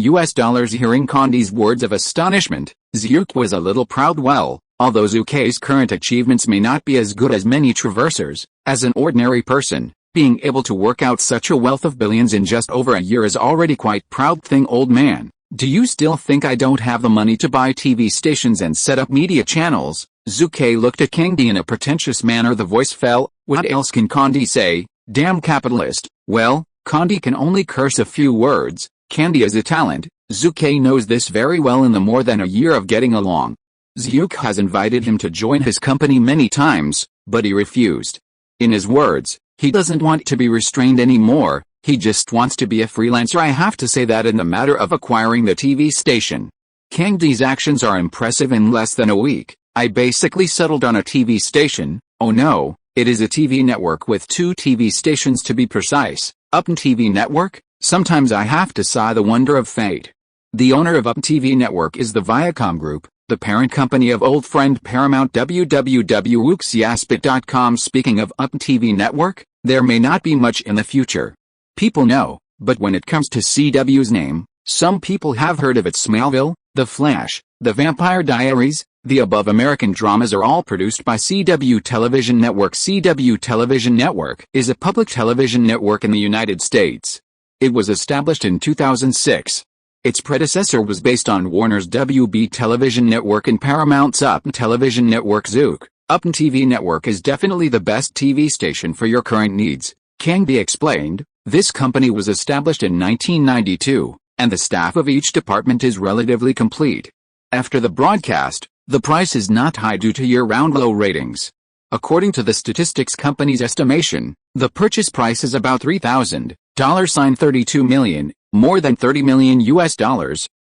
Hearing Candy's words of astonishment, Zhu Ke was a little proud. Well, although Zhu Ke's current achievements may not be as good as many traversers, as an ordinary person, being able to work out such a wealth of billions in just over a year is already quite proud thing. Old man, do you still think I don't have the money to buy TV stations and set up media channels? Zhu Ke looked at Candy in a pretentious manner. The voice fell. What else can Candy say? Damn capitalist. Well, Candy can only curse a few words. Candy is a talent. Zhu Ke knows this very well. In the more than a year of getting along, Zhu Ke has invited him to join his company many times, but he refused. In his words, he doesn't want to be restrained anymore, he just wants to be a freelancer. I have to say that in the matter of acquiring the TV station, Candy's actions are impressive. In less than a week, I basically settled on a TV station. Oh no, it is a TV network with 2 TV stations to be precise. Upn TV Network? Sometimes I have to sigh the wonder of fate. The owner of Upn TV Network is the Viacom Group, the parent company of old friend Paramount. www.wooksiaspit.com. Speaking of Upn TV Network, there may not be much in the future. People know, but when it comes to CW's name, some people have heard of it. Smallville, The Flash, The Vampire Diaries, the above American dramas are all produced by CW Television Network. CW Television Network is a public television network in the United States. It was established in 2006. Its predecessor was based on Warner's WB Television Network and Paramount's Upn Television Network. Zook, Upn TV Network is definitely the best TV station for your current needs, Candy explained. This company was established in 1992, and the staff of each department is relatively complete. After the broadcast, the price is not high due to year-round low ratings. According to the statistics company's estimation, the purchase price is about $3,000.32 million, more than $30 million.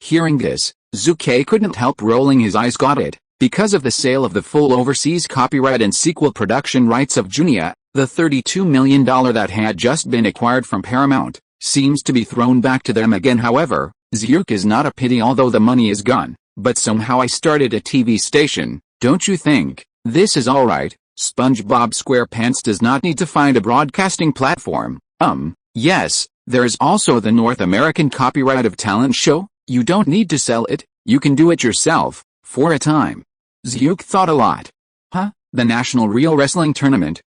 Hearing this, Zhu Ke couldn't help rolling his eyes. Got it. Because of the sale of the full overseas copyright and sequel production rights of Junia, the $32 million that had just been acquired from Paramount seems to be thrown back to them again. However, Zhu Ke is not a pity although the money is gone. But somehow I started a TV station, don't you think? This is alright. SpongeBob SquarePants does not need to find a broadcasting platform. Yes, there is also the North American copyright of talent show. You don't need to sell it, you can do it yourself, for a time. Zhu Ke thought a lot. Huh? The National Real Wrestling Tournament?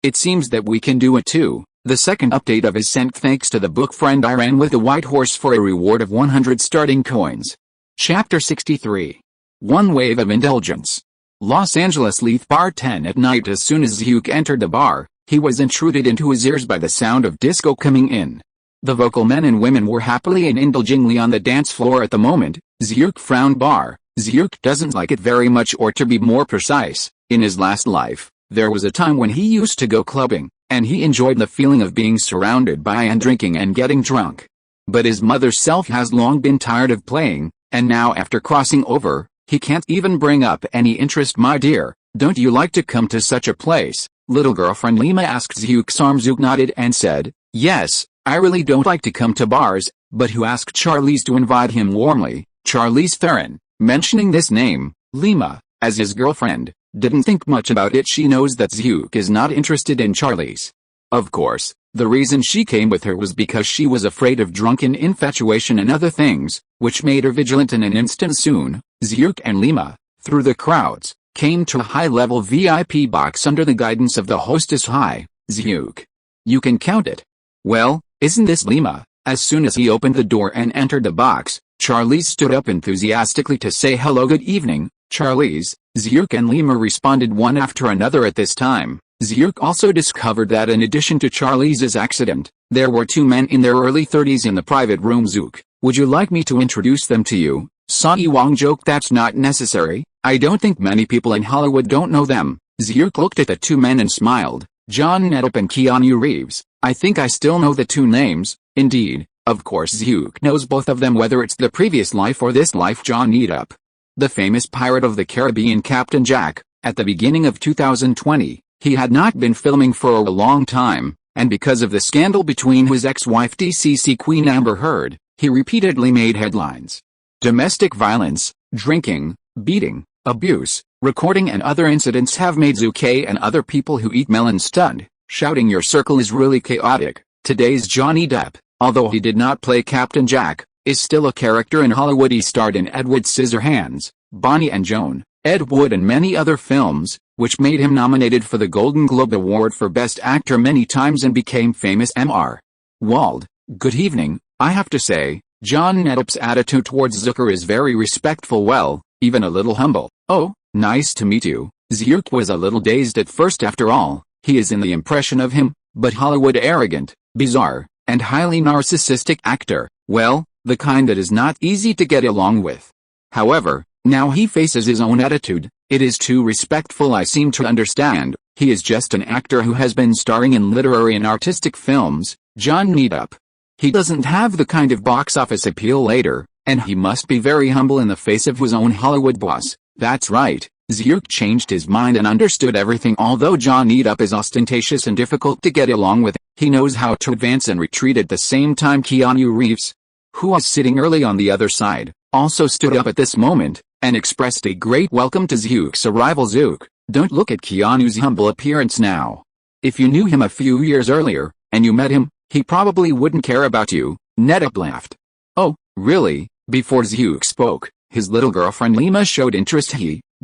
It seems that we can do it too. The second update of is sent thanks to the book Friend I Ran with a White Horse for a reward of 100 starting coins. Chapter 63. One Wave of Indulgence. Los Angeles Leaf Bar. 10 at night. As soon as Zhu Ke entered the bar, he was intruded into his ears by the sound of disco coming in. The vocal men and women were happily and indulgently on the dance floor at the moment. Zhu Ke frowned. Zhu Ke doesn't like it very much, or to be more precise, in his last life, there was a time when he used to go clubbing, and he enjoyed the feeling of being surrounded by and drinking and getting drunk. But his mother's self has long been tired of playing, and now after crossing over, he can't even bring up any interest. My dear, don't you like to come to such a place? Little girlfriend Lima asked Zhu Ke. Zhu Ke nodded and said, yes, I really don't like to come to bars, but who asked Charlize to invite him warmly? Charlize Theron. Mentioning this name, Lima, as his girlfriend, didn't think much about it. She knows that Zhu Ke is not interested in Charlize. Of course, the reason she came with her was because she was afraid of drunken infatuation and other things, which made her vigilant in an instant. Soon, Zhu and Lima, through the crowds, came to a high-level VIP box under the guidance of the hostess. Hi, Zhu. You can count it. Well, isn't this Lima? As soon as he opened the door and entered the box, Charlize stood up enthusiastically to say hello. Good evening, Charlize. Zhu and Lima responded one after another. At this time, Zhu also discovered that in addition to Charlize's accident, there were two men in their early 30s in the private room. Zhu, would you like me to introduce them to you? Sonny Wong joked. That's not necessary. I don't think many people in Hollywood don't know them. Zhu looked at the two men and smiled. John Depp and Keanu Reeves. I think I still know the two names. Indeed, of course Zhu knows both of them, whether it's the previous life or this life. John Depp, the famous pirate of the Caribbean Captain Jack. At the beginning of 2020, he had not been filming for a long time, and because of the scandal between his ex-wife DCC Queen Amber Heard, he repeatedly made headlines. Domestic violence, drinking, beating, abuse, recording and other incidents have made Zhu Ke and other people who eat melon stunned, shouting your circle is really chaotic. Today's Johnny Depp, although he did not play Captain Jack, is still a character in Hollywood. He starred in Edward Scissorhands, Bonnie and Joan, Ed Wood and many other films, which made him nominated for the Golden Globe Award for Best Actor many times and became famous. Mr. Wald, good evening. I have to say, John Depp's attitude towards Zucker is very respectful, well, even a little humble. Oh, nice to meet you. Zhu was a little dazed at first. After all, he is in the impression of him, but Hollywood arrogant, bizarre, and highly narcissistic actor, well, the kind that is not easy to get along with. However, now he faces his own attitude. It is too respectful. I seem to understand, he is just an actor who has been starring in literary and artistic films. John Depp. He doesn't have the kind of box office appeal later, and he must be very humble in the face of his own Hollywood boss. That's right, Zhu changed his mind and understood everything. Although John Depp is ostentatious and difficult to get along with, he knows how to advance and retreat at the same time. Keanu Reeves, who was sitting early on the other side, also stood up at this moment, and expressed a great welcome to Zhu's arrival. Zhu, don't look at Keanu's humble appearance now. If you knew him a few years earlier, and you met him, he probably wouldn't care about you. Depp laughed. Oh, really? Before Zhu spoke, his little girlfriend Lima showed interest.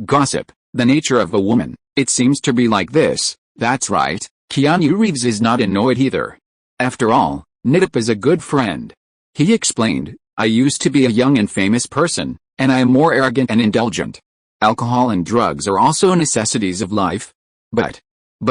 Gossip, the nature of a woman, it seems to be like this. That's right, Keanu Reeves is not annoyed either. After all, Depp is a good friend. He explained, I used to be a young and famous person, and I am more arrogant and indulgent. Alcohol and drugs are also necessities of life. But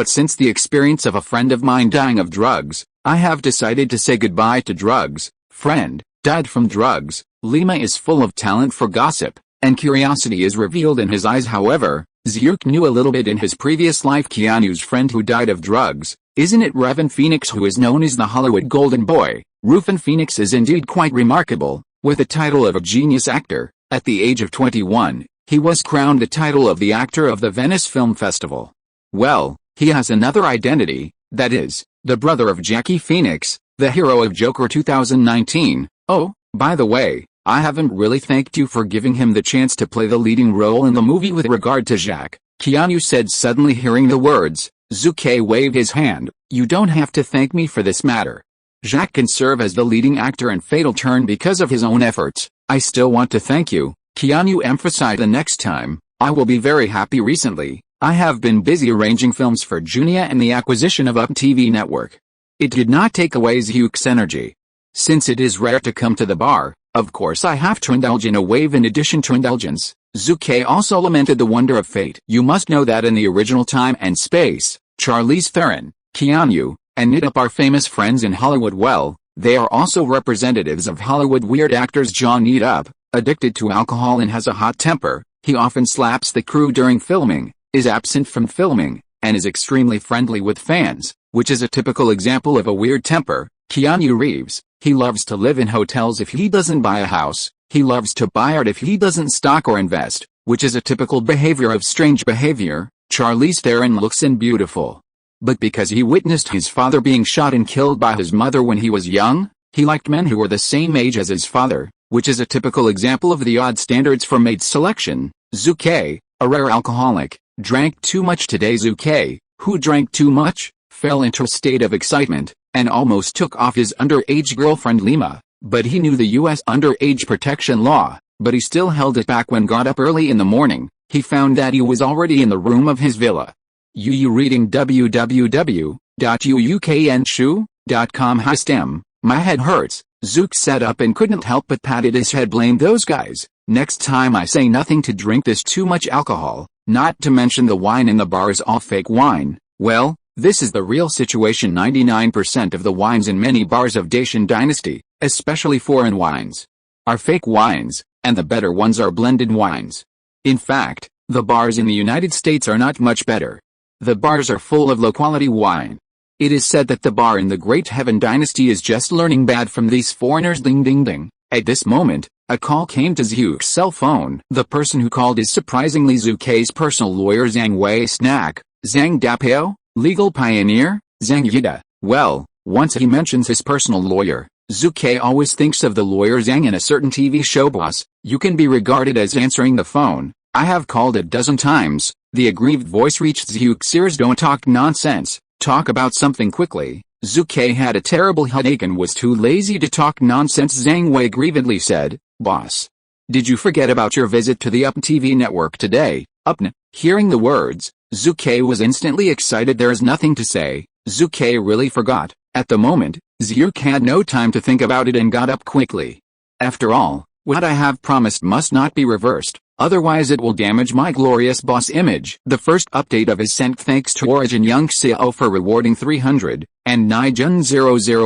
since the experience of a friend of mine dying of drugs, I have decided to say goodbye to drugs. Friend, died from drugs. Lima is full of talent for gossip, and curiosity is revealed in his eyes. However, Zhu knew a little bit in his previous life Keanu's friend who died of drugs. Isn't it Reuben Phoenix, who is known as the Hollywood Golden Boy? Reuben Phoenix is indeed quite remarkable, with the title of a genius actor. At the age of 21, he was crowned the title of the Actor of the Venice Film Festival. Well, he has another identity, that is, the brother of Jackie Phoenix, the hero of Joker 2019. Oh, by the way, I haven't really thanked you for giving him the chance to play the leading role in the movie. With regard to Jacques, Keanu said, suddenly hearing the words. Zhu Ke waved his hand. You don't have to thank me for this matter. Jacques can serve as the leading actor in Fatal Turn because of his own efforts. I still want to thank you, Keanu emphasized. The next time, I will be very happy. Recently, I have been busy arranging films for Junia and the acquisition of Up TV network. It did not take away Zhu's energy. Since it is rare to come to the bar, of course I have to indulge in a wave. In addition to indulgence, Zhu Ke also lamented the wonder of fate. You must know that in the original time and space, Charlize Theron, Keanu, and Depp are famous friends in Hollywood. Well, they are also representatives of Hollywood weird actors. John Depp, addicted to alcohol and has a hot temper, he often slaps the crew during filming, is absent from filming, and is extremely friendly with fans, which is a typical example of a weird temper. Keanu Reeves, he loves to live in hotels if he doesn't buy a house. He loves to buy art if he doesn't stock or invest, which is a typical behavior of strange behavior. Charlize Theron looks and beautiful. But because he witnessed his father being shot and killed by his mother when he was young, he liked men who were the same age as his father, which is a typical example of the odd standards for mate selection. Zhu Ke, a rare alcoholic, drank too much today. Zhu Ke, who drank too much? fell into a state of excitement, and almost took off his underage girlfriend Lima, but he knew the U.S. underage protection law, but he still held it back. When got up early in the morning, he found that he was already in the room of his villa. You reading www.ukenshu.com. Hastem, my head hurts. Zook sat up and couldn't help but patted his head. Blame those guys. Next time I say nothing to drink this too much alcohol, not to mention the wine in the bar is all fake wine. Well, this is the real situation. 99% of the wines in many bars of Dacian dynasty, especially foreign wines, are fake wines, and the better ones are blended wines. In fact, the bars in the United States are not much better. The bars are full of low-quality wine. It is said that the bar in the Great Heaven dynasty is just learning bad from these foreigners. Ding ding ding. At this moment, a call came to Zook's cell phone. The person who called is surprisingly Zook's personal lawyer Zhang Wei Snack. Zhang Dapao, legal pioneer, Zhang Yida. Well, once he mentions his personal lawyer, Zuke always thinks of the lawyer Zhang in a certain TV show. Boss, you can be regarded as answering the phone. I have called a dozen times. The aggrieved voice reached Zook's ears. Don't talk nonsense. Talk about something quickly. Zuke had a terrible headache and was too lazy to talk nonsense. Zhang Wei grievedly said, Boss, did you forget about your visit to the UP TV network today? UPN. Hearing the words, Zuke was instantly excited. There is nothing to say. Zuke really forgot. At the moment, Zook had no time to think about it and got up quickly. After all, what I have promised must not be reversed, otherwise it will damage my glorious boss image. The first update of his sent thanks to Origin Young Xiao for rewarding 300, and Nijun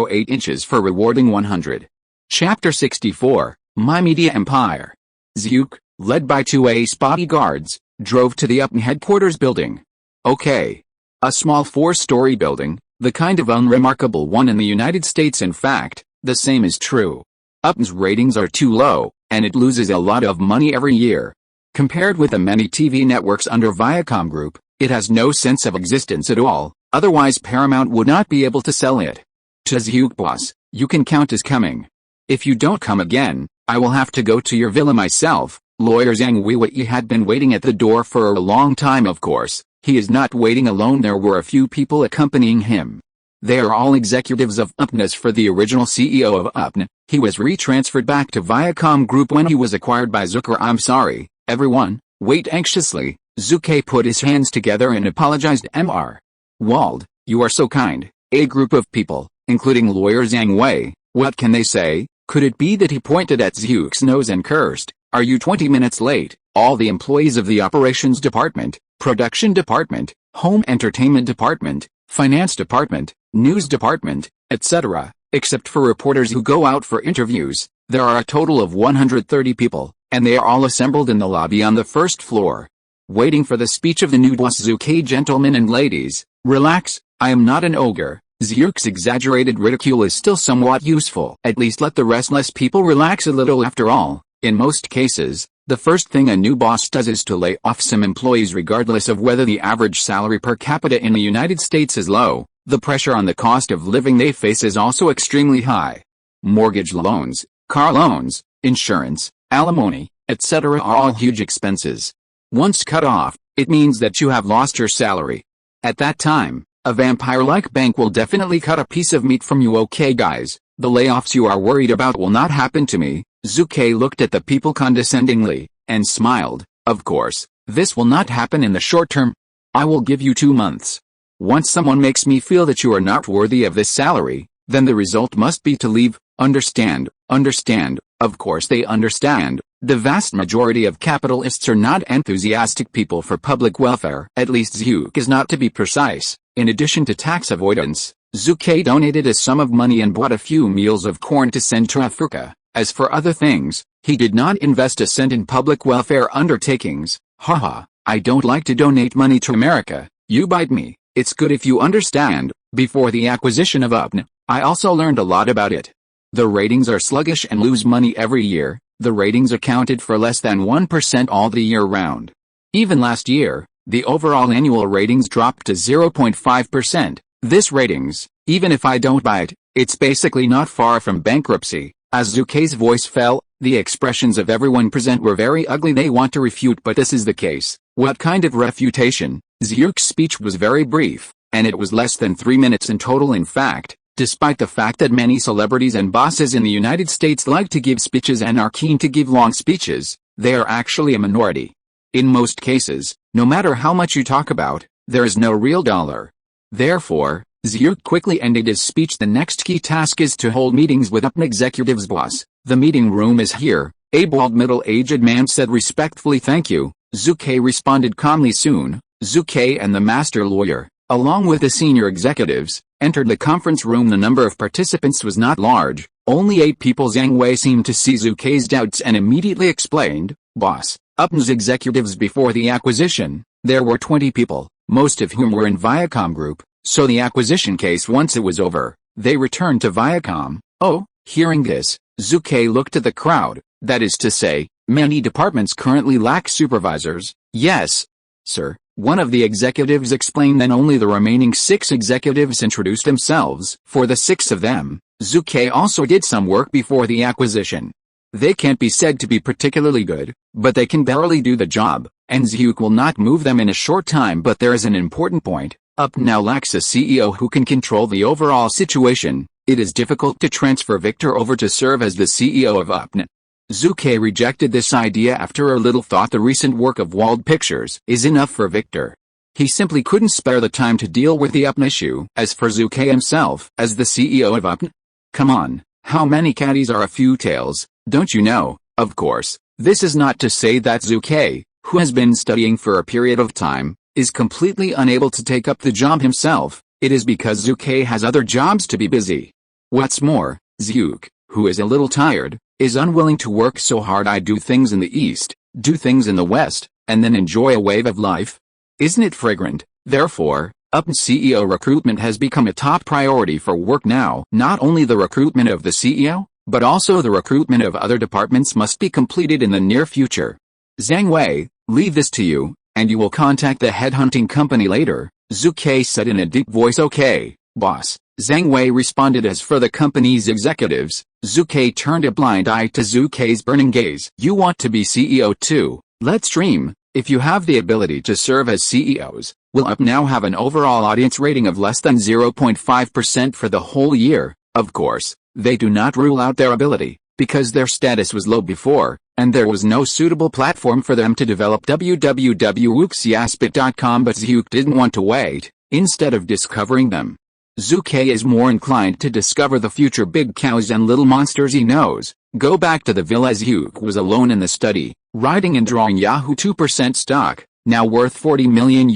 008 inches for rewarding 100. Chapter 64, My Media Empire. Zook, led by 2 ace bodyguards, drove to the UPN headquarters building. Okay. A small 4-story building, the kind of unremarkable one in the United States. In fact, the same is true. UPN's ratings are too low, and it loses a lot of money every year. Compared with the many TV networks under Viacom Group, it has no sense of existence at all, otherwise Paramount would not be able to sell it. To Zook, boss, you can count as coming. If you don't come again, I will have to go to your villa myself. Lawyer Zhang Wei had been waiting at the door for a long time. Of course, he is not waiting alone. There were a few people accompanying him. They are all executives of UPN. As for the original CEO of UPN, he was retransferred back to Viacom Group when he was acquired by Zucker. I'm sorry, everyone, wait anxiously. Zuke put his hands together and apologized. Mr. Wald, you are so kind. A group of people, including lawyer Zhang Wei, what can they say? Could it be that he pointed at Zook's nose and cursed? Are you 20 minutes late? All the employees of the operations department, production department, home entertainment department, finance department, news department, etc., except for reporters who go out for interviews, there are a total of 130 people, and they are all assembled in the lobby on the first floor, waiting for the speech of the new boss. Zook, gentlemen and ladies, relax, I am not an ogre. Zook's exaggerated ridicule is still somewhat useful. At least let the restless people relax a little. After all, in most cases, the first thing a new boss does is to lay off some employees regardless of whether the average salary per capita in the United States is low. The pressure on the cost of living they face is also extremely high. Mortgage loans, car loans, insurance, alimony, etc. are all huge expenses. Once cut off, it means that you have lost your salary. At that time, a vampire-like bank will definitely cut a piece of meat from you. Okay guys, the layoffs you are worried about will not happen to me. Zuke looked at the people condescendingly, and smiled. Of course, this will not happen in the short term. I will give you 2 months. Once someone makes me feel that you are not worthy of this salary, then the result must be to leave. Understand? Understand? Of course they understand. The vast majority of capitalists are not enthusiastic people for public welfare. At least Zook is not, to be precise. In addition to tax avoidance, Zuke donated a sum of money and bought a few meals of corn to send to Africa. As for other things, he did not invest a cent in public welfare undertakings. Haha, I don't like to donate money to America, you bite me. It's good if you understand. Before the acquisition of UPN, I also learned a lot about it. The ratings are sluggish and lose money every year. The ratings accounted for less than 1% all the year round. Even last year, the overall annual ratings dropped to 0.5%. This ratings, even if I don't buy it, it's basically not far from bankruptcy. As Zuke's voice fell, the expressions of everyone present were very ugly. They want to refute, but this is the case. What kind of refutation? Zook's speech was very brief. and it was less than 3 minutes in total. In fact, despite the fact that many celebrities and bosses in the United States like to give speeches and are keen to give long speeches, they are actually a minority. In most cases, no matter how much you talk about, there is no real dollar. Therefore, Zhu quickly ended his speech. The next key task is to hold meetings with upstart executives. Boss, the meeting room is here, a bald middle-aged man said respectfully. Thank you, Zhu Ke responded calmly. Soon, Zhu Ke and the master lawyer, along with the senior executives, entered the conference room. The number of participants was not large, only 8 people. Zhang Wei seemed to see Zhu Ke's doubts and immediately explained, Boss, upstart executives before the acquisition, there were 20 people, most of whom were in Viacom Group, so the acquisition case once it was over, they returned to Viacom. Oh, hearing this, Zhu Ke looked at the crowd, that is to say, many departments currently lack supervisors. Yes, sir, one of the executives explained. Then only the remaining 6 executives introduced themselves. For the 6 of them, Zhu Ke also did some work before the acquisition. They can't be said to be particularly good, but they can barely do the job, and Zhu will not move them in a short time. But there is an important point. Upstart now lacks a CEO who can control the overall situation. It is difficult to transfer Victor over to serve as the CEO of Upstart. Zhu Ke rejected this idea after a little thought. The recent work of Wald Pictures is enough for Victor. He simply couldn't spare the time to deal with the Upstart issue. As for Zhu Ke himself, as the CEO of Upstart, come on, how many caddies are a few tails, don't you know? Of course, this is not to say that Zhu Ke, who has been studying for a period of time, is completely unable to take up the job himself. It is because Zhu Ke has other jobs to be busy. What's more, Zhu, who is a little tired, is unwilling to work so hard. I do things in the East, do things in the West, and then enjoy a wave of life. Isn't it fragrant? Therefore, Upstart CEO recruitment has become a top priority for work now. Not only the recruitment of the CEO, but also the recruitment of other departments must be completed in the near future. Zhang Wei, leave this to you, and you will contact the headhunting company later, Zhu Ke said in a deep voice. Okay, boss, Zhang Wei responded. As for the company's executives, Zhu Ke turned a blind eye to Zhu Ke's burning gaze. You want to be CEO too? Let's dream. If you have the ability to serve as CEOs, will Upstart now have an overall audience rating of less than 0.5% for the whole year? Of course, they do not rule out their ability, because their status was low before, and there was no suitable platform for them to develop www.wuxiaspit.com. But Zhu didn't want to wait. Instead of discovering them, Zhu Ke is more inclined to discover the future big cows and little monsters he knows. Go back to the villa. Zhu was alone in the study, writing and drawing. Yahoo 2% stock, now worth $40 million.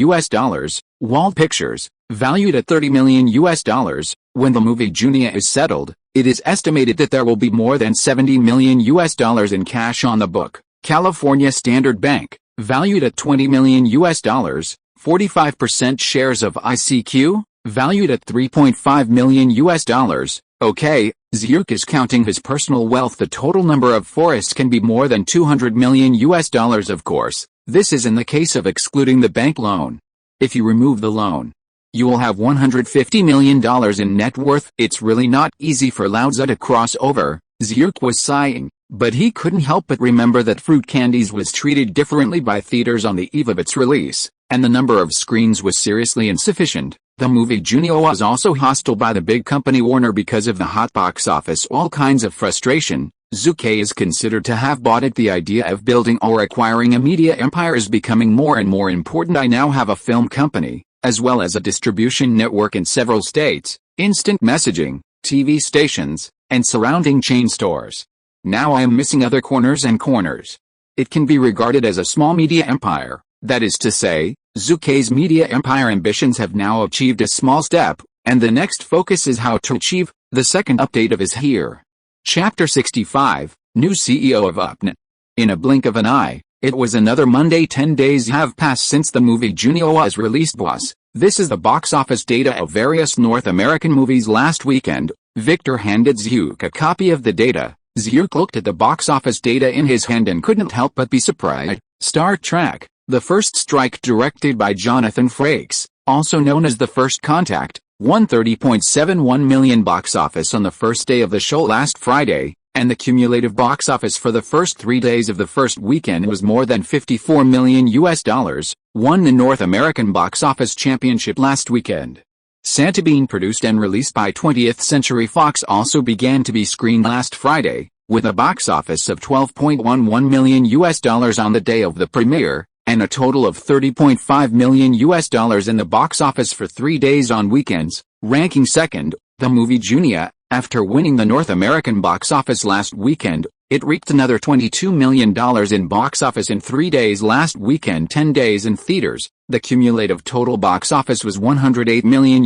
Wald Pictures, valued at $30 million. When the movie Junia is settled, it is estimated that there will be more than $70 million in cash on the book. California Standard Bank, valued at $20 million. 45% shares of ICQ, valued at $3.5 million. Okay, Zhu is counting his personal wealth. The total number of forests can be more than $200 million. Of course, this is in the case of excluding the bank loan. If you remove the loan, you will have $150 million in net worth. It's really not easy for Lao Tzu to cross over, Zhu was sighing, but he couldn't help but remember that Fruit Candies was treated differently by theaters on the eve of its release, and the number of screens was seriously insufficient. The movie Junia was also hostile by the big company Warner because of the hot box office. All kinds of frustration. Zhu Ke is considered to have bought it. The idea of building or acquiring a media empire is becoming more and more important. I now have a film company, as well as a distribution network in several states, instant messaging, TV stations, and surrounding chain stores. Now I am missing other corners and corners. It can be regarded as a small media empire. That is to say, Zhu Ke's media empire ambitions have now achieved a small step, and the next focus is how to achieve. The second update of is here. Chapter 65, New CEO of Upstart. In a blink of an eye, it was another Monday. 10 days have passed since the movie Junia was released. Boss, this is the box office data of various North American movies last weekend. Victor handed Zhu a copy of the data. Zhu looked at the box office data in his hand and couldn't help but be surprised. Star Trek, The First Strike, directed by Jonathan Frakes, also known as The First Contact, won $30.71 million box office on the first day of the show last Friday, and the cumulative box office for the first 3 days of the first weekend was more than $54 million, won the North American box office championship last weekend. Santa being produced and released by 20th Century Fox also began to be screened last Friday, with a box office of $12.11 million on the day of the premiere, and a total of $30.5 million in the box office for 3 days on weekends, ranking second. The movie Junia, after winning the North American box office last weekend, it reaped another $22 million in box office in 3 days last weekend, 10 days in theaters. The cumulative total box office was $108 million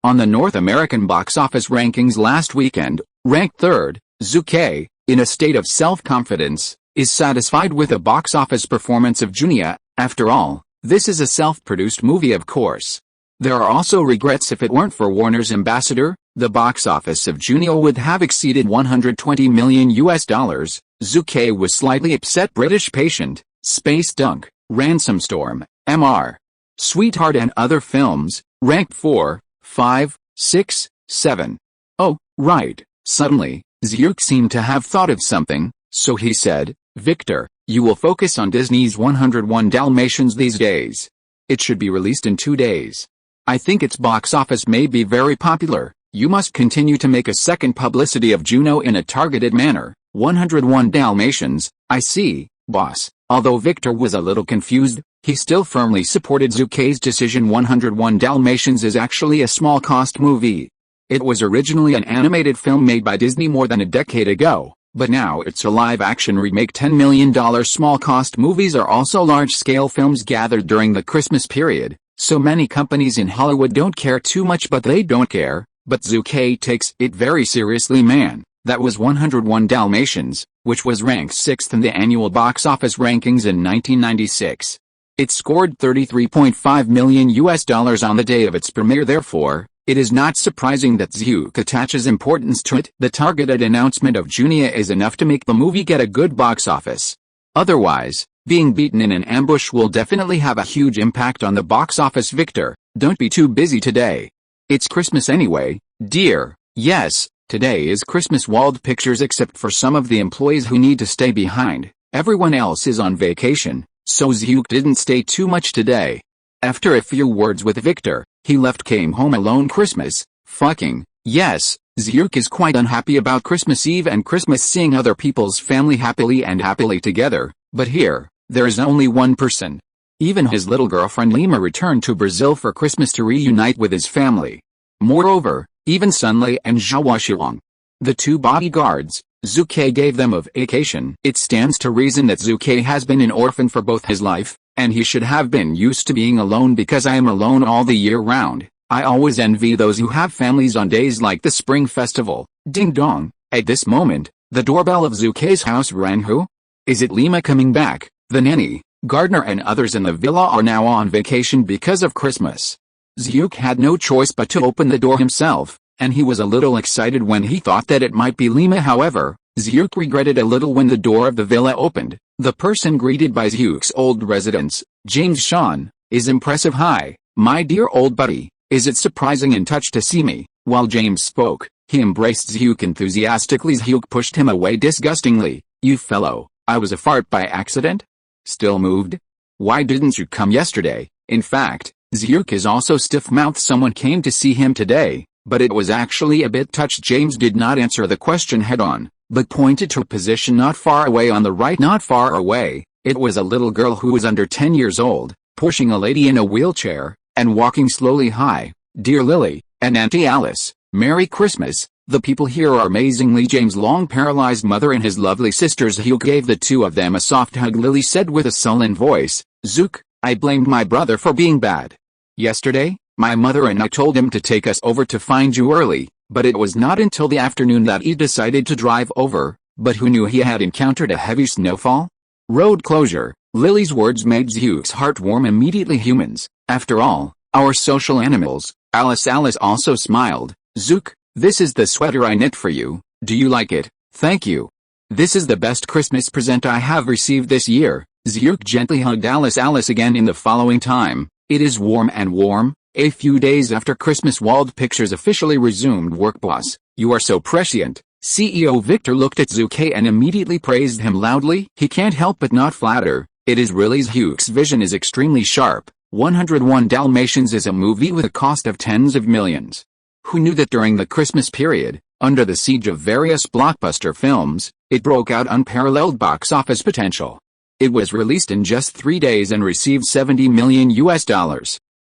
on the North American box office rankings last weekend. Ranked third, Zhu Ke, in a state of self-confidence, is satisfied with the box office performance of Junia. After all, this is a self-produced movie, of course. There are also regrets. If it weren't for Warner's ambassador, the box office of Junia would have exceeded $120 million. Zhu Ke was slightly upset. British Patient, Space Dunk, Ransom Storm, Mr. Sweetheart and other films, ranked 4, 5, 6, 7. Oh, right. Suddenly, Zhu seemed to have thought of something, so he said, "Victor, you will focus on Disney's 101 Dalmatians these days. It should be released in 2 days. I think its box office may be very popular. You must continue to make a second publicity of Juno in a targeted manner. 101 Dalmatians, I see, boss." Although Victor was a little confused, he still firmly supported Zhu Ke's decision. 101 Dalmatians is actually a small-cost movie. It was originally an animated film made by Disney more than a decade ago, but now it's a live-action remake. $10 million small-cost movies are also large-scale films gathered during the Christmas period. So many companies in Hollywood don't care too much, but they don't care. But Zhu Ke takes it very seriously, man. That was 101 Dalmatians, which was ranked 6th in the annual box office rankings in 1996. It scored $33.5 million on the day of its premiere. Therefore, it is not surprising that Zhu attaches importance to it. The targeted announcement of Junia is enough to make the movie get a good box office. Otherwise, being beaten in an ambush will definitely have a huge impact on the box office. Victor, don't be too busy today. It's Christmas anyway, dear. Yes, today is Christmas. Wald Pictures, except for some of the employees who need to stay behind, everyone else is on vacation, so Zhu didn't stay too much today. After a few words with Victor, he left. Came home alone. Christmas, fucking, yes. Zhu is quite unhappy about Christmas Eve and Christmas, seeing other people's family happily together, but here, there is only one person. Even his little girlfriend Lima returned to Brazil for Christmas to reunite with his family. Moreover, even Sunlei and Zhao Xiong, the two bodyguards, Zhu Ke gave them a vacation. It stands to reason that Zhu Ke has been an orphan for both his life, and he should have been used to being alone, because I am alone all the year round. I always envy those who have families on days like the Spring Festival. Ding dong. At this moment, the doorbell of Zhu Ke's house rang. Who? Is it Lima coming back? The nanny, gardener and others in the villa are now on vacation because of Christmas. Zhu had no choice but to open the door himself, and he was a little excited when he thought that it might be Lima. However, Zhu regretted a little when the door of the villa opened. The person greeted by Zhu's old residents, James Sean, is impressive. "Hi, my dear old buddy. Is it surprising and touched to see me?" While James spoke, he embraced Zhu enthusiastically. Zhu pushed him away disgustingly. "You fellow, I was a fart by accident? Still moved? Why didn't you come yesterday?" In fact, Zhu is also stiff-mouthed. Someone came to see him today, but it was actually a bit touched. James did not answer the question head-on, but pointed to a position not far away on the right. Not far away, it was a little girl who was under 10 years old, pushing a lady in a wheelchair, and walking slowly. "Hi, dear Lily, and Auntie Alice, Merry Christmas. The people here are amazingly." James' long-paralyzed mother and his lovely sisters Zhu gave the two of them a soft hug. Lily said with a sullen voice, "Zhu, I blamed my brother for being bad. Yesterday, my mother and I told him to take us over to find you early, but it was not until the afternoon that he decided to drive over. But who knew he had encountered a heavy snowfall?" Road closure. Lily's words made Zhu's heart warm immediately. Humans, after all, are social animals. Alice also smiled. "Zhu, this is the sweater I knit for you. Do you like it?" "Thank you. This is the best Christmas present I have received this year." Zhu gently hugged Alice again in the following time. It is warm and warm. A few days after Christmas, Wald Pictures officially resumed work. "Boss, you are so prescient. CEO Victor looked at Zhu Ke and immediately praised him loudly. He can't help but not flatter. It is really Zhu's vision is extremely sharp. 101 Dalmatians is a movie with a cost of tens of millions. Who knew that during the Christmas period, under the siege of various blockbuster films, it broke out unparalleled box office potential. It was released in just 3 days and received $70 million.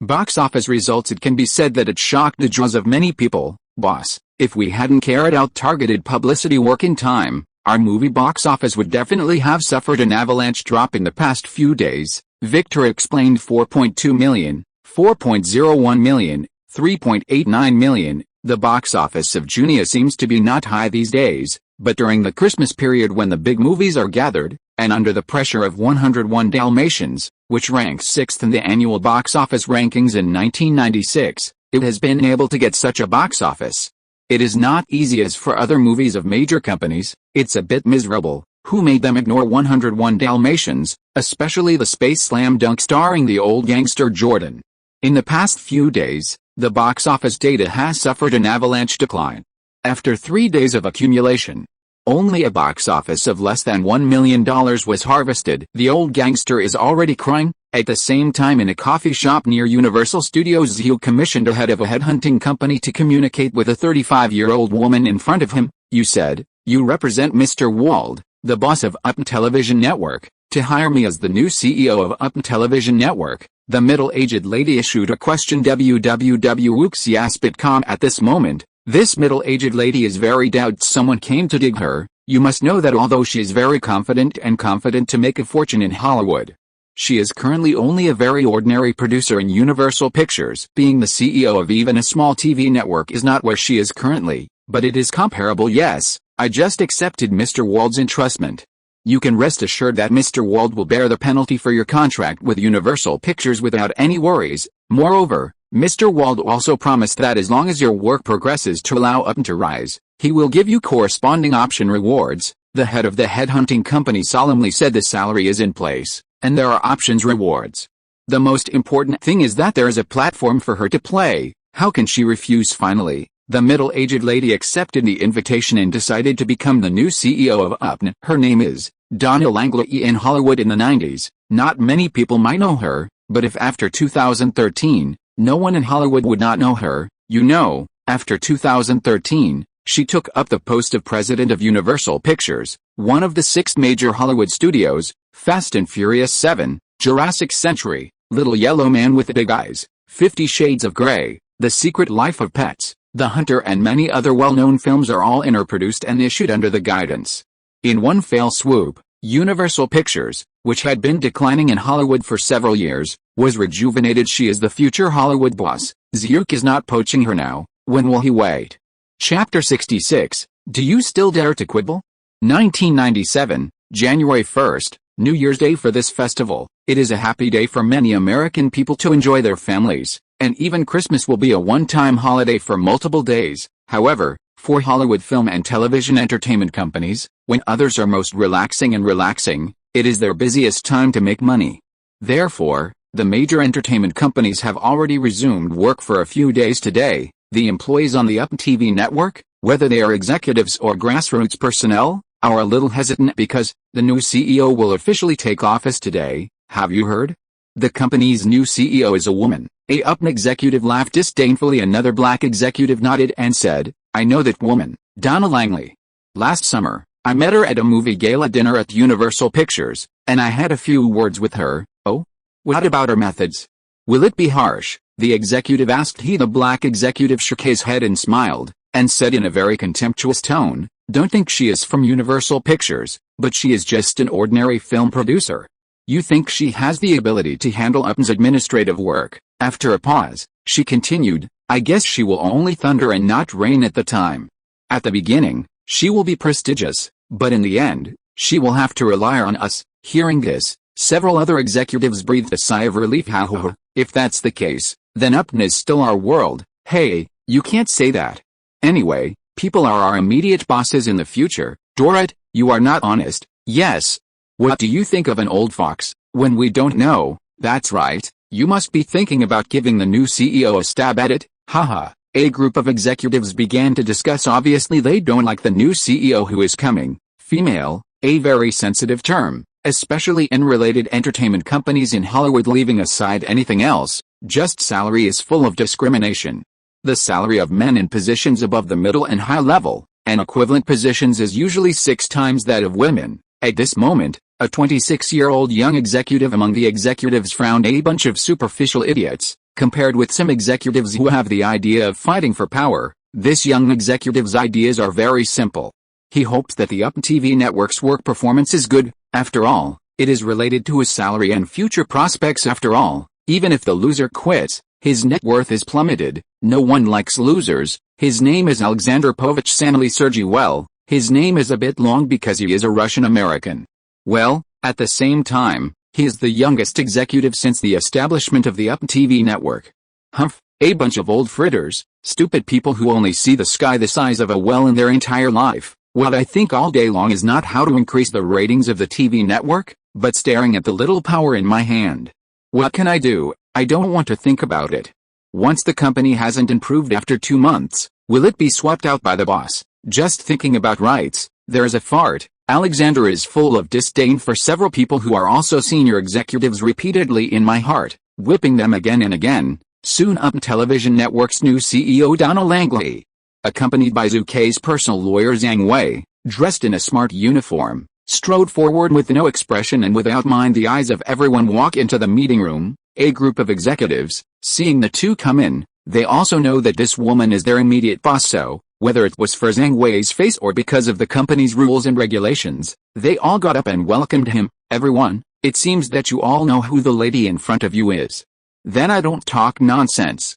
Box office results. It can be said that it shocked the jaws of many people. Boss, if we hadn't carried out targeted publicity work in time, our movie box office would definitely have suffered an avalanche drop in the past few days, Victor explained. 4.2 million, 4.01 million, 3.89 million. The box office of Junia seems to be not high these days, but during the Christmas period when the big movies are gathered, and under the pressure of 101 Dalmatians, which ranks 6th in the annual box office rankings in 1996, it has been able to get such a box office. It is not easy as for other movies of major companies. It's a bit miserable. Who made them ignore 101 Dalmatians, especially the space slam dunk starring the old gangster Jordan? In the past few days, the box office data has suffered an avalanche decline. After 3 days of accumulation, only a box office of less than $1 million was harvested. The old gangster is already crying. At the same time, in a coffee shop near Universal Studios, Zhu commissioned a head of a headhunting company to communicate with a 35-year-old woman in front of him. You said, you represent Mr. Wald, the boss of Upstart Television Network, to hire me as the new CEO of Upstart Television Network. The middle-aged lady issued a question. www.wooxiasp.com. At this moment, this middle-aged lady is very doubts someone came to dig her. You must know that although she is very confident to make a fortune in Hollywood, she is currently only a very ordinary producer in Universal Pictures. Being the CEO of even a small TV network is not where she is currently, but it is comparable. Yes, I just accepted Mr. Wald's entrustment. You can rest assured that Mr. Wald will bear the penalty for your contract with Universal Pictures without any worries. Moreover, Mr. Wald also promised that as long as your work progresses to allow Upstart to rise, he will give you corresponding option rewards. The head of the headhunting company solemnly said the salary is in place, and there are options rewards. The most important thing is that there is a platform for her to play. How can she refuse? Finally, the middle-aged lady accepted the invitation and decided to become the new CEO of Upstart. Her name is Donna Langley. In Hollywood in the 90s, not many people might know her, but if after 2013, no one in Hollywood would not know her, after 2013, she took up the post of president of Universal Pictures, one of the 6 major Hollywood studios: Fast and Furious 7, Jurassic Century, Little Yellow Man with Big Eyes, 50 Shades of Grey, The Secret Life of Pets, The Hunter, and many other well-known films are all produced and issued under the guidance. In one fell swoop, Universal Pictures, which had been declining in Hollywood for several years, was rejuvenated. She is the future Hollywood boss. Zhu is not poaching her now. When will he wait? Chapter 66. Do you still dare to quibble? 1997, January 1st, New Year's Day. For this festival, it is a happy day for many American people to enjoy their families, and even Christmas will be a one-time holiday for multiple days. However, for Hollywood film and television entertainment companies, when others are most relaxing, it is their busiest time to make money. Therefore, the major entertainment companies have already resumed work for a few days today. The employees on the Upstart TV network, whether they are executives or grassroots personnel, are a little hesitant because the new CEO will officially take office today. Have you heard? The company's new CEO is a woman. A Upstart executive laughed disdainfully. Another black executive nodded and said, I know that woman, Donna Langley. Last summer, I met her at a movie gala dinner at Universal Pictures, and I had a few words with her. Oh? What about her methods? Will it be harsh? The executive asked. The black executive shook his head and smiled, and said in a very contemptuous tone, don't think she is from Universal Pictures, but she is just an ordinary film producer. You think she has the ability to handle Upstart's administrative work? After a pause, she continued, I guess she will only thunder and not rain at the time. At the beginning, she will be prestigious, but in the end, she will have to rely on us. Hearing this, several other executives breathed a sigh of relief. If that's the case, then Upstart is still our world. Hey, you can't say that. Anyway, people are our immediate bosses in the future. Dorrit, you are not honest. Yes. What do you think of an old fox, when we don't know? That's right, you must be thinking about giving the new CEO a stab at it. Haha, a group of executives began to discuss. Obviously they don't like the new CEO who is coming, female, a very sensitive term, especially in related entertainment companies in Hollywood. Leaving aside anything else, just salary is full of discrimination. The salary of men in positions above the middle and high level, and equivalent positions is usually 6 times that of women. At this moment, a 26-year-old young executive among the executives frowned. A bunch of superficial idiots, compared with some executives who have the idea of fighting for power. This young executive's ideas are very simple. He hopes that the UP TV network's work performance is good. After all, it is related to his salary and future prospects. After all, even if the loser quits, his net worth is plummeted. No one likes losers. His name is Alexander Povich Sanily Sergey. Well, his name is a bit long because he is a Russian American. Well, at the same time, he is the youngest executive since the establishment of the UP TV network. Humph, a bunch of old fritters, stupid people who only see the sky the size of a well in their entire life. What I think all day long is not how to increase the ratings of the TV network, but staring at the little power in my hand. What can I do? I don't want to think about it. Once the company hasn't improved after 2 months, will it be swept out by the boss? Just thinking about rights, there's a fart. Alexander is full of disdain for several people who are also senior executives repeatedly in my heart, whipping them again and again. Soon UP Television Network's new CEO Donna Langley, accompanied by Zhu Ke's personal lawyer Zhang Wei, dressed in a smart uniform, strode forward with no expression and without mind the eyes of everyone walk into the meeting room. A group of executives, seeing the two come in, they also know that this woman is their immediate boss, so, whether it was for Zhang Wei's face or because of the company's rules and regulations, they all got up and welcomed him. Everyone, it seems that you all know who the lady in front of you is. Then I don't talk nonsense.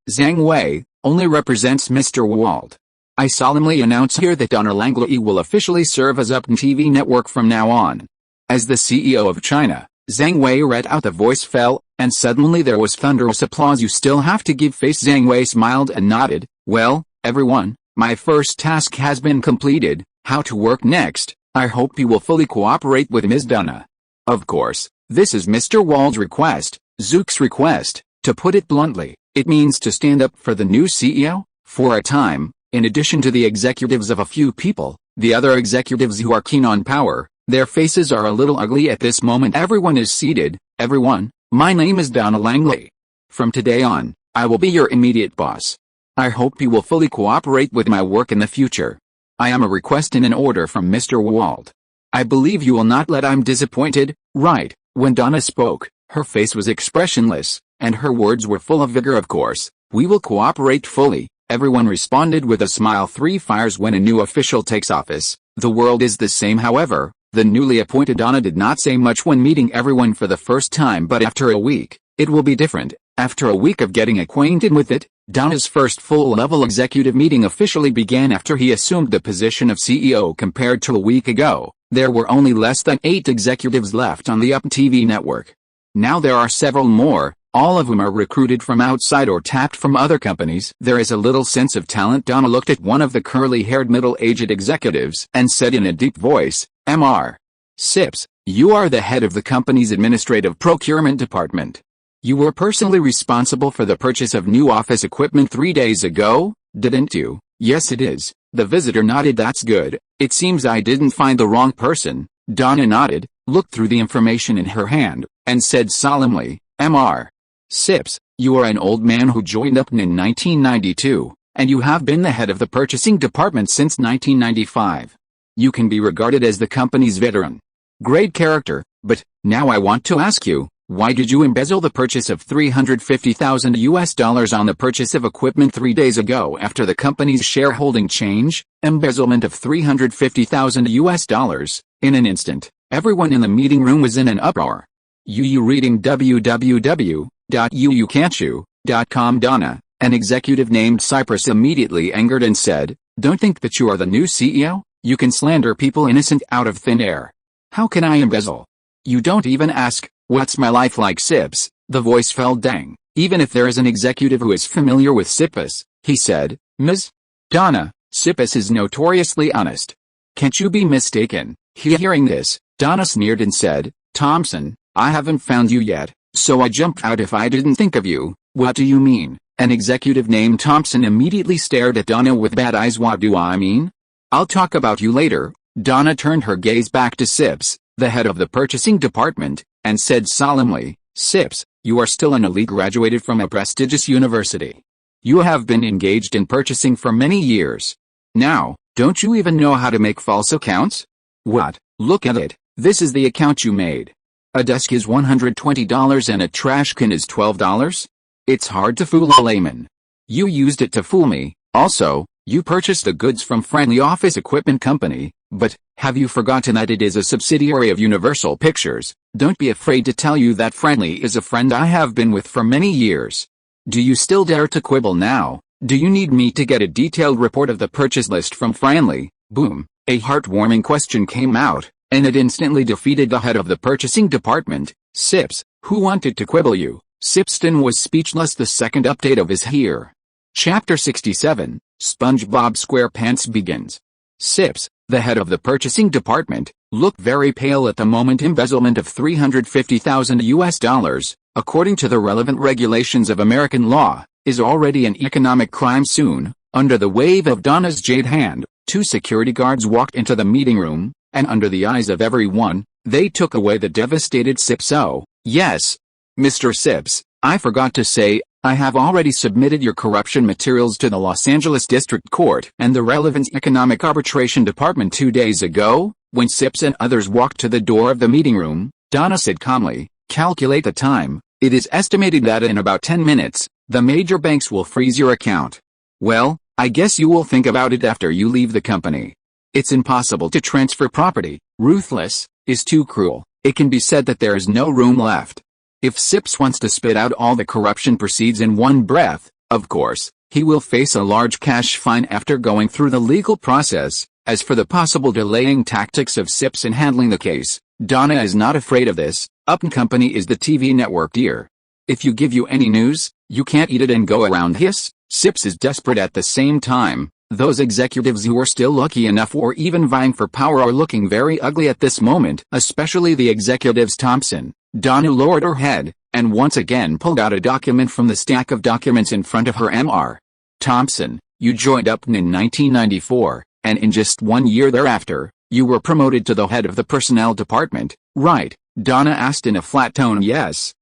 Zhang Wei, only represents Mr. Wald. I solemnly announce here that Donna Langley will officially serve as UP TV network from now on. As the CEO of China, Zhang Wei read out. The voice fell, and suddenly there was thunderous applause. You still have to give face. Zhang Wei smiled and nodded. Well, everyone, my first task has been completed. How to work next? I hope you will fully cooperate with Ms. Donna. Of course, this is Mr. Wald's request, Zhu's request. To put it bluntly, it means to stand up for the new CEO. For a time, in addition to the executives of a few people, the other executives who are keen on power, their faces are a little ugly at this moment. Everyone is seated. Everyone, my name is Donna Langley. From today on, I will be your immediate boss. I hope you will fully cooperate with my work in the future. I am a request and an order from Mr. Wald. I believe you will not let I'm disappointed, right? When Donna spoke, her face was expressionless, and her words were full of vigor. Of course, we will cooperate fully, everyone responded with a smile. 3 fires when a new official takes office. The world is the same. However, the newly appointed Donna did not say much when meeting everyone for the first time, but after a week, it will be different. After a week of getting acquainted with it, Donna's first full-level executive meeting officially began after he assumed the position of CEO. Compared to a week ago, there were only less than 8 executives left on the UP TV network. Now there are several more, all of whom are recruited from outside or tapped from other companies. There is a little sense of talent. Donna looked at one of the curly-haired middle-aged executives and said in a deep voice, Mr. Sips, you are the head of the company's administrative procurement department. You were personally responsible for the purchase of new office equipment 3 days ago, didn't you? Yes, it is. The visitor nodded. That's good. It seems I didn't find the wrong person. Donna nodded, looked through the information in her hand, and said solemnly, Mr. Sips, you are an old man who joined UP in 1992, and you have been the head of the purchasing department since 1995. You can be regarded as the company's veteran. Great character, but, now I want to ask you, why did you embezzle the purchase of $350,000 on the purchase of equipment 3 days ago after the company's shareholding change? Embezzlement of $350,000. In an instant, everyone in the meeting room was in an uproar. You reading www.uucan'tchoo.com. Donna, an executive named Cypress, immediately angered and said, Don't think that you are the new CEO? You can slander people innocent out of thin air. How can I embezzle? You don't even ask. What's my life like? Sips, the voice fell. Dang, even if there is an executive who is familiar with Sippus, he said, Ms. Donna, Sippus is notoriously honest. Can't you be mistaken? Hearing this, Donna sneered and said, Thompson, I haven't found you yet, so I jumped out if I didn't think of you. What do you mean? An executive named Thompson immediately stared at Donna with bad eyes. What do I mean? I'll talk about you later. Donna turned her gaze back to Sips, the head of the purchasing department, and said solemnly, Sips, you are still an elite graduated from a prestigious university. You have been engaged in purchasing for many years. Now, don't you even know how to make false accounts? What? Look at it. This is the account you made. A desk is $120 and a trash can is $12? It's hard to fool a layman. You used it to fool me. Also, you purchased the goods from Friendly Office Equipment Company, but have you forgotten that it is a subsidiary of Universal Pictures? Don't be afraid to tell you that Friendly is a friend I have been with for many years. Do you still dare to quibble now? Do you need me to get a detailed report of the purchase list from Friendly? Boom. A heartwarming question came out, and it instantly defeated the head of the purchasing department, Sips, who wanted to quibble you. Sipston was speechless. The second update of is here. Chapter 67, SpongeBob SquarePants begins. Sips, the head of the purchasing department, looked very pale at the moment. Embezzlement of $350,000, according to the relevant regulations of American law, is already an economic crime. Soon, under the wave of Donna's jade hand, 2 security guards walked into the meeting room, and under the eyes of everyone, they took away the devastated Sips. Oh, yes. Mr. Sips, I forgot to say, I have already submitted your corruption materials to the Los Angeles District Court and the relevant Economic Arbitration Department 2 days ago. When Sips and others walked to the door of the meeting room, Donna said calmly, calculate the time. It is estimated that in about 10 minutes, the major banks will freeze your account. Well, I guess you will think about it after you leave the company. It's impossible to transfer property. Ruthless is too cruel. It can be said that there is no room left. If Sips wants to spit out all the corruption proceeds in one breath, of course, he will face a large cash fine after going through the legal process. As for the possible delaying tactics of Sips in handling the case, Donna is not afraid of this. Upton Company is the TV network, dear. If you give you any news, you can't eat it and go around hiss. Sips is desperate at the same time. Those executives who are still lucky enough or even vying for power are looking very ugly at this moment, especially the executives. Thompson. Donna lowered her head, and once again pulled out a document from the stack of documents in front of her. Mr. Thompson, you joined Upton in 1994, and in just 1 year thereafter, you were promoted to the head of the personnel department, right? Donna asked in a flat tone. Yes,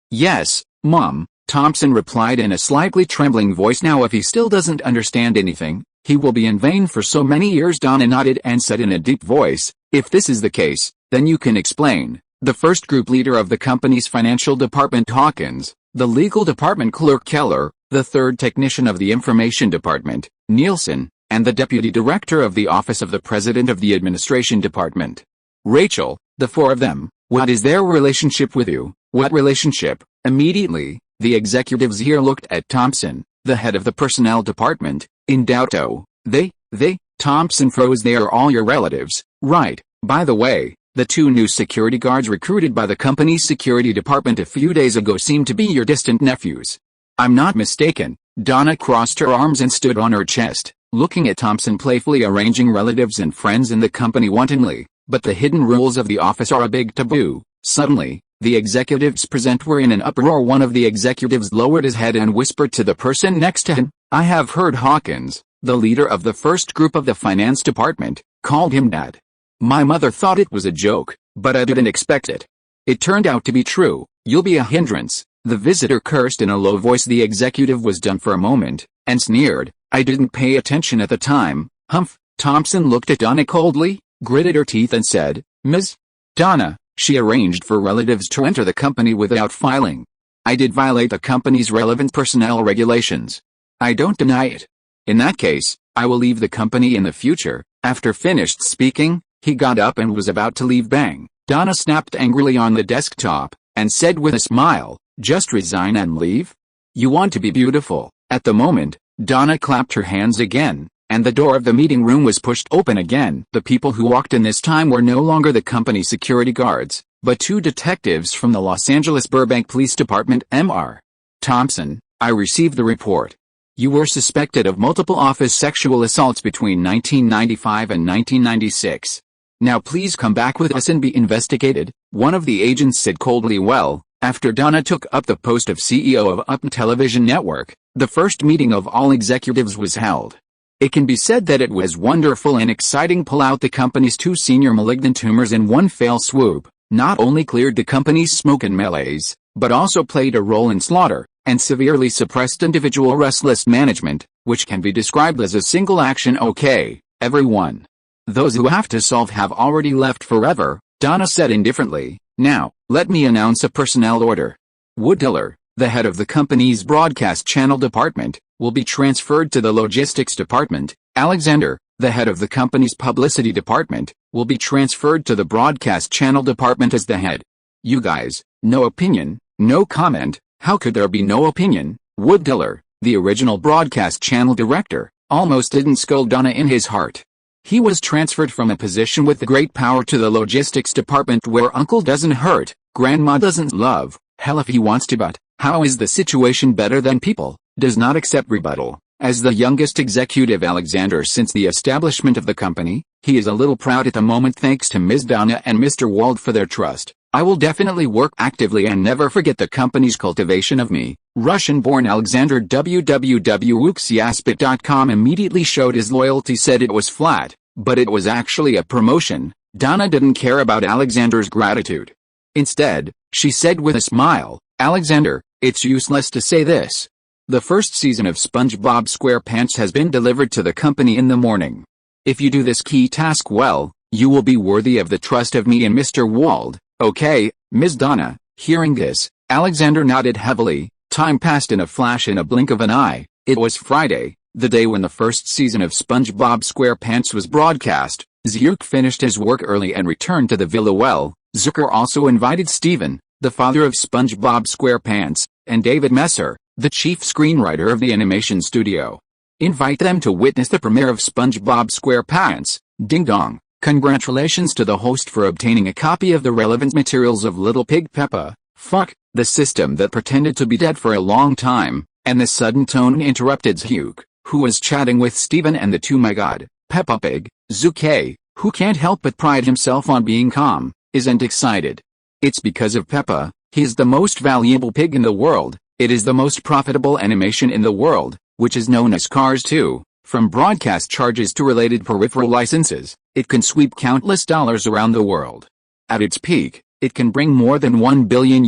Mom, Thompson replied in a slightly trembling voice. Now if he still doesn't understand anything, he will be in vain for so many years. Donna nodded and said in a deep voice, if this is the case, then you can explain. The first group leader of the company's financial department, Hawkins, the legal department clerk, Keller, the third technician of the information department, Nielsen, and the deputy director of the office of the president of the administration department, Rachel. The 4 of them. What is their relationship with you? What relationship? Immediately, the executives here looked at Thompson, the head of the personnel department, in doubt. Oh, they, Thompson froze. They are all your relatives, right? By the way, the 2 new security guards recruited by the company's security department a few days ago seem to be your distant nephews. I'm not mistaken. Donna crossed her arms and stood on her chest, looking at Thompson playfully arranging relatives and friends in the company wantonly, but the hidden rules of the office are a big taboo. Suddenly, the executives present were in an uproar. One of the executives lowered his head and whispered to the person next to him, I have heard Hawkins, the leader of the first group of the finance department, called him Dad. My mother thought it was a joke, but I didn't expect it. It turned out to be true. You'll be a hindrance. The visitor cursed in a low voice. The executive was done for a moment, and sneered, I didn't pay attention at the time. Humph. Thompson looked at Donna coldly, gritted her teeth and said, Ms. Donna, she arranged for relatives to enter the company without filing. I did violate the company's relevant personnel regulations. I don't deny it. In that case, I will leave the company in the future. After finished speaking, he got up and was about to leave. Bang! Donna snapped angrily on the desktop, and said with a smile, just resign and leave? You want to be beautiful. At the moment, Donna clapped her hands again, and the door of the meeting room was pushed open again. The people who walked in this time were no longer the company security guards, but 2 detectives from the Los Angeles Burbank Police Department. Mr. Thompson, I received the report. You were suspected of multiple office sexual assaults between 1995 and 1996. Now please come back with us and be investigated. One of the agents said coldly. Well, After Donna took up the post of CEO of Upstart Television Network, the first meeting of all executives was held. It can be said that it was wonderful and exciting. Pull out the company's 2 senior malignant tumors in one fell swoop, not only cleared the company's smoke and malaise, but also played a role in slaughter, and severely suppressed individual restless management, which can be described as a single action. Okay, everyone. Those who have to solve have already left forever, Donna said indifferently. Now, let me announce a personnel order. Wood Diller, the head of the company's broadcast channel department, will be transferred to the logistics department. Alexander, the head of the company's publicity department, will be transferred to the broadcast channel department as the head. You guys, no opinion, no comment. How could there be no opinion? Wood Diller, the original broadcast channel director, almost didn't scold Donna in his heart. He was transferred from a position with great power to the logistics department where uncle doesn't hurt, grandma doesn't love, hell if he wants to, but how is the situation better than people? Does not accept rebuttal. As the youngest executive Alexander since the establishment of the company, he is a little proud at the moment thanks to Ms. Donna and Mr. Wald for their trust. I will definitely work actively and never forget the company's cultivation of me. Russian-born Alexander www.wuxiaspit.com immediately showed his loyalty, said it was flat, but it was actually a promotion. Donna didn't care about Alexander's gratitude. Instead, she said with a smile, Alexander, it's useless to say this. The first season of SpongeBob SquarePants has been delivered to the company in the morning. If you do this key task well, you will be worthy of the trust of me and Mr. Wald. Okay, Ms. Donna. Hearing this, Alexander nodded heavily. Time passed in a flash, in a blink of an eye. It was Friday, the day when the first season of SpongeBob SquarePants was broadcast. Zuke finished his work early and returned to the villa. Well, Zucker also invited Steven, the father of SpongeBob SquarePants, and David Messer, the chief screenwriter of the animation studio. Invite them to witness the premiere of SpongeBob SquarePants. Ding dong. Congratulations to the host for obtaining a copy of the relevant materials of Little Pig Peppa. Fuck, the system that pretended to be dead for a long time, and the sudden tone interrupted Zuke, who was chatting with Steven and the 2 my god, Peppa Pig. Zuke, who can't help but pride himself on being calm, isn't excited. It's because of Peppa. He's the most valuable pig in the world. It is the most profitable animation in the world, which is known as Cars 2. From broadcast charges to related peripheral licenses, it can sweep countless dollars around the world. At its peak, it can bring more than $1 billion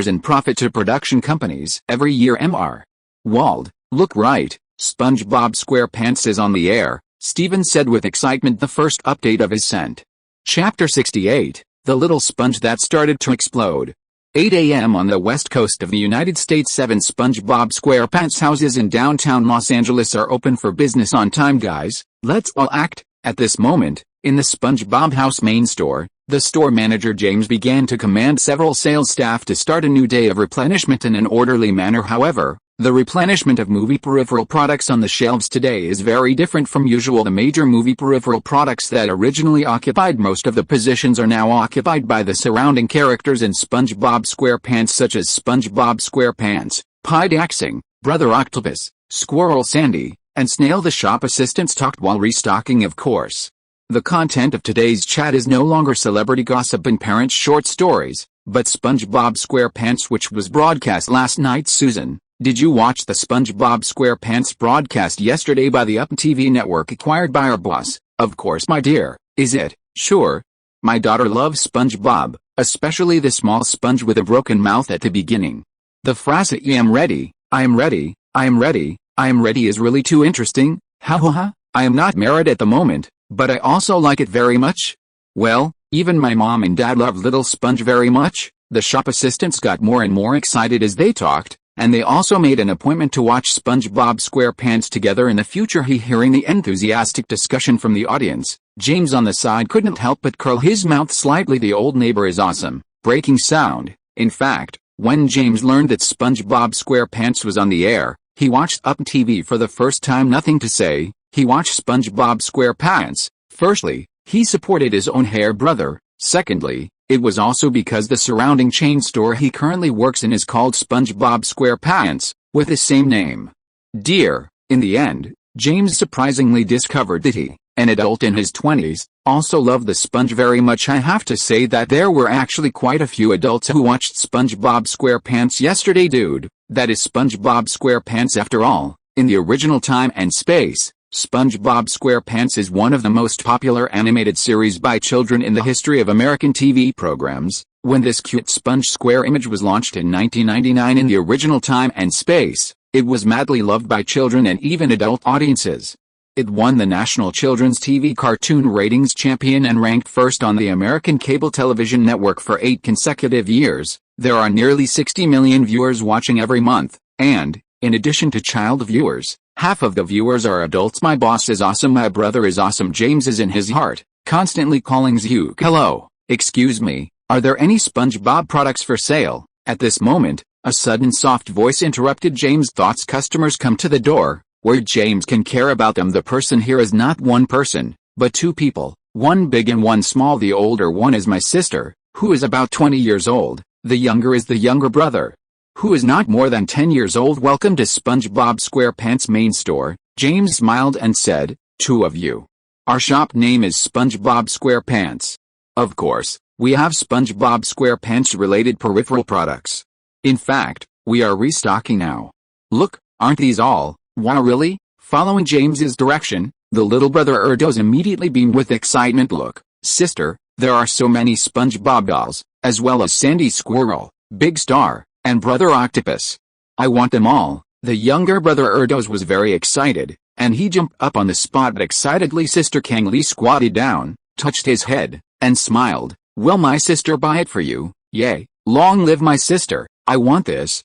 in profit to production companies every year. Mr. Wald, look right, SpongeBob SquarePants is on the air, Steven said with excitement, the first update of his scent. Chapter 68, The Little Sponge That Started to Explode. 8 a.m. on the west coast of the United States. 7 SpongeBob SquarePants houses in downtown Los Angeles are open for business on time. Guys, let's all act. At this moment, in the SpongeBob House main store, the store manager James began to command several sales staff to start a new day of replenishment in an orderly manner. However, the replenishment of movie peripheral products on the shelves today is very different from usual. The major movie peripheral products that originally occupied most of the positions are now occupied by the surrounding characters in SpongeBob SquarePants, such as SpongeBob SquarePants, Pie Daxing, Brother Octopus, Squirrel Sandy, and Snail. The shop assistants talked while restocking, of course. The content of today's chat is no longer celebrity gossip and parent short stories, but SpongeBob SquarePants, which was broadcast last night. Susan, did you watch the SpongeBob SquarePants broadcast yesterday by the Upstart TV network acquired by our boss? Of course, my dear. Is it? Sure. My daughter loves SpongeBob, especially the small sponge with a broken mouth at the beginning. The phrase "I am ready, I am ready, I am ready, I am ready" is really too interesting. Ha ha ha. I am not married at the moment, but I also like it very much. Well, even my mom and dad love Little Sponge very much. The shop assistants got more and more excited as they talked, and they also made an appointment to watch SpongeBob SquarePants together in the future. Hearing the enthusiastic discussion from the audience, James on the side couldn't help but curl his mouth slightly. The old neighbor is awesome. Breaking sound. In fact, when James learned that SpongeBob SquarePants was on the air, he watched Upstart TV for the first time. Nothing to say. He watched SpongeBob SquarePants. Firstly, he supported his own hair brother. Secondly, it was also because the surrounding chain store he currently works in is called SpongeBob SquarePants, with the same name. In the end, James surprisingly discovered that he an adult in his 20s, also loved the sponge very much. I have to say that there were actually quite a few adults who watched SpongeBob SquarePants yesterday, dude. That is SpongeBob SquarePants after all. In the original time and space, SpongeBob SquarePants is one of the most popular animated series by children in the history of American TV programs. When this cute sponge square image was launched in 1999 in the original time and space, it was madly loved by children and even adult audiences. It won the National Children's TV Cartoon Ratings Champion and ranked first on the American cable television network for 8 consecutive years. There are nearly 60 million viewers watching every month, and, in addition to child viewers, half of the viewers are adults. My boss is awesome, my brother is awesome, James is in his heart, constantly calling Zhu. Hello, excuse me, are there any SpongeBob products for sale? At this moment, a sudden soft voice interrupted James' thoughts. Customers come to the door, where James can care about them. The person here is not one person, but two people, one big and one small. The older one is my sister, who is about 20 years old. The younger is the younger brother, who is not more than 10 years old. Welcome to SpongeBob SquarePants main store, James smiled and said, two of you. Our shop name is SpongeBob SquarePants. Of course, we have SpongeBob SquarePants related peripheral products. In fact, we are restocking now. Look, aren't these all? Wow, really? Following James's direction, the little brother Erdos immediately beamed with excitement. Look, sister, there are so many SpongeBob dolls, as well as Sandy Squirrel, Big Star, and Brother Octopus. I want them all. The younger brother Erdos was very excited, and he jumped up on the spot. But excitedly Sister Kanglee squatted down, touched his head, and smiled. Will my sister buy it for you? Yay, long live my sister. I want this,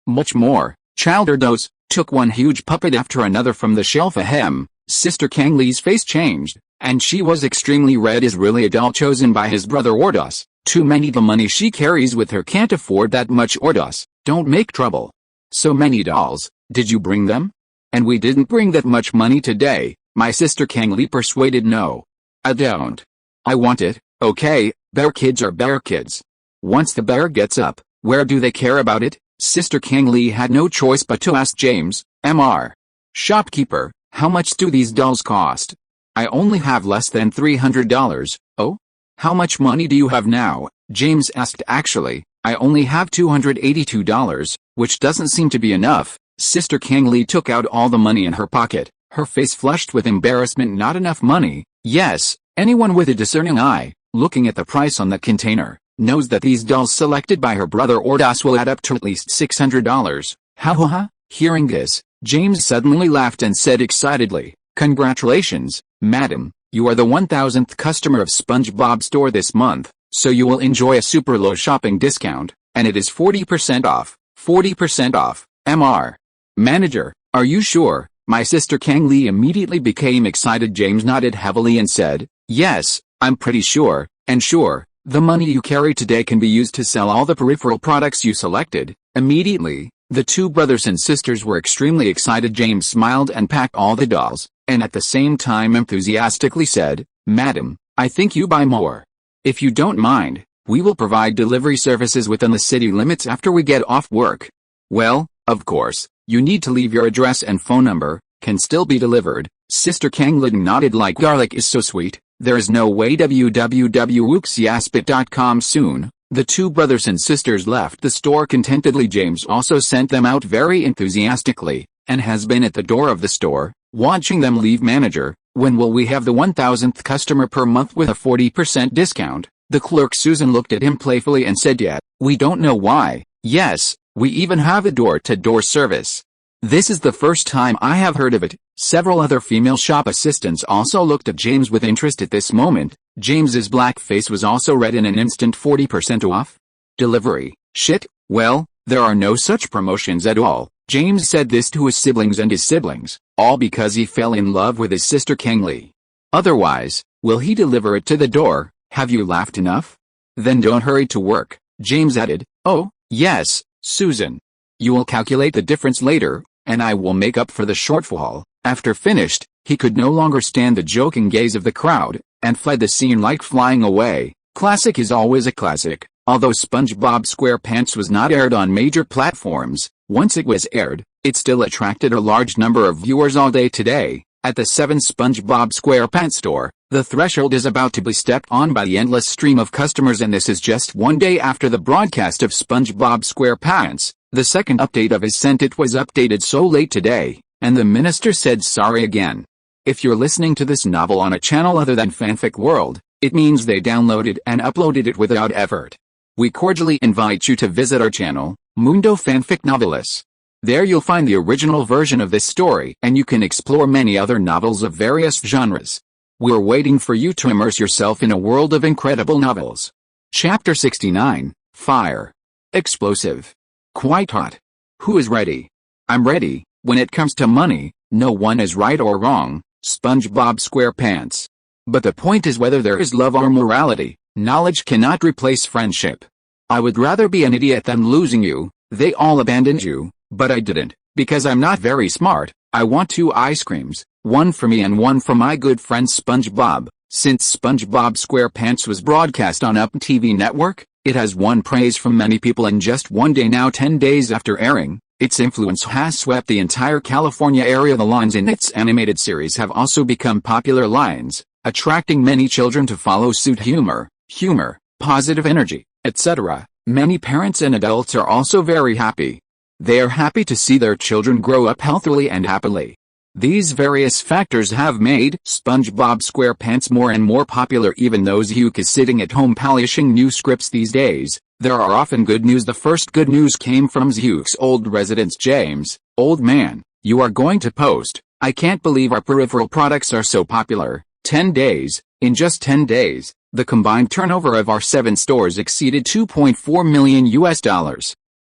much more. Child Erdos took one huge puppet after another from the shelf. Ahem. Sister Kanglee's face changed, and she was extremely red. Is really a doll chosen by his brother Erdos. Too many. The money she carries with her can't afford that much. Erdos, don't make trouble. So many dolls, did you bring them? And we didn't bring that much money today, my sister Kanglee persuaded. No. I don't. I want it. Okay, bear kids are bear kids. Once the bear gets up, where do they care about it? Sister Kanglee had no choice but to ask James, Mr. Shopkeeper, how much do these dolls cost? I only have less than $300. Oh? How much money do you have now? James asked. Actually, I only have $282, which doesn't seem to be enough. Sister Kanglee took out all the money in her pocket, her face flushed with embarrassment. Not enough money? Yes, anyone with a discerning eye, looking at the price on the container, knows that these dolls selected by her brother Erdos will add up to at least $600. Ha ha ha. Hearing this, James suddenly laughed and said excitedly, congratulations, madam, you are the 1000th customer of SpongeBob store this month, so you will enjoy a super low shopping discount, and it is 40% off. 40% off. Mr. Manager, are you sure? My sister Kanglee immediately became excited. James nodded heavily and said, yes, I'm pretty sure, and sure, the money you carry today can be used to sell all the peripheral products you selected. Immediately, the two brothers and sisters were extremely excited. James smiled and packed all the dolls, and at the same time enthusiastically said, madam, I think you buy more. If you don't mind, we will provide delivery services within the city limits after we get off work. Well, of course, you need to leave your address and phone number, can still be delivered. Sister Kanglee nodded like garlic is so sweet. There is no way. www.wooksyaspit.com. Soon, the two brothers and sisters left the store contentedly. James also sent them out very enthusiastically, and has been at the door of the store, watching them leave. Manager, when will we have the 1000th customer per month with a 40% discount? The clerk Susan looked at him playfully and said, yet, we don't know why. Yes, we even have a door-to-door service. This is the first time I have heard of it. Several other female shop assistants also looked at James with interest at this moment. James's black face was also red in an instant. 40% off? Delivery? Shit, well, there are no such promotions at all. James said this to his siblings and his siblings, all because he fell in love with his sister Kanglee. Otherwise, will he deliver it to the door? Have you laughed enough? Then don't hurry to work, James added. Oh, yes, Susan. You will calculate the difference later, and I will make up for the shortfall. After finished, he could no longer stand the joking gaze of the crowd, and fled the scene like flying away. Classic is always a classic. Although SpongeBob SquarePants was not aired on major platforms, once it was aired, it still attracted a large number of viewers all day today. At the 7 SpongeBob SquarePants store, the threshold is about to be stepped on by the endless stream of customers, and this is just one day after the broadcast of SpongeBob SquarePants. The second update of his sent it was updated so late today, and the minister said sorry again. If you're listening to this novel on a channel other than Fanfic World, it means they downloaded and uploaded it without effort. We cordially invite you to visit our channel, Mundo Fanfic Novelis. There you'll find the original version of this story, and you can explore many other novels of various genres. We're waiting for you to immerse yourself in a world of incredible novels. Chapter 69, Fire. Explosive. Quite hot. Who is ready? I'm ready. When it comes to money, no one is right or wrong, SpongeBob SquarePants. But the point is whether there is love or morality. Knowledge cannot replace friendship. I would rather be an idiot than losing you. They all abandoned you. But I didn't, because I'm not very smart. I want 2 ice creams, one for me and one for my good friend SpongeBob. Since SpongeBob SquarePants was broadcast on Up TV network, it has won praise from many people in just one day. Now 10 days after airing, its influence has swept the entire California area. The lines in its animated series have also become popular lines, attracting many children to follow suit. Humor, positive energy, etc. Many parents and adults are also very happy. They are happy to see their children grow up healthily and happily. These various factors have made SpongeBob SquarePants more and more popular. Even though Zhu is sitting at home polishing new scripts these days, there are often good news. The first good news came from Zhu's old resident James. Old man, you are going to post. I can't believe our peripheral products are so popular. 10 days. In just 10 days, the combined turnover of our 7 stores exceeded $2.4 million.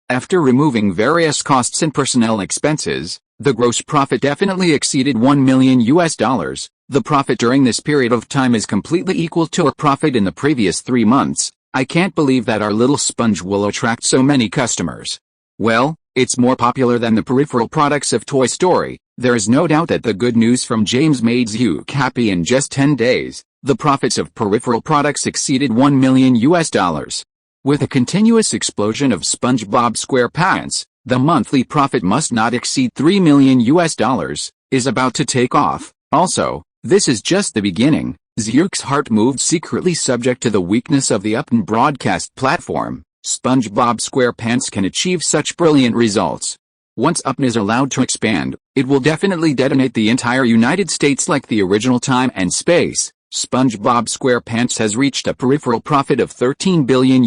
After removing various costs and personnel expenses, the gross profit definitely exceeded $1 million. The profit during this period of time is completely equal to our profit in the previous 3 months. I can't believe that our little sponge will attract so many customers. Well, it's more popular than the peripheral products of Toy Story. There is no doubt that the good news from James made Zhu happy. In just 10 days, the profits of peripheral products exceeded $1 million. With a continuous explosion of SpongeBob SquarePants, the monthly profit must not exceed $3 million, is about to take off. Also, this is just the beginning. Zhu's heart moved secretly. Subject to the weakness of the Upton broadcast platform, SpongeBob SquarePants can achieve such brilliant results. Once Upton is allowed to expand, it will definitely detonate the entire United States like the original Time and Space. SpongeBob SquarePants has reached a peripheral profit of $13 billion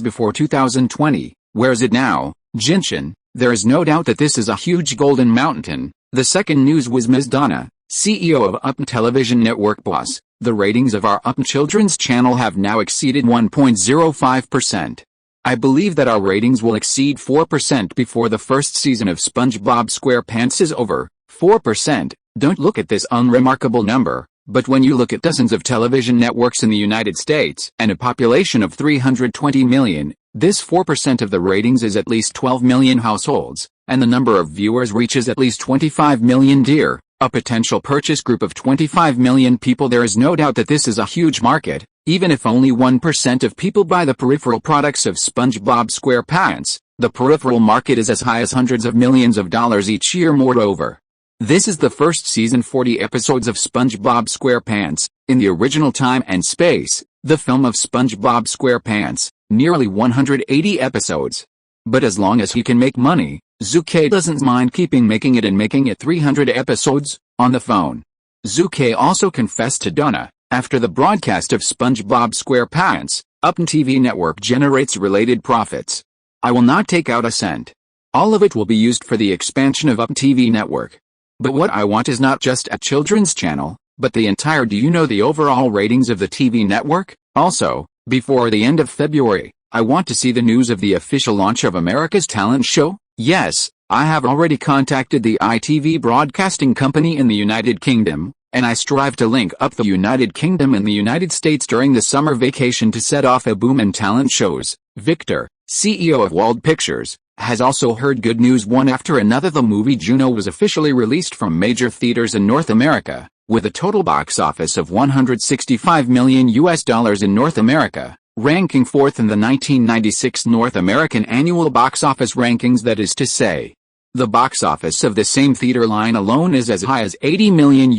before 2020. Where is it now? Jinshin. There is no doubt that this is a huge golden mountain. The second news was Ms. Donna, CEO of Upton Television Network Boss. The ratings of our Upton Children's channel have now exceeded 1.05%. I believe that our ratings will exceed 4% before the first season of SpongeBob SquarePants is over. 4%. Don't look at this unremarkable number. But when you look at dozens of television networks in the United States and a population of 320 million, this 4% of the ratings is at least 12 million households, and the number of viewers reaches at least 25 million. Dear, a potential purchase group of 25 million people. There is no doubt that this is a huge market, even if only 1% of people buy the peripheral products of SpongeBob SquarePants. The peripheral market is as high as hundreds of millions of dollars each year. Moreover, this is the first season, 40 episodes of SpongeBob SquarePants. In the original Time and Space, the film of SpongeBob SquarePants, nearly 180 episodes. But as long as he can make money, Zhu Ke doesn't mind making it and making it 300 episodes. On the phone, Zhu Ke also confessed to Donna, after the broadcast of SpongeBob SquarePants, Upton TV network generates related profits. I will not take out a cent. All of it will be used for the expansion of Upton TV network. But what I want is not just a children's channel, but the entire. Do you know the overall ratings of the TV network? Also, before the end of February, I want to see the news of the official launch of America's talent show. Yes, I have already contacted the ITV broadcasting company in the United Kingdom, and I strive to link up the United Kingdom and the United States during the summer vacation to set off a boom in talent shows. Victor, CEO of Wald Pictures, has also heard good news one after another. The movie Juno was officially released from major theaters in North America, with a total box office of $165 million in North America, ranking 4th in the 1996 North American annual box office rankings. That is to say, The box office of the same theater line alone is as high as $80 million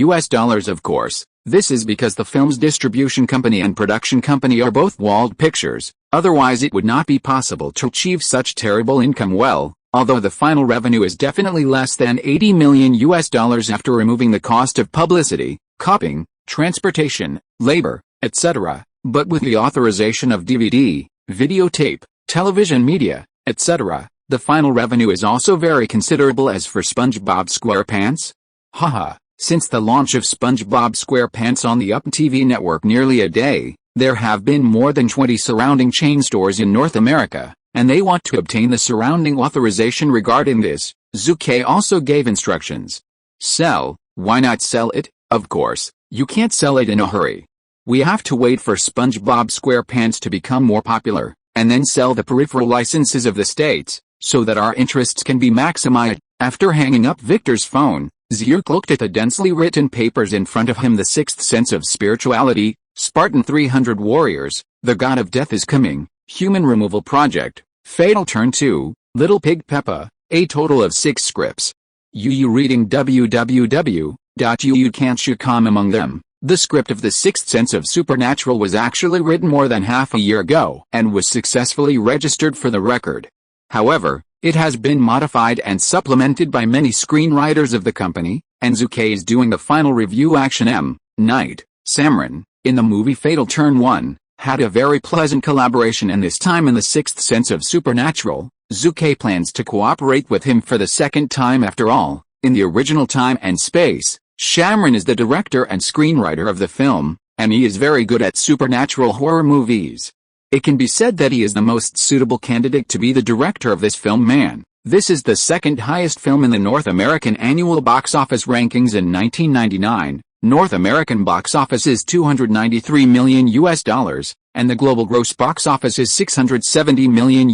of course. This is because the film's distribution company and production company are both Wald Pictures, otherwise it would not be possible to achieve such terrible income well, although the final revenue is definitely less than $80 million after removing the cost of publicity, copying, transportation, labor, etc., but with the authorization of DVD, videotape, television media, etc., the final revenue is also very considerable. As for SpongeBob SquarePants? Haha, since the launch of SpongeBob SquarePants on the Up TV network nearly a day, there have been more than 20 surrounding chain stores in North America, and they want to obtain the surrounding authorization regarding this. Zhu Ke also gave instructions. Sell, why not sell it? Of course, you can't sell it in a hurry. We have to wait for SpongeBob SquarePants to become more popular, and then sell the peripheral licenses of the states, so that our interests can be maximized. After hanging up Victor's phone, Zhu looked at the densely written papers in front of him. The Sixth Sense of Spirituality, Spartan 300 Warriors, The God of Death is Coming, Human Removal Project, Fatal Turn 2, Little Pig Peppa, a total of 6 scripts. You reading www.you.com among them. The script of The Sixth Sense of Supernatural was actually written more than half a year ago and was successfully registered for the record. However, it has been modified and supplemented by many screenwriters of the company, and Zhu Ke is doing the final review. Action M. Night Shyamalan, in the movie Fatal Turn 1, had a very pleasant collaboration, and this time in The Sixth Sense of Supernatural, Zhu Ke plans to cooperate with him for the second time. After all, in the original Time and Space, Shyamalan is the director and screenwriter of the film, and he is very good at supernatural horror movies. It can be said that he is the most suitable candidate to be the director of this film. This is the second highest film in the North American annual box office rankings in 1999. North American box office is $293 million, and the global gross box office is $670 million.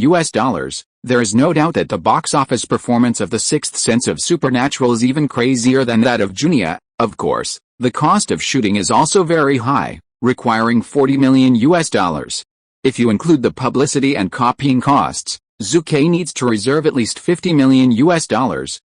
There is no doubt that the box office performance of The Sixth Sense of Supernatural is even crazier than that of Junia. Of course, the cost of shooting is also very high, requiring $40 million. If you include the publicity and copying costs, Zhu Ke needs to reserve at least $50 million.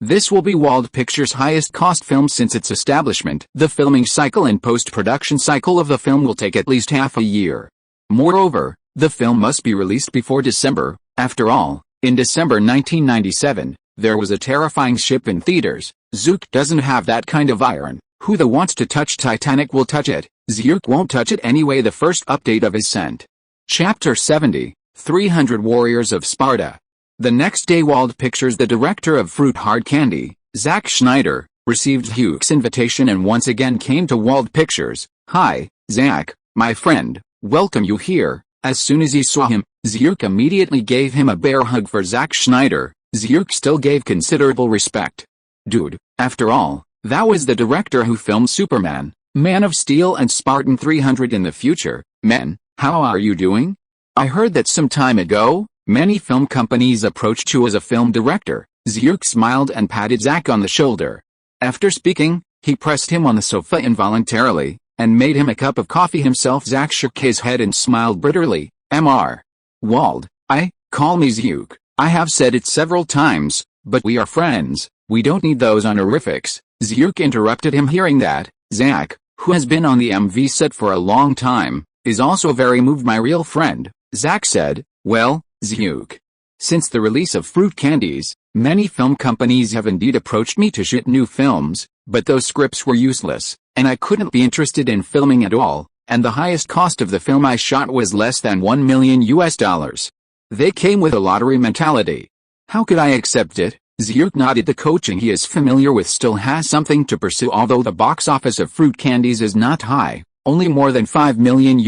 This will be Wald Pictures' highest cost film since its establishment. The filming cycle and post-production cycle of the film will take at least half a year. Moreover, the film must be released before December. After all, in December 1997, there was a terrifying ship in theaters. Zhu Ke doesn't have that kind of iron. Who the wants to touch Titanic will touch it. Zhu Ke won't touch it anyway. The first update of Ascent. Chapter 70, 300 Warriors of Sparta. The next day, Wald Pictures, the director of Fruit Hard Candy, Zack Snyder, received Zhu Ke's invitation and once again came to Wald Pictures. Hi, Zack, my friend, welcome you here. As soon as he saw him, Zhu Ke immediately gave him a bear hug. For Zack Snyder, Zhu Ke still gave considerable respect. Dude, after all, that was the director who filmed Superman, Man of Steel and Spartan 300 in the future. Men, how are you doing? I heard that some time ago, many film companies approached you as a film director. Zhu Ke smiled and patted Zack on the shoulder. After speaking, he pressed him on the sofa involuntarily, and made him a cup of coffee himself. Zack shook his head and smiled bitterly. Mr. Wald, call me Zhu Ke. I have said it several times, but we are friends, we don't need those honorifics. Zhu Ke interrupted him. Hearing that, Zack, who has been on the MV set for a long time, is also very moved. My real friend, Zack said. Well, Zhu Ke, since the release of Fruit Candies, many film companies have indeed approached me to shoot new films, but those scripts were useless, and I couldn't be interested in filming at all, and the highest cost of the film I shot was less than $1 million. They came with a lottery mentality. How could I accept it? Zhu Ke nodded. The coaching he is familiar with still has something to pursue. Although the box office of Fruit Candies is not high, only more than $5 million,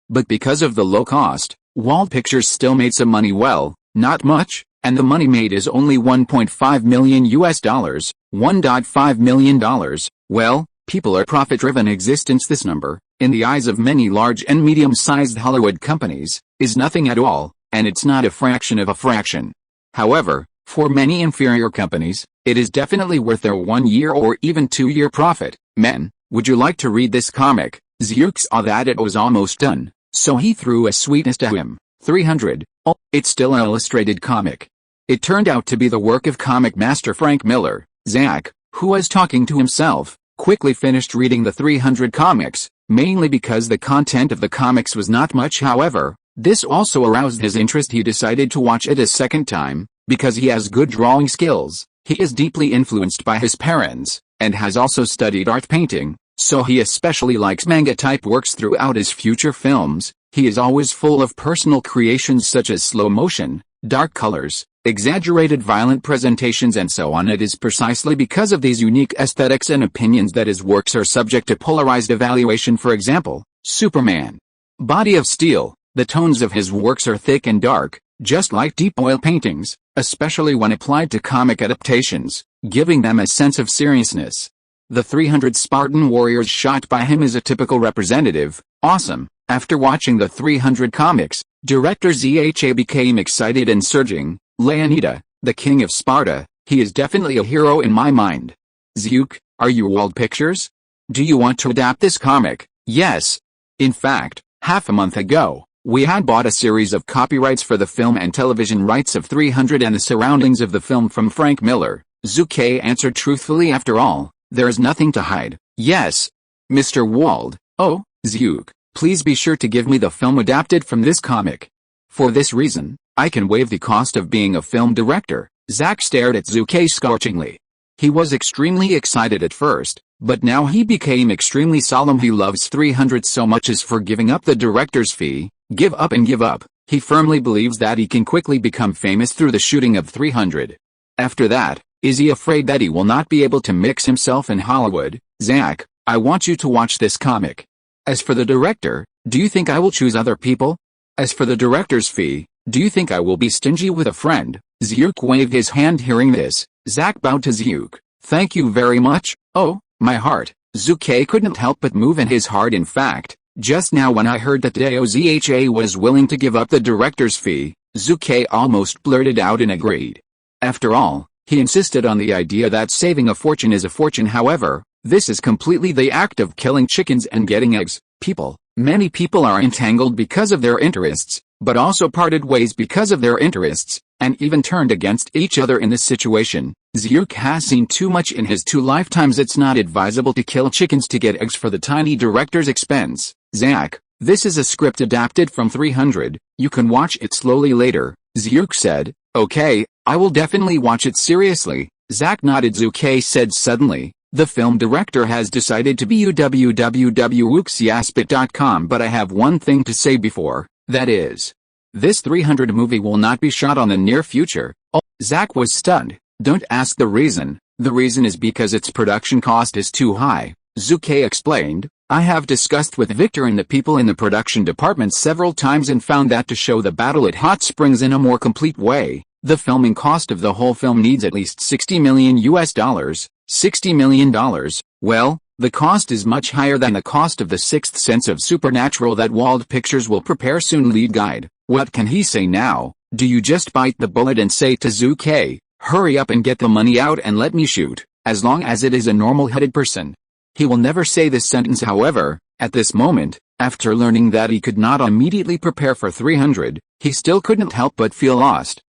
but because of the low cost, Wald Pictures still made some money. Well, not much, and the money made is only $1.5 million, $1.5 million. Well, people are profit-driven existence. This number, in the eyes of many large and medium-sized Hollywood companies, is nothing at all, and it's not a fraction of a fraction. However, for many inferior companies, it is definitely worth their 1-year or even 2-year profit. Men, would you like to read this comic? Zhu Ke saw that it was almost done, so he threw a sweetness to him. 300. Oh, it's still an illustrated comic. It turned out to be the work of comic master Frank Miller. Zach, who was talking to himself, quickly finished reading the 300 comics, mainly because the content of the comics was not much. However, this also aroused his interest. He decided to watch it a second time, because he has good drawing skills. He is deeply influenced by his parents, and has also studied art painting, so he especially likes manga-type works. Throughout his future films, he is always full of personal creations such as slow motion, dark colors, exaggerated violent presentations and so on. It is precisely because of these unique aesthetics and opinions that his works are subject to polarized evaluation. For example, Superman. Body of Steel. The tones of his works are thick and dark, just like deep oil paintings, especially when applied to comic adaptations, giving them a sense of seriousness. The 300 Spartan warriors shot by him is a typical representative. Awesome. After watching the 300 comics, director Zha became excited and surging. Leonida, the king of Sparta, he is definitely a hero in my mind. Zhuke, are you Wald Pictures? Do you want to adapt this comic? Yes. In fact, half a month ago, we had bought a series of copyrights for the film and television rights of 300 and the surroundings of the film from Frank Miller. Zhu Ke answered truthfully. After all, there is nothing to hide. Yes. Mr. Wald. Oh, Zhuke, please be sure to give me the film adapted from this comic. For this reason, I can waive the cost of being a film director. Zach stared at Zhu Ke scorchingly. He was extremely excited at first, but now he became extremely solemn. He loves 300 so much as for giving up the director's fee. Give up and give up. He firmly believes that he can quickly become famous through the shooting of 300. After that, is he afraid that he will not be able to mix himself in Hollywood? Zach, I want you to watch this comic. As for the director, do you think I will choose other people? As for the director's fee, do you think I will be stingy with a friend? Zhuke waved his hand. Hearing this, Zach bowed to Zhuke. Thank you very much. Oh, my heart. Zhu Ke couldn't help but move in his heart. In fact, just now when I heard that Zha was willing to give up the director's fee, Zhu Ke almost blurted out and agreed. After all, he insisted on the idea that saving a fortune is a fortune. However, this is completely the act of killing chickens and getting eggs. Many people are entangled because of their interests, but also parted ways because of their interests, and even turned against each other in this situation. Zhuke has seen too much in his 2 lifetimes. It's not advisable to kill chickens to get eggs for the tiny director's expense. Zach, this is a script adapted from 300, you can watch it slowly later, Zhuke said. Okay, I will definitely watch it seriously. Zach nodded. Zhu Ke said suddenly, the film director has decided to be www.wuxiaspit.com, but I have one thing to say before, that is, this 300 movie will not be shot on the near future. Oh, Zach was stunned. Don't ask the reason. The reason is because its production cost is too high. Zhu Ke explained, I have discussed with Victor and the people in the production department several times and found that to show the battle at Hot Springs in a more complete way, the filming cost of the whole film needs at least $60 million. $60 million. Well, the cost is much higher than the cost of The Sixth Sense of Supernatural that Wald Pictures will prepare soon. Lead guide, what can he say now? Do you just bite the bullet and say to Zhu Ke, hurry up and get the money out and let me shoot, as long as it is a normal-headed person? He will never say this sentence. However, at this moment, after learning that he could not immediately prepare for 300, he still couldn't help but feel lost.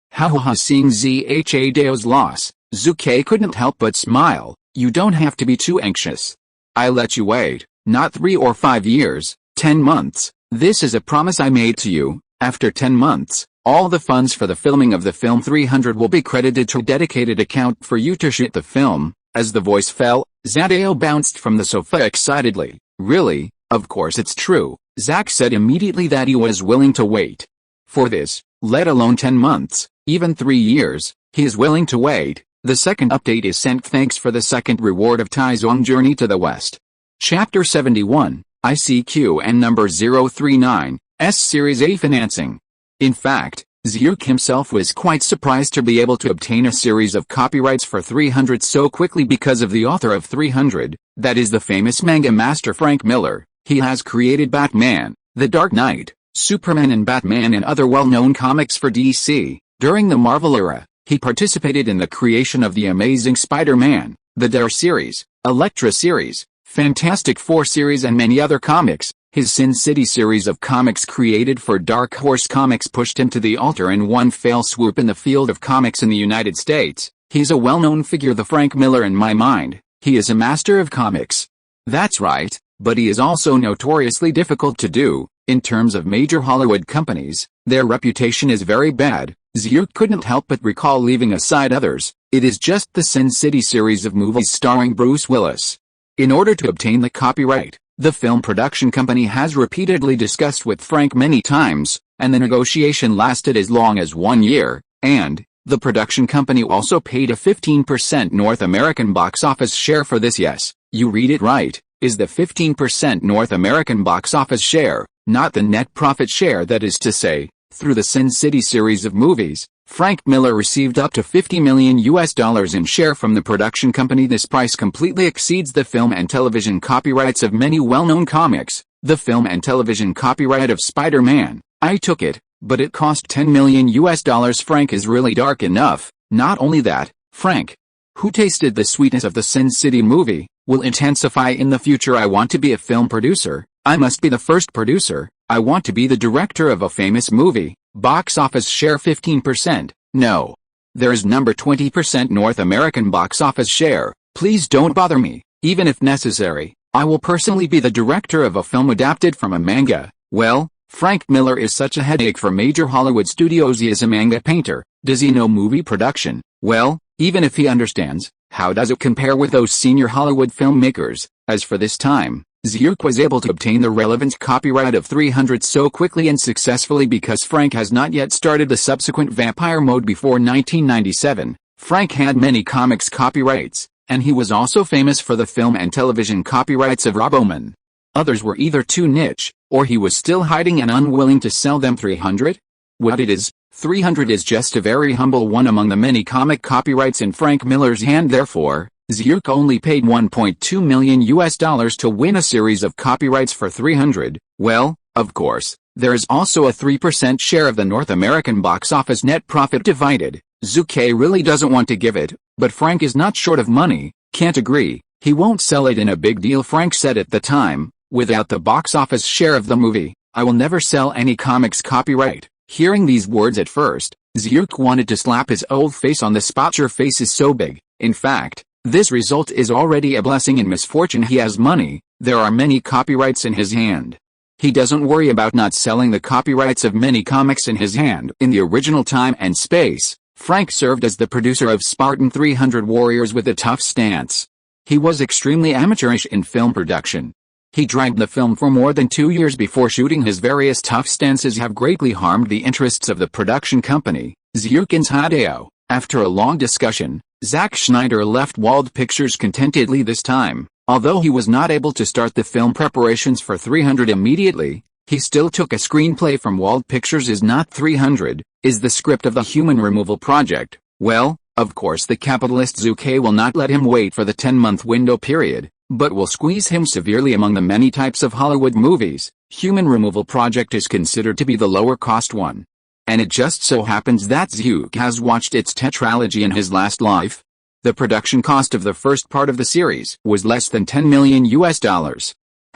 Seeing Zha's loss, Zhu Ke couldn't help but smile. You don't have to be too anxious. I let you wait, not 3 or 5 years, 10 months. This is a promise I made to you. After 10 months, all the funds for the filming of the film 300 will be credited to a dedicated account for you to shoot the film. As the voice fell, Zhao bounced from the sofa excitedly. Really? Of course it's true. Zach said immediately that he was willing to wait. For this, let alone 10 months, even 3 years, he is willing to wait. The second update is sent. Thanks for the second reward of Taizong Journey to the West. Chapter 71, ICQ and number 039, S Series A Financing. In fact, Zhuke himself was quite surprised to be able to obtain a series of copyrights for 300 so quickly because of the author of 300, that is the famous manga master Frank Miller. He has created Batman, The Dark Knight, Superman and Batman and other well-known comics for DC. During the Marvel era, he participated in the creation of the Amazing Spider-Man, the Dare series, Elektra series, Fantastic Four series and many other comics. His Sin City series of comics created for Dark Horse Comics pushed him to the altar in one fell swoop in the field of comics in the United States. He's a well-known figure, the Frank Miller in my mind. He is a master of comics. That's right, but he is also notoriously difficult to do. In terms of major Hollywood companies, their reputation is very bad. Zhu couldn't help but recall, leaving aside others, it is just the Sin City series of movies starring Bruce Willis. In order to obtain the copyright, the film production company has repeatedly discussed with Frank many times, and the negotiation lasted as long as 1 year, and the production company also paid a 15% North American box office share for this. Yes, you read it right, is the 15% North American box office share, not the net profit share. That is to say, through the Sin City series of movies, Frank Miller received up to $50 million in share from the production company. This price completely exceeds the film and television copyrights of many well-known comics. The film and television copyright of Spider-Man, I took it, but it cost $10 million. Frank is really dark enough. Not only that, Frank, who tasted the sweetness of the Sin City movie, will intensify in the future. I want to be a film producer. I must be the first producer. I want to be the director of a famous movie. Box office share 15%. No. There's number 20% North American box office share. Please don't bother me. Even if necessary, I will personally be the director of a film adapted from a manga. Well, Frank Miller is such a headache for major Hollywood studios. He is a manga painter. Does he know movie production? Well, even if he understands, how does it compare with those senior Hollywood filmmakers? As for this time, Zhu was able to obtain the relevant copyright of 300 so quickly and successfully because Frank has not yet started the subsequent vampire mode before 1997. Frank had many comics copyrights, and he was also famous for the film and television copyrights of Roboman. Others were either too niche, or he was still hiding and unwilling to sell them. 300? What it is, 300 is just a very humble one among the many comic copyrights in Frank Miller's hand. Therefore, Zhu only paid $1.2 million to win a series of copyrights for 300. Well, of course, there is also a 3% share of the North American box office net profit divided. Zhu really doesn't want to give it, but Frank is not short of money. Can't agree. He won't sell it in a big deal. Frank said at the time, without the box office share of the movie, I will never sell any comics copyright. Hearing these words at first, Zhu wanted to slap his old face on the spot. Your face is so big. In fact, this result is already a blessing in misfortune. He has money. There are many copyrights in his hand. He doesn't worry about not selling the copyrights of many comics in his hand. In the original time and space, Frank served as the producer of Spartan 300 Warriors with a tough stance. He was extremely amateurish in film production. He dragged the film for more than 2 years before shooting. His various tough stances have greatly harmed the interests of the production company, Zhu's Hideo. After a long discussion, Zack Snyder left Wald Pictures contentedly this time. Although he was not able to start the film preparations for 300 immediately, he still took a screenplay from Wald Pictures. Is not 300, is the script of the Human Removal Project. Well, of course the capitalist Zhu will not let him wait for the 10-month window period, but will squeeze him severely. Among the many types of Hollywood movies, Human Removal Project is considered to be the lower cost one. And it just so happens that Zhu has watched its tetralogy in his last life. The production cost of the first part of the series was less than $10 million.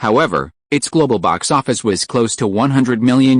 However, its global box office was close to $100 million.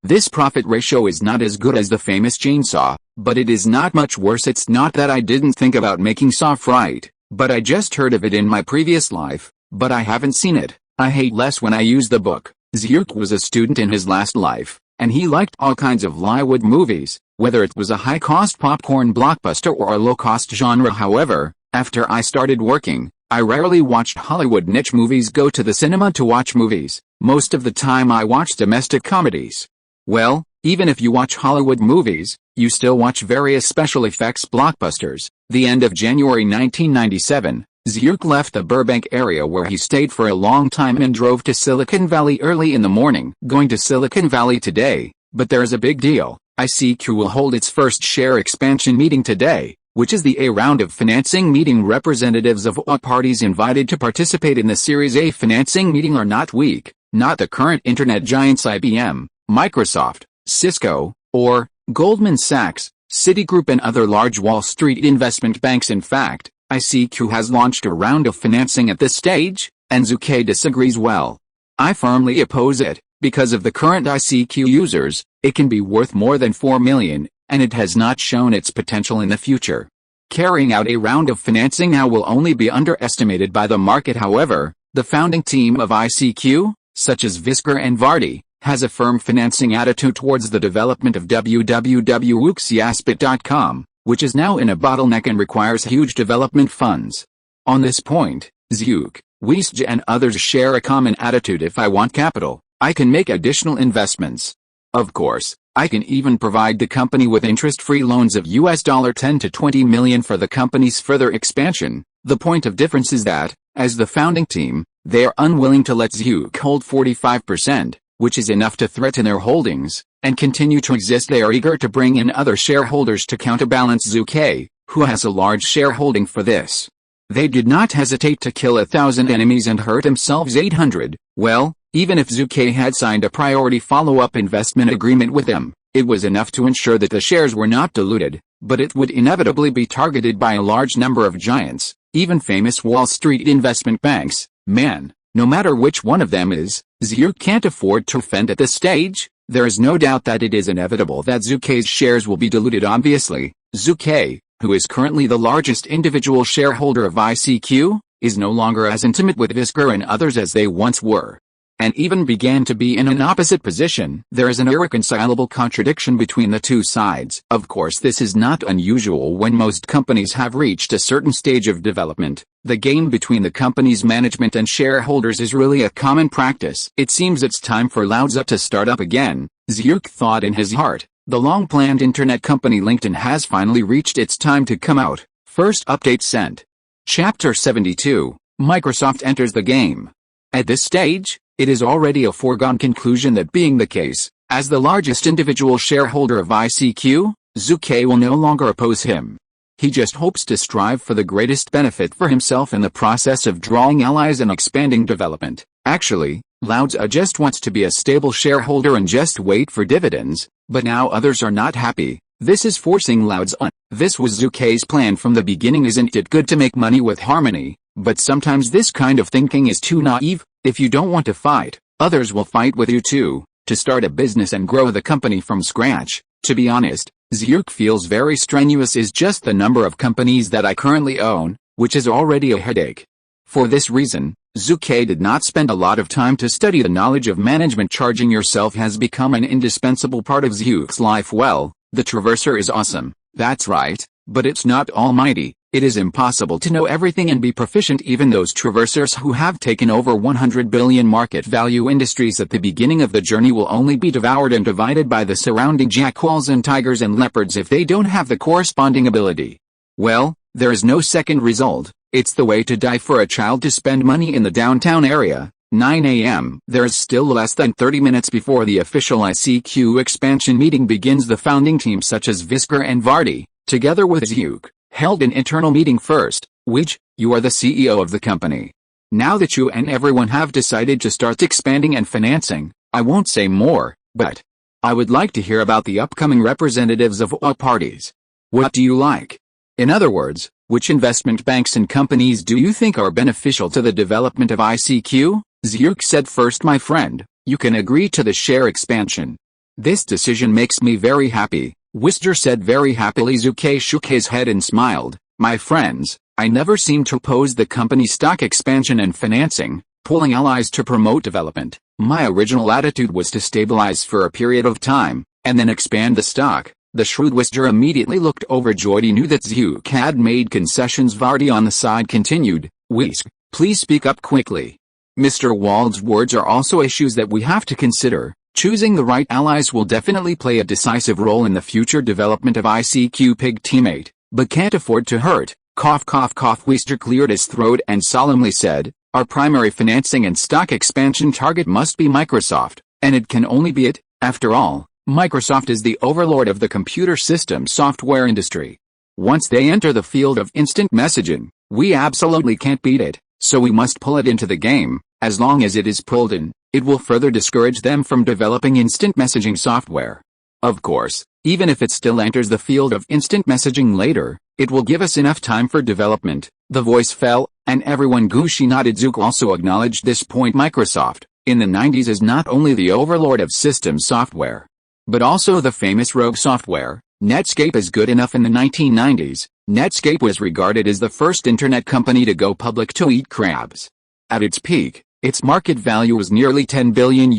This profit ratio is not as good as the famous Chainsaw, but it is not much worse. It's not that I didn't think about making Saw right, but I just heard of it in my previous life, but I haven't seen it. I hate less when I use the book. Zhu was a student in his last life, and he liked all kinds of Hollywood movies, whether it was a high-cost popcorn blockbuster or a low-cost genre. However, after I started working, I rarely watched Hollywood niche movies. Go to the cinema to watch movies. Most of the time I watch domestic comedies. Well, even if you watch Hollywood movies, you still watch various special effects blockbusters. The end of January 1997, Zhu left the Burbank area where he stayed for a long time and drove to Silicon Valley early in the morning. Going to Silicon Valley today, but there's a big deal. ICQ will hold its first share expansion meeting today, which is the A round of financing meeting. Representatives of all parties invited to participate in the Series A financing meeting are not weak, not the current internet giants IBM, Microsoft, Cisco, or Goldman Sachs, Citigroup and other large Wall Street investment banks. In fact, ICQ has launched a round of financing at this stage, and Zhu disagrees. Well, I firmly oppose it. Because of the current ICQ users, it can be worth more than 4 million, and it has not shown its potential in the future. Carrying out a round of financing now will only be underestimated by the market. However, the founding team of ICQ, such as Visker and Vardy, has a firm financing attitude towards the development of www.uxiaspit.com, which is now in a bottleneck and requires huge development funds. On this point, Zhu Ke Wald and others share a common attitude. If I want capital, I can make additional investments. Of course, I can even provide the company with interest-free loans of $10 to 20 million for the company's further expansion. The point of difference is that, as the founding team, they are unwilling to let Zhu Ke hold 45%, which is enough to threaten their holdings, and continue to exist. They are eager to bring in other shareholders to counterbalance Zhu Ke, who has a large shareholding for this. They did not hesitate to kill 1,000 enemies and hurt themselves 800. Well, even if Zhu Ke had signed a priority follow-up investment agreement with them, it was enough to ensure that the shares were not diluted, but it would inevitably be targeted by a large number of giants, even famous Wall Street investment banks. Man, no matter which one of them is, Zhu can't afford to offend at this stage. There is no doubt that it is inevitable that Zhu Ke's shares will be diluted. Obviously, Zhu Ke, who is currently the largest individual shareholder of ICQ, is no longer as intimate with Visker and others as they once were, and even began to be in an opposite position. There is an irreconcilable contradiction between the two sides. Of course, this is not unusual when most companies have reached a certain stage of development. The game between the company's management and shareholders is really a common practice. It seems it's time for Lao-Tzu to start up again, Zhu Ke thought in his heart. The long-planned internet company LinkedIn has finally reached its time to come out. First update sent. Chapter 72, Microsoft enters the game. At this stage, it is already a foregone conclusion that being the case, as the largest individual shareholder of ICQ, Zhu Ke will no longer oppose him. He just hopes to strive for the greatest benefit for himself in the process of drawing allies and expanding development. Actually, Lao-Tzu just wants to be a stable shareholder and just wait for dividends, but now others are not happy. This is forcing Lao-Tzu on. This was Zhu Ke's plan from the beginning. Isn't it good to make money with harmony? But sometimes this kind of thinking is too naive. If you don't want to fight, others will fight with you too. To start a business and grow the company from scratch, to be honest, Zhu Ke feels very strenuous is just the number of companies that I currently own, which is already a headache. For this reason, Zhu Ke did not spend a lot of time to study the knowledge of management. Charging yourself has become an indispensable part of Zhu Ke's life. Well, the Traverser is awesome, that's right, but it's not almighty. It is impossible to know everything and be proficient. Even those traversers who have taken over 100 billion market value industries at the beginning of the journey will only be devoured and divided by the surrounding jackals and tigers and leopards if they don't have the corresponding ability. Well, there is no second result. It's the way to die for a child to spend money in the downtown area. 9 a.m. There is still less than 30 minutes before the official ICQ expansion meeting begins. The founding team such as Visker and Vardy, together with Zhu Ke, held an internal meeting first. Which, you are the CEO of the company. Now that you and everyone have decided to start expanding and financing, I won't say more, but I would like to hear about the upcoming representatives of all parties. What do you like? In other words, which investment banks and companies do you think are beneficial to the development of ICQ? Zhu Ke said. First, my friend, you can agree to the share expansion. This decision makes me very happy, Wister said very happily. Zhu Ke shook his head and smiled. My friends, I never seem to oppose the company's stock expansion and financing, pulling allies to promote development. My original attitude was to stabilize for a period of time, and then expand the stock. The shrewd Wister immediately looked overjoyed. He knew that Zhu Ke had made concessions. Vardy on the side continued. Wisk, please speak up quickly. Mr. Wald's words are also issues that we have to consider. Choosing the right allies will definitely play a decisive role in the future development of ICQ. Pig teammate, but can't afford to hurt. Cough cough cough. Wister cleared his throat and solemnly said, our primary financing and stock expansion target must be Microsoft, and it can only be it. After all, Microsoft is the overlord of the computer system software industry. Once they enter the field of instant messaging, we absolutely can't beat it, so we must pull it into the game. As long as it is pulled in, it will further discourage them from developing instant messaging software. Of course, even if it still enters the field of instant messaging later, it will give us enough time for development. The voice fell, and everyone gushy nodded. Zhu Ke also acknowledged this point. Microsoft, in the 90s is not only the overlord of system software, but also the famous rogue software. Netscape is good enough. In the 1990s, Netscape was regarded as the first internet company to go public to eat crabs. At its peak, its market value was nearly $10 billion.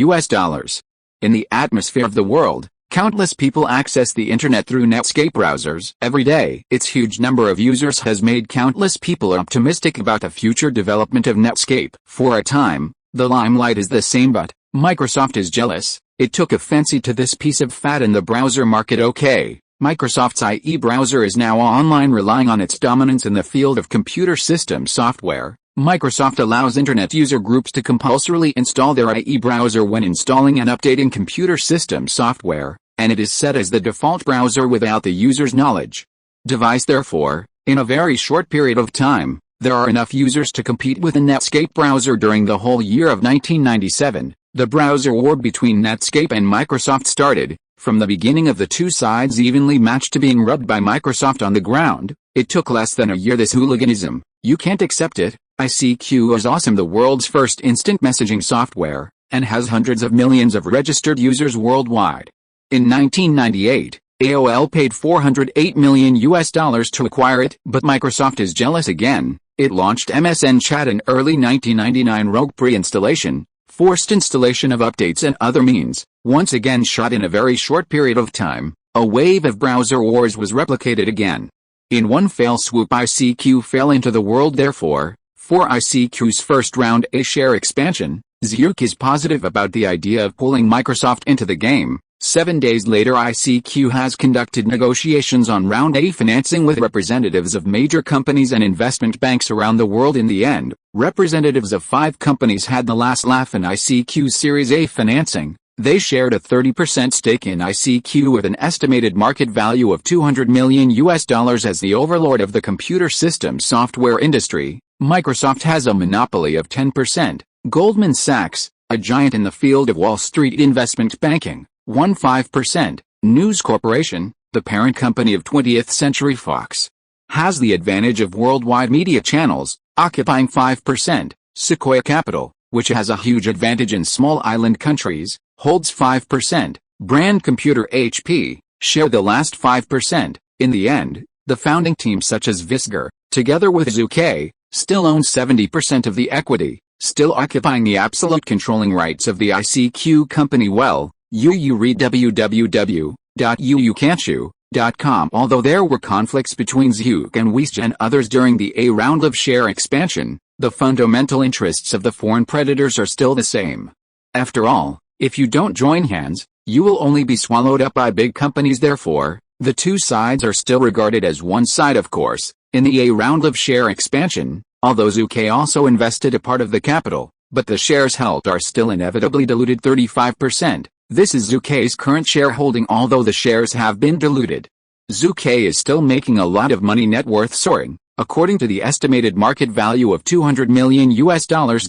In the atmosphere of the world, countless people access the internet through Netscape browsers every day. Its huge number of users has made countless people optimistic about the future development of Netscape. For a time, the limelight is the same, but Microsoft is jealous. It took a fancy to this piece of fat in the browser market. OK, Microsoft's IE browser is now online. Relying on its dominance in the field of computer system software, Microsoft allows internet user groups to compulsorily install their IE browser when installing and updating computer system software, and it is set as the default browser without the user's knowledge. Therefore, in a very short period of time, there are enough users to compete with the Netscape browser. During the whole year of 1997, the browser war between Netscape and Microsoft started. From the beginning of the two sides evenly matched to being rubbed by Microsoft on the ground, it took less than a year. This hooliganism, you can't accept it. ICQ is awesome, the world's first instant messaging software, and has hundreds of millions of registered users worldwide. In 1998, AOL paid $408 million to acquire it, but Microsoft is jealous again. It launched MSN Chat in early 1999. Rogue pre-installation, forced installation of updates and other means, once again shot in a very short period of time. A wave of browser wars was replicated again. In one fell swoop, ICQ fell into the world. Therefore, for ICQ's first round A share expansion, Zhu Ke is positive about the idea of pulling Microsoft into the game. 7 days later, ICQ has conducted negotiations on round A financing with representatives of major companies and investment banks around the world. In the end, representatives of 5 companies had the last laugh in ICQ's Series A financing. They shared a 30% stake in ICQ with an estimated market value of $200 million. As the overlord of the computer system software industry, Microsoft has a monopoly of 10%. Goldman Sachs, a giant in the field of Wall Street investment banking, won 5%. News Corporation, the parent company of 20th Century Fox, has the advantage of worldwide media channels, occupying 5%. Sequoia Capital, which has a huge advantage in small island countries, holds 5%. Brand Computer HP share the last 5%. In the end, the founding team such as Visger, together with Zhu Ke, still owns 70% of the equity, still occupying the absolute controlling rights of the ICQ company. Well, you read www.uucanchu.com. Although there were conflicts between Zhu and Wisja and others during the A round of share expansion, the fundamental interests of the foreign predators are still the same. After all, if you don't join hands, you will only be swallowed up by big companies. Therefore, the two sides are still regarded as one side. Of course, in the A round of share expansion, although Zhu Ke also invested a part of the capital, but the shares held are still inevitably diluted. 35%. This is Zhu Ke's current shareholding, although the shares have been diluted. Zhu Ke is still making a lot of money, net worth soaring, according to the estimated market value of $200 million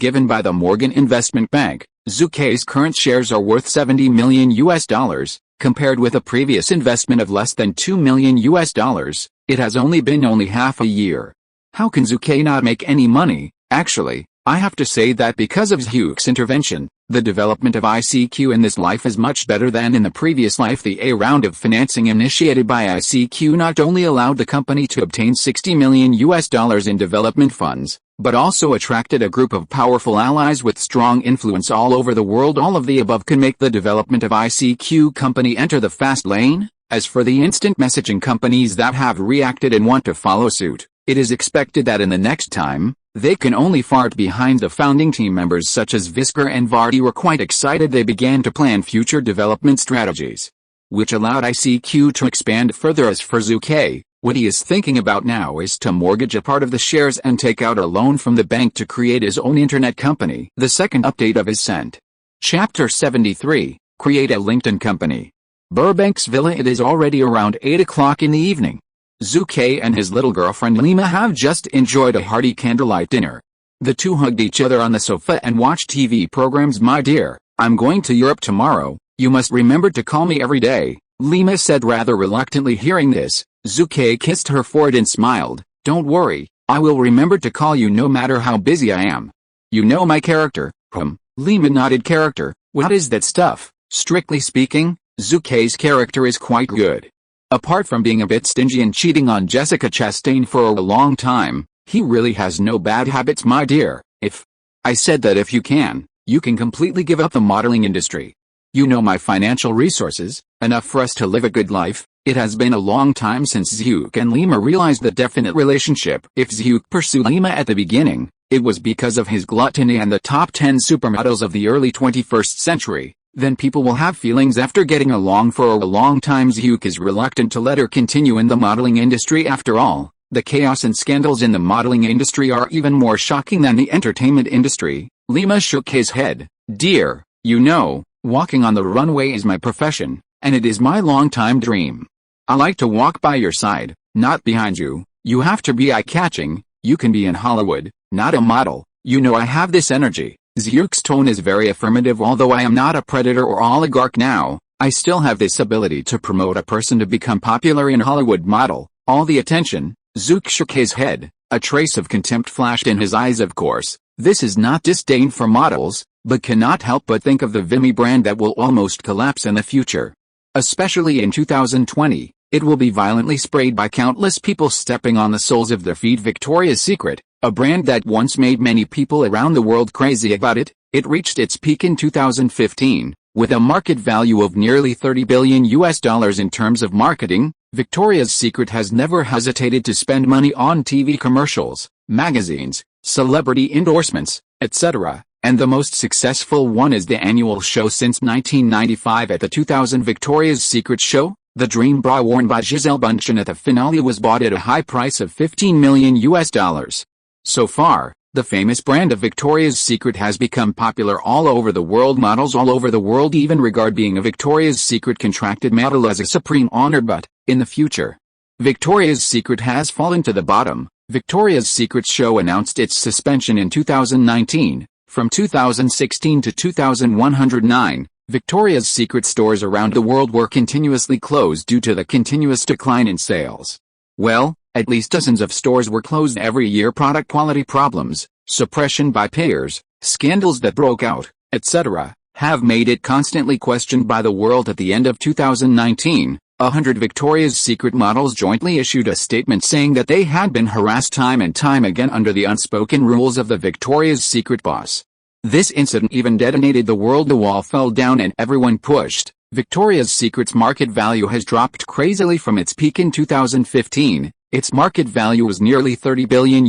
given by the Morgan Investment Bank. Zhu Ke's current shares are worth $70 million, compared with a previous investment of less than $2 million. It has only been half a year. How can Zhu Ke not make any money? Actually, I have to say that because of Zhu Ke's intervention, the development of ICQ in this life is much better than in the previous life. The A round of financing initiated by ICQ not only allowed the company to obtain $60 million in development funds, but also attracted a group of powerful allies with strong influence all over the world. All of the above can make the development of ICQ company enter the fast lane. As for the instant messaging companies that have reacted and want to follow suit, it is expected that in the next time, they can only fart behind. The founding team members such as Visger and Vardy were quite excited. They began to plan future development strategies, which allowed ICQ to expand further. As for Zhu Ke, what he is thinking about now is to mortgage a part of the shares and take out a loan from the bank to create his own internet company. The second update of his sent. Chapter 73, Create a LinkedIn Company. Burbank's villa. It is already around 8 o'clock in the evening. Zhu Ke and his little girlfriend Lima have just enjoyed a hearty candlelight dinner. The two hugged each other on the sofa and watched TV programs. "My dear, I'm going to Europe tomorrow. You must remember to call me every day," Lima said rather reluctantly. Hearing this, Zhu Ke kissed her forehead and smiled. "Don't worry, I will remember to call you no matter how busy I am. You know my character, Lima nodded. Character, what is that stuff? Strictly speaking, Zhu Ke's character is quite good. Apart from being a bit stingy and cheating on Jessica Chastain for a long time, he really has no bad habits, my dear. I said that if you can completely give up the modeling industry. You know my financial resources, enough for us to live a good life. It has been a long time since Zhu and Lima realized the definite relationship. If Zhu pursued Lima at the beginning, it was because of his gluttony and the top 10 supermodels of the early 21st century. Then people will have feelings after getting along for a long time. Zhu is reluctant to let her continue in the modeling industry. After all, the chaos and scandals in the modeling industry are even more shocking than the entertainment industry. Lima shook his head. Dear, you know, walking on the runway is my profession, and it is my long-time dream. I like to walk by your side, not behind you. You have to be eye-catching. You can be in Hollywood, not a model. You know I have this energy. Zhu's tone is very affirmative. Although I am not a predator or oligarch now, I still have this ability to promote a person to become popular in Hollywood model. All the attention. Zhu shook his head. A trace of contempt flashed in his eyes. Of course, this is not disdain for models, but cannot help but think of the Vimy brand that will almost collapse in the future. Especially in 2020, it will be violently sprayed by countless people stepping on the soles of their feet. Victoria's Secret, a brand that once made many people around the world crazy about it, reached its peak in 2015, with a market value of nearly $30 billion in terms of marketing. Victoria's Secret has never hesitated to spend money on TV commercials, magazines, celebrity endorsements, etc., and the most successful one is the annual show since 1995 at the 2000 Victoria's Secret show. The dream bra worn by Gisele Bündchen at the finale was bought at a high price of $15 million. So far, the famous brand of Victoria's Secret has become popular all over the world. Models all over the world even regard being a Victoria's Secret contracted model as a supreme honor, but, in the future, Victoria's Secret has fallen to the bottom. Victoria's Secret show announced its suspension in 2019. From 2016 to 2109, Victoria's Secret stores around the world were continuously closed due to the continuous decline in sales. Well, at least dozens of stores were closed every year. Product quality problems, suppression by payers, scandals that broke out, etc., have made it constantly questioned by the world. At the end of 2019, 100 Victoria's Secret models jointly issued a statement saying that they had been harassed time and time again under the unspoken rules of the Victoria's Secret boss. This incident even detonated the world. The wall fell down and everyone pushed. Victoria's Secret's market value has dropped crazily from its peak in 2015. Its market value was nearly $30 billion.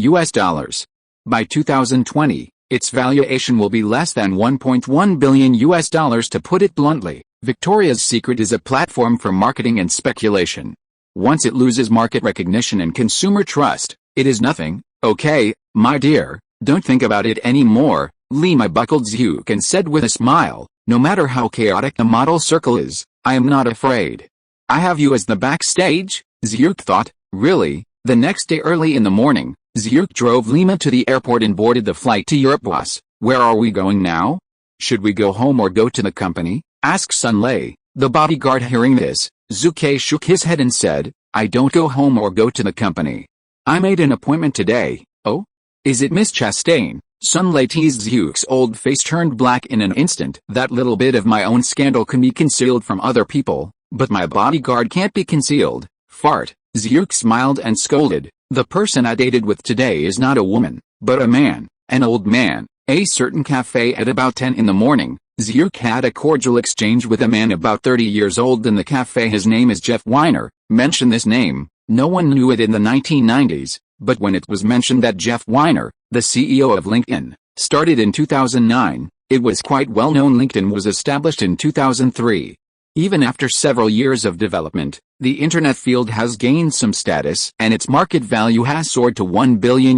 By 2020, its valuation will be less than $1.1 billion. To put it bluntly, Victoria's Secret is a platform for marketing and speculation. Once it loses market recognition and consumer trust, it is nothing. Okay, my dear, don't think about it anymore. Lima buckled Zhu and said with a smile, no matter how chaotic the model circle is, I am not afraid. I have you as the backstage. Zhu thought. Really? The next day early in the morning, Zhu drove Lima to the airport and boarded the flight to Europe. Boss, where are we going now? Should we go home or go to the company? Asked Sun Lei, the bodyguard. Hearing this, Zhu Ke shook his head and said, I don't go home or go to the company. I made an appointment today. Oh? Is it Miss Chastain? Sun Lei teased. Zhu's old face turned black in an instant. That little bit of my own scandal can be concealed from other people, but my bodyguard can't be concealed. Fart. Zhu smiled and scolded. The person I dated with today is not a woman, but a man, an old man. A certain cafe at about 10 in the morning, Zhu had a cordial exchange with a man about 30 years old in the cafe. His name is Jeff Weiner. Mention this name. No one knew it in the 1990s, but when it was mentioned that Jeff Weiner, the CEO of LinkedIn, started in 2009, it was quite well known. LinkedIn was established in 2003. Even after several years of development, the internet field has gained some status and its market value has soared to $1 billion.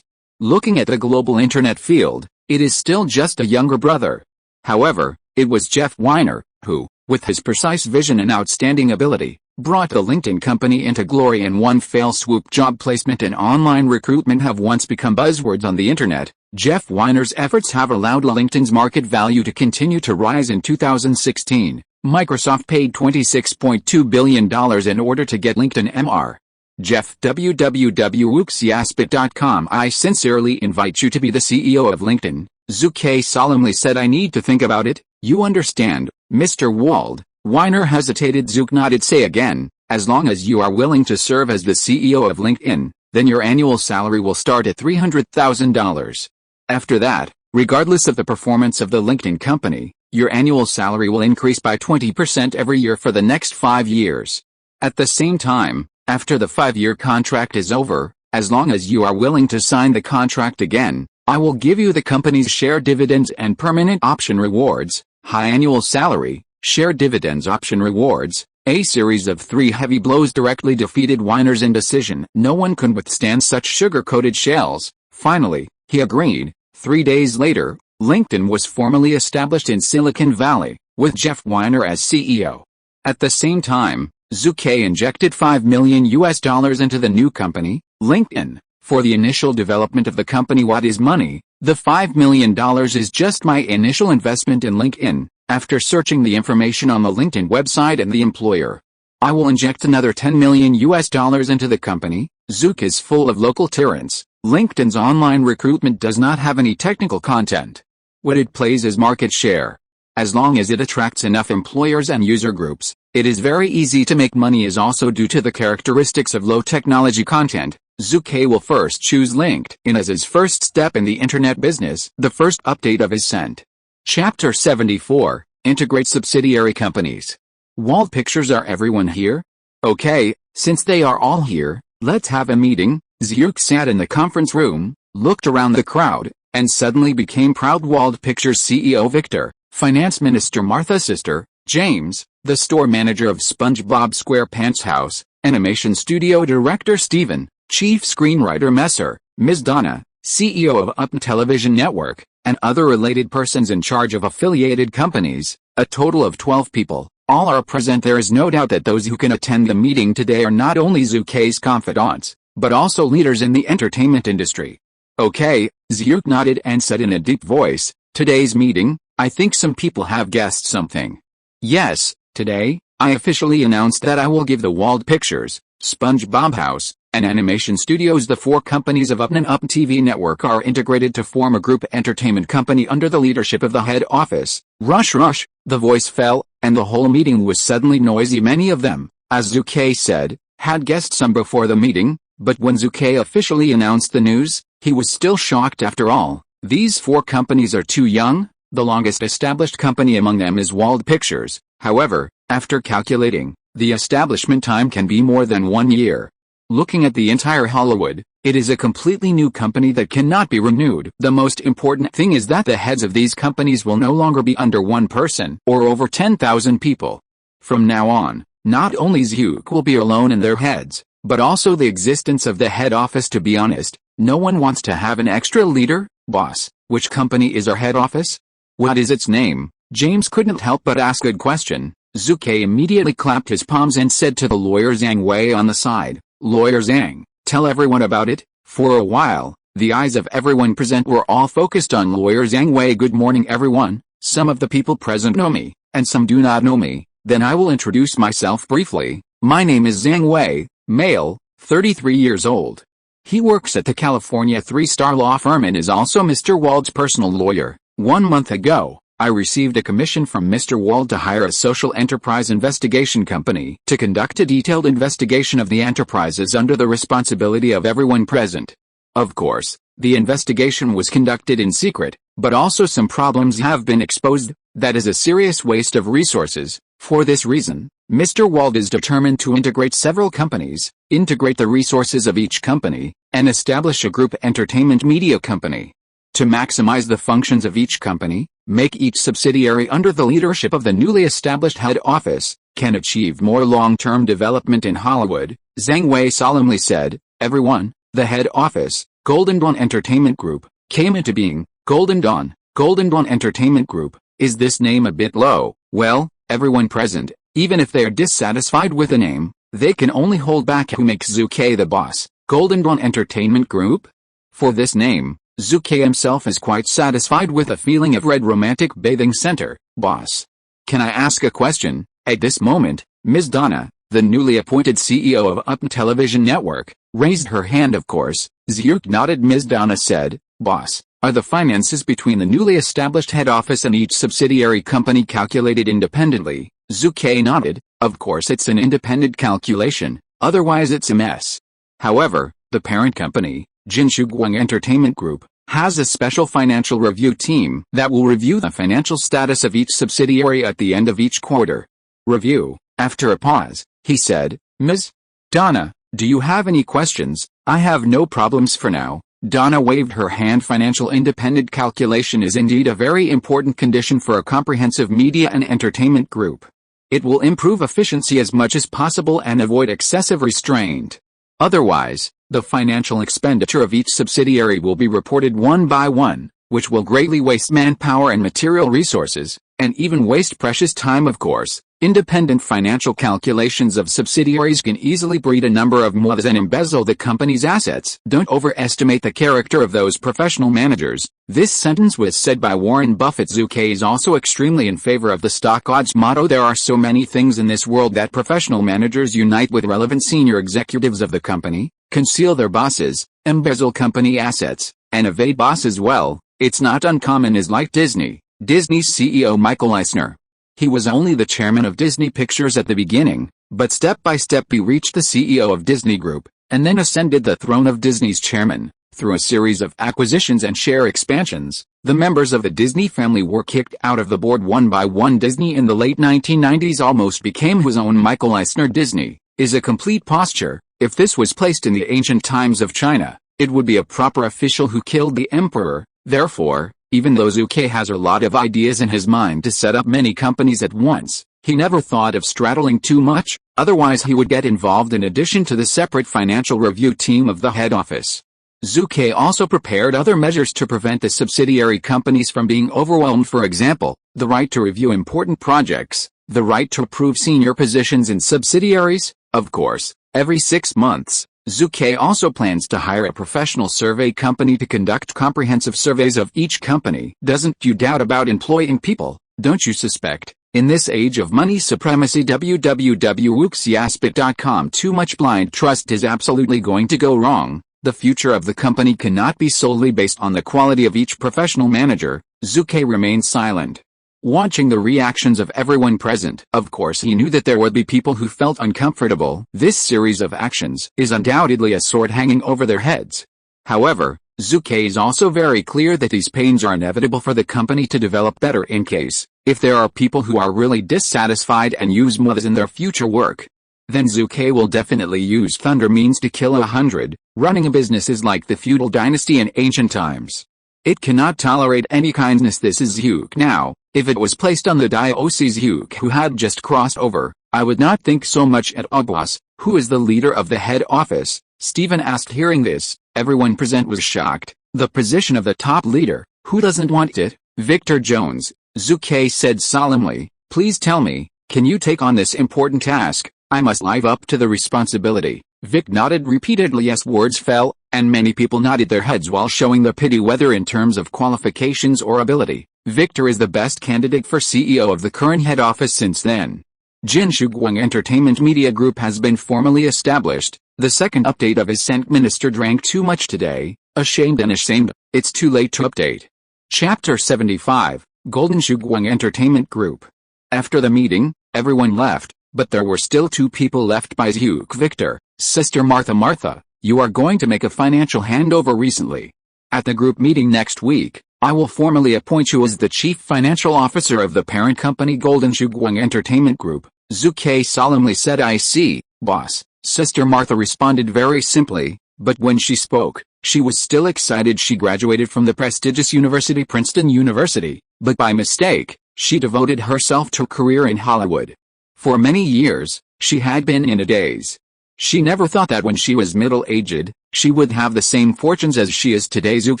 Looking at the global internet field, it is still just a younger brother. However, it was Jeff Weiner who, with his precise vision and outstanding ability, brought the LinkedIn company into glory in one fell swoop. Job placement and online recruitment have once become buzzwords on the internet. Jeff Weiner's efforts have allowed LinkedIn's market value to continue to rise. In 2016, Microsoft paid $26.2 billion in order to get LinkedIn Mr. Jeff www.wooksiaspit.com. I sincerely invite you to be the CEO of LinkedIn. Zhu Ke solemnly said. I need to think about it, you understand, Mr. Wald. Weiner hesitated. Zhu nodded. Say again, as long as you are willing to serve as the CEO of LinkedIn, then your annual salary will start at $300,000. After that, regardless of the performance of the LinkedIn company, your annual salary will increase by 20% every year for the next 5 years. At the same time, after the 5-year contract is over, as long as you are willing to sign the contract again, I will give you the company's share dividends and permanent option rewards, high annual salary, share dividends, option rewards. A series of 3 heavy blows directly defeated Weiner's indecision. No one could withstand such sugar-coated shells. Finally, he agreed. 3 days later, LinkedIn was formally established in Silicon Valley, with Jeff Weiner as CEO. At the same time, Zhu Ke injected $5 million into the new company, LinkedIn, for the initial development of the company. What is money? The $5 million is just my initial investment in LinkedIn. After searching the information on the LinkedIn website and the employer, I will inject another $10 million into the company. Zhu Ke is full of local tyrants. LinkedIn's online recruitment does not have any technical content. What it plays is market share. As long as it attracts enough employers and user groups, it is very easy to make money. Is also due to the characteristics of low technology content. Zhu Ke will first choose LinkedIn as his first step in the internet business. The first update of his sent. Chapter 74, Integrate Subsidiary Companies. Wald Pictures. Are everyone here? Okay, since they are all here, let's have a meeting. Zhu Ke sat in the conference room, looked around the crowd, and suddenly became proud. Wald Pictures CEO Victor, Finance Minister Martha's sister, James, the store manager of SpongeBob SquarePants House, Animation Studio Director Steven, Chief Screenwriter Messer, Ms. Donna, CEO of Upstart Television Network, and other related persons in charge of affiliated companies, a total of 12 people, all are present. There is no doubt that those who can attend the meeting today are not only Zhu Ke's confidants, but also leaders in the entertainment industry. Okay, Zhu Ke nodded and said in a deep voice, today's meeting, I think some people have guessed something. Yes, today, I officially announced that I will give the Wald Pictures, SpongeBob House, and Animation Studios, the 4 companies of Upstart and Up TV Network, are integrated to form a group entertainment company under the leadership of the head office. Rush rush, the voice fell, and the whole meeting was suddenly noisy. Many of them, as Zhu Ke said, had guessed some before the meeting, but when Zhu Ke officially announced the news, he was still shocked. After all, these 4 companies are too young. The longest established company among them is Wald Pictures. However, after calculating, the establishment time can be more than 1 year. Looking at the entire Hollywood, it is a completely new company that cannot be renewed. The most important thing is that the heads of these companies will no longer be under 1 person or over 10,000 people. From now on, not only Zhu Ke will be alone in their heads, but also the existence of the head office. To be honest, no one wants to have an extra leader. Boss, which company is our head office? What is its name? James couldn't help but ask. Good question. Zhu Ke immediately clapped his palms and said to the lawyer Zhang Wei on the side, Lawyer Zhang, tell everyone about it. For a while, the eyes of everyone present were all focused on Lawyer Zhang Wei. Good morning everyone. Some of the people present know me, and some do not know me. Then I will introduce myself briefly. My name is Zhang Wei, male, 33 years old. He works at the California 3-star law firm and is also Mr. Wald's personal lawyer. 1 month ago, I received a commission from Mr. Wald to hire a social enterprise investigation company to conduct a detailed investigation of the enterprises under the responsibility of everyone present. Of course, the investigation was conducted in secret, but also some problems have been exposed. That is a serious waste of resources. For this reason, Mr. Wald is determined to integrate several companies, integrate the resources of each company, and establish a group entertainment media company. To maximize the functions of each company, make each subsidiary under the leadership of the newly established head office, can achieve more long-term development in Hollywood, Zhang Wei solemnly said. Everyone, the head office, Golden Dawn Entertainment Group, came into being. Golden Dawn Entertainment Group. Is this name a bit low? Well, everyone present, even if they are dissatisfied with the name, they can only hold back. Who makes Zhu Ke the boss? Golden Dawn Entertainment Group? For this name, Zhu Ke himself is quite satisfied with a feeling of red romantic bathing center. Boss, can I ask a question? At this moment, Ms. Donna, the newly appointed CEO of Upstart Television Network, raised her hand. Of course, Zhu Ke nodded. Ms. Donna said, Boss, Are the finances between the newly established head office and each subsidiary company calculated independently? Zhu Ke nodded. Of course it's an independent calculation, otherwise it's a mess. However, the parent company, Jinshuguang Entertainment Group, has a special financial review team that will review the financial status of each subsidiary at the end of each quarter. Review. After a pause, he said, Ms. Donna, do you have any questions? I have no problems for now. Donna waved her hand. Financial independent calculation is indeed a very important condition for a comprehensive media and entertainment group. It will improve efficiency as much as possible and avoid excessive restraint. Otherwise, the financial expenditure of each subsidiary will be reported one by one, which will greatly waste manpower and material resources, and even waste precious time. Of course, independent financial calculations of subsidiaries can easily breed a number of moths and embezzle the company's assets. Don't overestimate the character of those professional managers. This sentence was said by Warren Buffett. Zhu Ke is also extremely in favor of the stock odds motto. There are so many things in this world that professional managers unite with relevant senior executives of the company, conceal their bosses, embezzle company assets, and evade boss as well. It's not uncommon. Is like Disney's CEO Michael Eisner. He was only the chairman of Disney Pictures at the beginning, but step by step he reached the CEO of Disney Group, and then ascended the throne of Disney's chairman. Through a series of acquisitions and share expansions, the members of the Disney family were kicked out of the board one by one. Disney in the late 1990s almost became his own. Michael Eisner. Disney is a complete posture. If this was placed in the ancient times of China, it would be a proper official who killed the emperor. Therefore, even though Zhu Ke has a lot of ideas in his mind to set up many companies at once, he never thought of straddling too much, otherwise he would get involved in addition to the separate financial review team of the head office. Zhu Ke also prepared other measures to prevent the subsidiary companies from being overwhelmed. For example, the right to review important projects, the right to approve senior positions in subsidiaries. Of course, every 6 months, Zhu Ke also plans to hire a professional survey company to conduct comprehensive surveys of each company. Doesn't you doubt about employing people, don't you suspect? In this age of money supremacy, www.wuxiaspit.com, too much blind trust is absolutely going to go wrong. The future of the company cannot be solely based on the quality of each professional manager. Zhu Ke remained silent, watching the reactions of everyone present. Of course he knew that there would be people who felt uncomfortable. This series of actions is undoubtedly a sword hanging over their heads. However, Zhu Ke is also very clear that these pains are inevitable for the company to develop better in case, if there are people who are really dissatisfied and use moths in their future work, then Zhu Ke will definitely use thunder means to kill 100. Running a business is like the feudal dynasty in ancient times. It cannot tolerate any kindness. This is Zhu Ke now. If it was placed on the diocese Zhu Ke who had just crossed over, I would not think so much at all. Boss, who is the leader of the head office? Stephen asked. Hearing this, everyone present was shocked. The position of the top leader, who doesn't want it? Victor Jones, Zhu Ke said solemnly. Please tell me, can you take on this important task? I must live up to the responsibility. Vic nodded repeatedly. Yes, words fell, and many people nodded their heads while showing the pity whether in terms of qualifications or ability, Victor is the best candidate for CEO of the current head office. Since then, Jinshuguang Entertainment Media Group has been formally established. The second update of Ascent Minister drank too much today, ashamed and ashamed. It's too late to update. Chapter 75, Golden Shuguang Entertainment Group. After the meeting, everyone left, but there were still 2 people left by Zhu Ke. Victor, Sister Martha. Martha, you are going to make a financial handover recently. At the group meeting next week, I will formally appoint you as the Chief Financial Officer of the parent company Golden Shuguang Entertainment Group. Zhu Ke solemnly said. I see, boss. Sister Martha responded very simply, but when she spoke, she was still excited. She graduated from the prestigious university Princeton University, but by mistake, she devoted herself to a career in Hollywood. For many years, she had been in a daze. She never thought that when she was middle-aged, she would have the same fortunes as she is today. Zhu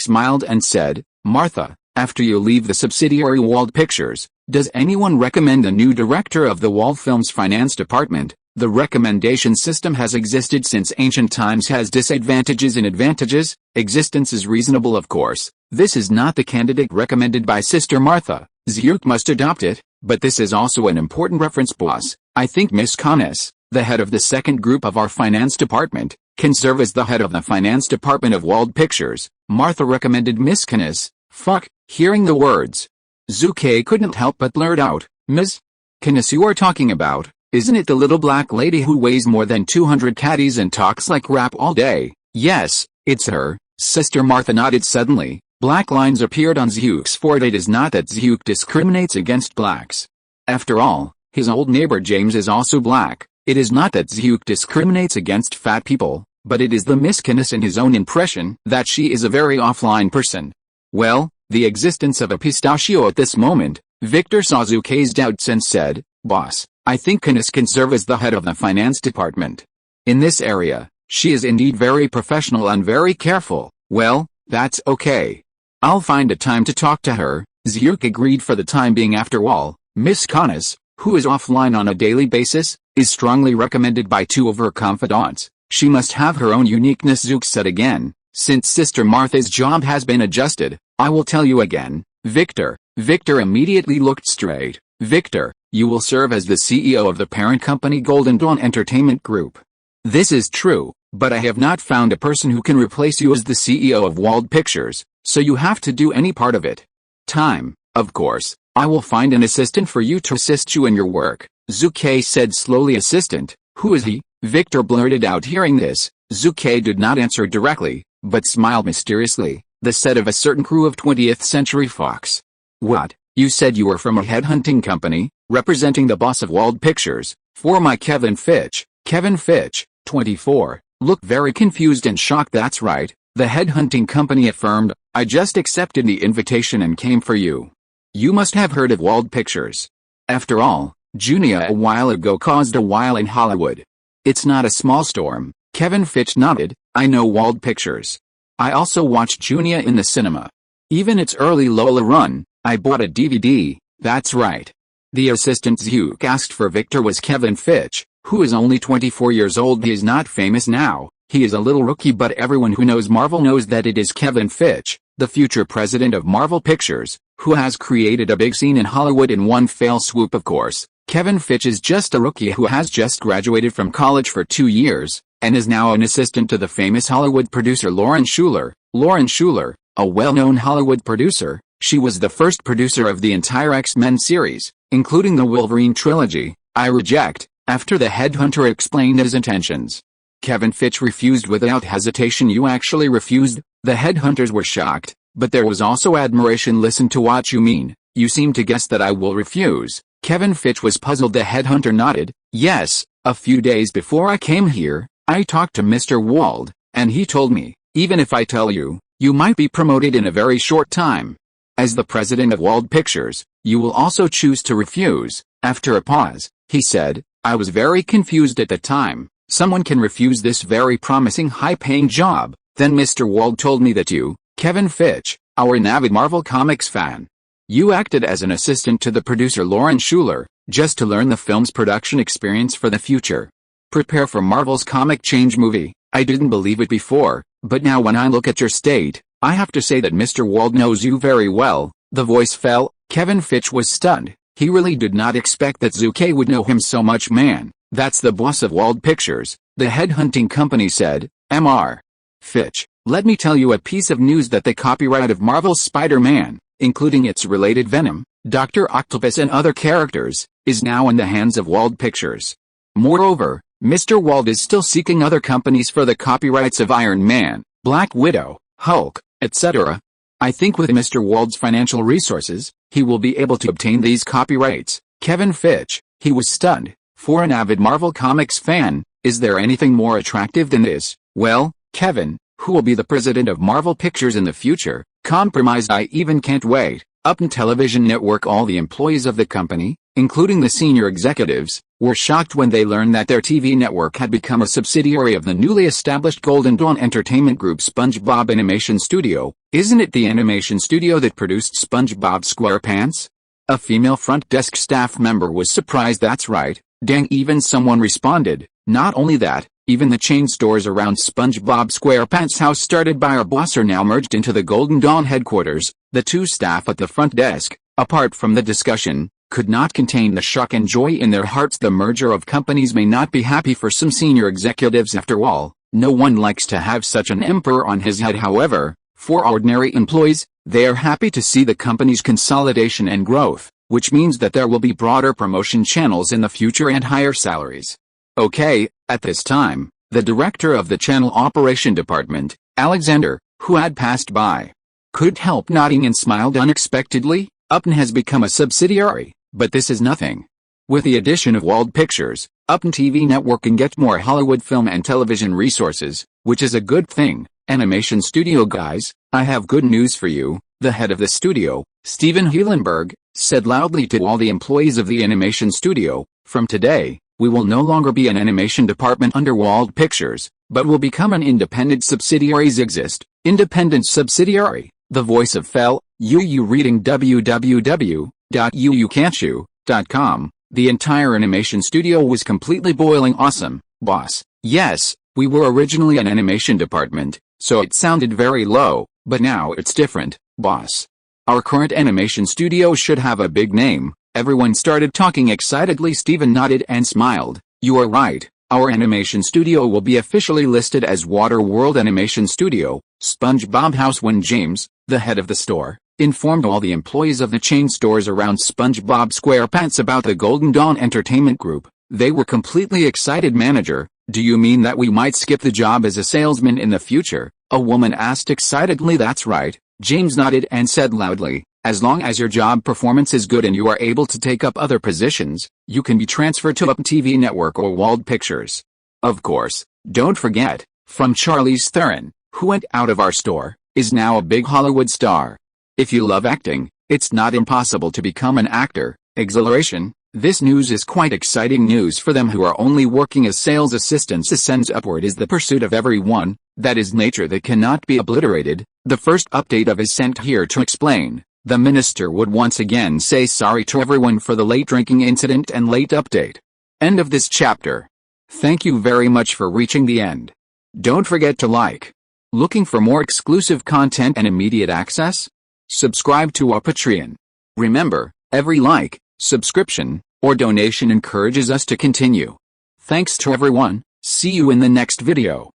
smiled and said, Martha, after you leave the subsidiary Wald Pictures, does anyone recommend a new director of the Wald Films finance department? The recommendation system has existed since ancient times, has disadvantages and advantages. Existence is reasonable, of course. This is not the candidate recommended by Sister Martha. Zhu must adopt it, but this is also an important reference. Boss, I think Miss Conness, the head of the second group of our finance department, can serve as the head of the finance department of Wald Pictures. Martha recommended Miss Canis. Fuck. Hearing the words, Zhu Ke couldn't help but blurt out, Ms. Canis you are talking about, isn't it the little black lady who weighs more than 200 caddies and talks like rap all day? Yes, it's her. Sister Martha nodded suddenly. Black lines appeared on Zhuke's forehead. It is not that Zhuke discriminates against blacks. After all, his old neighbor James is also black. It is not that Zhuke discriminates against fat people, but it is the Miss Canis in his own impression that she is a very offline person. Well, the existence of a pistachio at this moment, Victor saw Zhu Ke's doubts and said, Boss, I think Canis can serve as the head of the finance department. In this area, she is indeed very professional and very careful. Well, that's okay. I'll find a time to talk to her. Zhuke agreed for the time being. After all, Miss Canis, who is offline on a daily basis, is strongly recommended by two of her confidants. She must have her own uniqueness. Zhuke said again, since Sister Martha's job has been adjusted, I will tell you again, Victor. Victor immediately looked straight. Victor, you will serve as the CEO of the parent company Golden Dawn Entertainment Group. This is true, but I have not found a person who can replace you as the CEO of Wald Pictures, so you have to do any part of it. Time, of course, I will find an assistant for you to assist you in your work, Zhu Ke said slowly. Assistant, who is he? Victor blurted out. Hearing this, Zhu Ke did not answer directly, but smiled mysteriously. The set of a certain crew of 20th Century Fox. What, you said you were from a headhunting company, representing the boss of Wald Pictures, for my Kevin Fitch. Kevin Fitch, 24, looked very confused and shocked. That's right, the headhunting company affirmed, I just accepted the invitation and came for you. You must have heard of Wald Pictures. After all, Junia a while ago caused a while in Hollywood. It's not a small storm. Kevin Fitch nodded. I know Wald Pictures. I also watched Junia in the cinema. Even its early Lola run, I bought a DVD. That's right. The assistant Zhuke asked for Victor was Kevin Fitch, who is only 24 years old. He is not famous now. He is a little rookie, but everyone who knows Marvel knows that it is Kevin Fitch, the future president of Marvel Pictures, who has created a big scene in Hollywood in one fell swoop. Of course, Kevin Fitch is just a rookie who has just graduated from college for 2 years, and is now an assistant to the famous Hollywood producer Lauren Shuler. Lauren Shuler, a well-known Hollywood producer, she was the first producer of the entire X-Men series, including the Wolverine trilogy. I reject, after the headhunter explained his intentions. Kevin Fitch refused without hesitation. You actually refused? The headhunters were shocked, but there was also admiration. Listen to what you mean. You seem to guess that I will refuse. Kevin Fitch was puzzled. The headhunter nodded. Yes, a few days before I came here, I talked to Mr. Wald, and he told me, even if I tell you, you might be promoted in a very short time. As the president of Wald Pictures, you will also choose to refuse. After a pause, he said, I was very confused at the time. Someone can refuse this very promising high-paying job. Then Mr. Wald told me that you, Kevin Fitch, are an avid Marvel Comics fan. You acted as an assistant to the producer Lauren Shuler, just to learn the film's production experience for the future. Prepare for Marvel's comic change movie. I didn't believe it before, but now when I look at your state, I have to say that Mr. Wald knows you very well. The voice fell. Kevin Fitch was stunned. He really did not expect that Zhu Ke would know him so much. Man, that's the boss of Wald Pictures, the headhunting company said. Mr. Fitch, let me tell you a piece of news that the copyright of Marvel's Spider-Man, including its related Venom, Dr. Octopus and other characters, is now in the hands of Wald Pictures. Moreover, Mr. Wald is still seeking other companies for the copyrights of Iron Man, Black Widow, Hulk, etc. I think with Mr. Wald's financial resources, he will be able to obtain these copyrights. Kevin Fitch, he was stunned. For an avid Marvel Comics fan, is there anything more attractive than this? Well, Kevin, who will be the president of Marvel Pictures in the future, compromised. I even can't wait. Upton Television Network. All the employees of the company, including the senior executives, were shocked when they learned that their TV network had become a subsidiary of the newly established Golden Dawn Entertainment Group SpongeBob Animation Studio. Isn't it the animation studio that produced SpongeBob SquarePants? A female front desk staff member was surprised. That's right, dang, even someone responded. Not only that, even the chain stores around SpongeBob SquarePants' house started by our boss are now merged into the Golden Dawn headquarters. The two staff at the front desk, apart from the discussion, could not contain the shock and joy in their hearts. The merger of companies may not be happy for some senior executives. After all, no one likes to have such an emperor on his head. However, For ordinary employees, they are happy to see the company's consolidation and growth, which means that there will be broader promotion channels in the future and higher salaries. Okay, at this time, the director of the channel operation department, Alexander, who had passed by, couldn't help nodding and smiled unexpectedly. Upton has become a subsidiary, but this is nothing. With the addition of Wald Pictures, Upton TV Network can get more Hollywood film and television resources, which is a good thing. Animation studio guys, I have good news for you. The head of the studio, Steven Heulenberg, said loudly to all the employees of the animation studio, "From today, we will no longer be an animation department under Wald Pictures, but will become an independent subsidiaries exist." Independent subsidiary, the voice of Fel, UU reading www.uucan'tchoo.com. The entire animation studio was completely boiling awesome, boss. Yes, we were originally an animation department, so it sounded very low, but now it's different, boss. Our current animation studio should have a big name. Everyone started talking excitedly. Steven nodded and smiled. You are right. Our animation studio will be officially listed as Waterworld Animation Studio, SpongeBob House. When James, the head of the store, informed all the employees of the chain stores around SpongeBob SquarePants about the Golden Dawn Entertainment Group, they were completely excited. Manager, do you mean that we might skip the job as a salesman in the future? A woman asked excitedly. That's right, James nodded and said loudly, as long as your job performance is good and you are able to take up other positions, you can be transferred to Upton TV Network or Wald Pictures. Of course, don't forget, from Charlize Theron, who went out of our store, is now a big Hollywood star. If you love acting, it's not impossible to become an actor. Exhilaration, this news is quite exciting news for them who are only working as sales assistants. Ascends upward is the pursuit of everyone, that is nature that cannot be obliterated. The first update of is sent here to explain. The minister would once again say sorry to everyone for the late drinking incident and late update. End of this chapter. Thank you very much for reaching the end. Don't forget to like. Looking for more exclusive content and immediate access? Subscribe to our Patreon. Remember, every like, subscription, or donation encourages us to continue. Thanks to everyone. See you in the next video.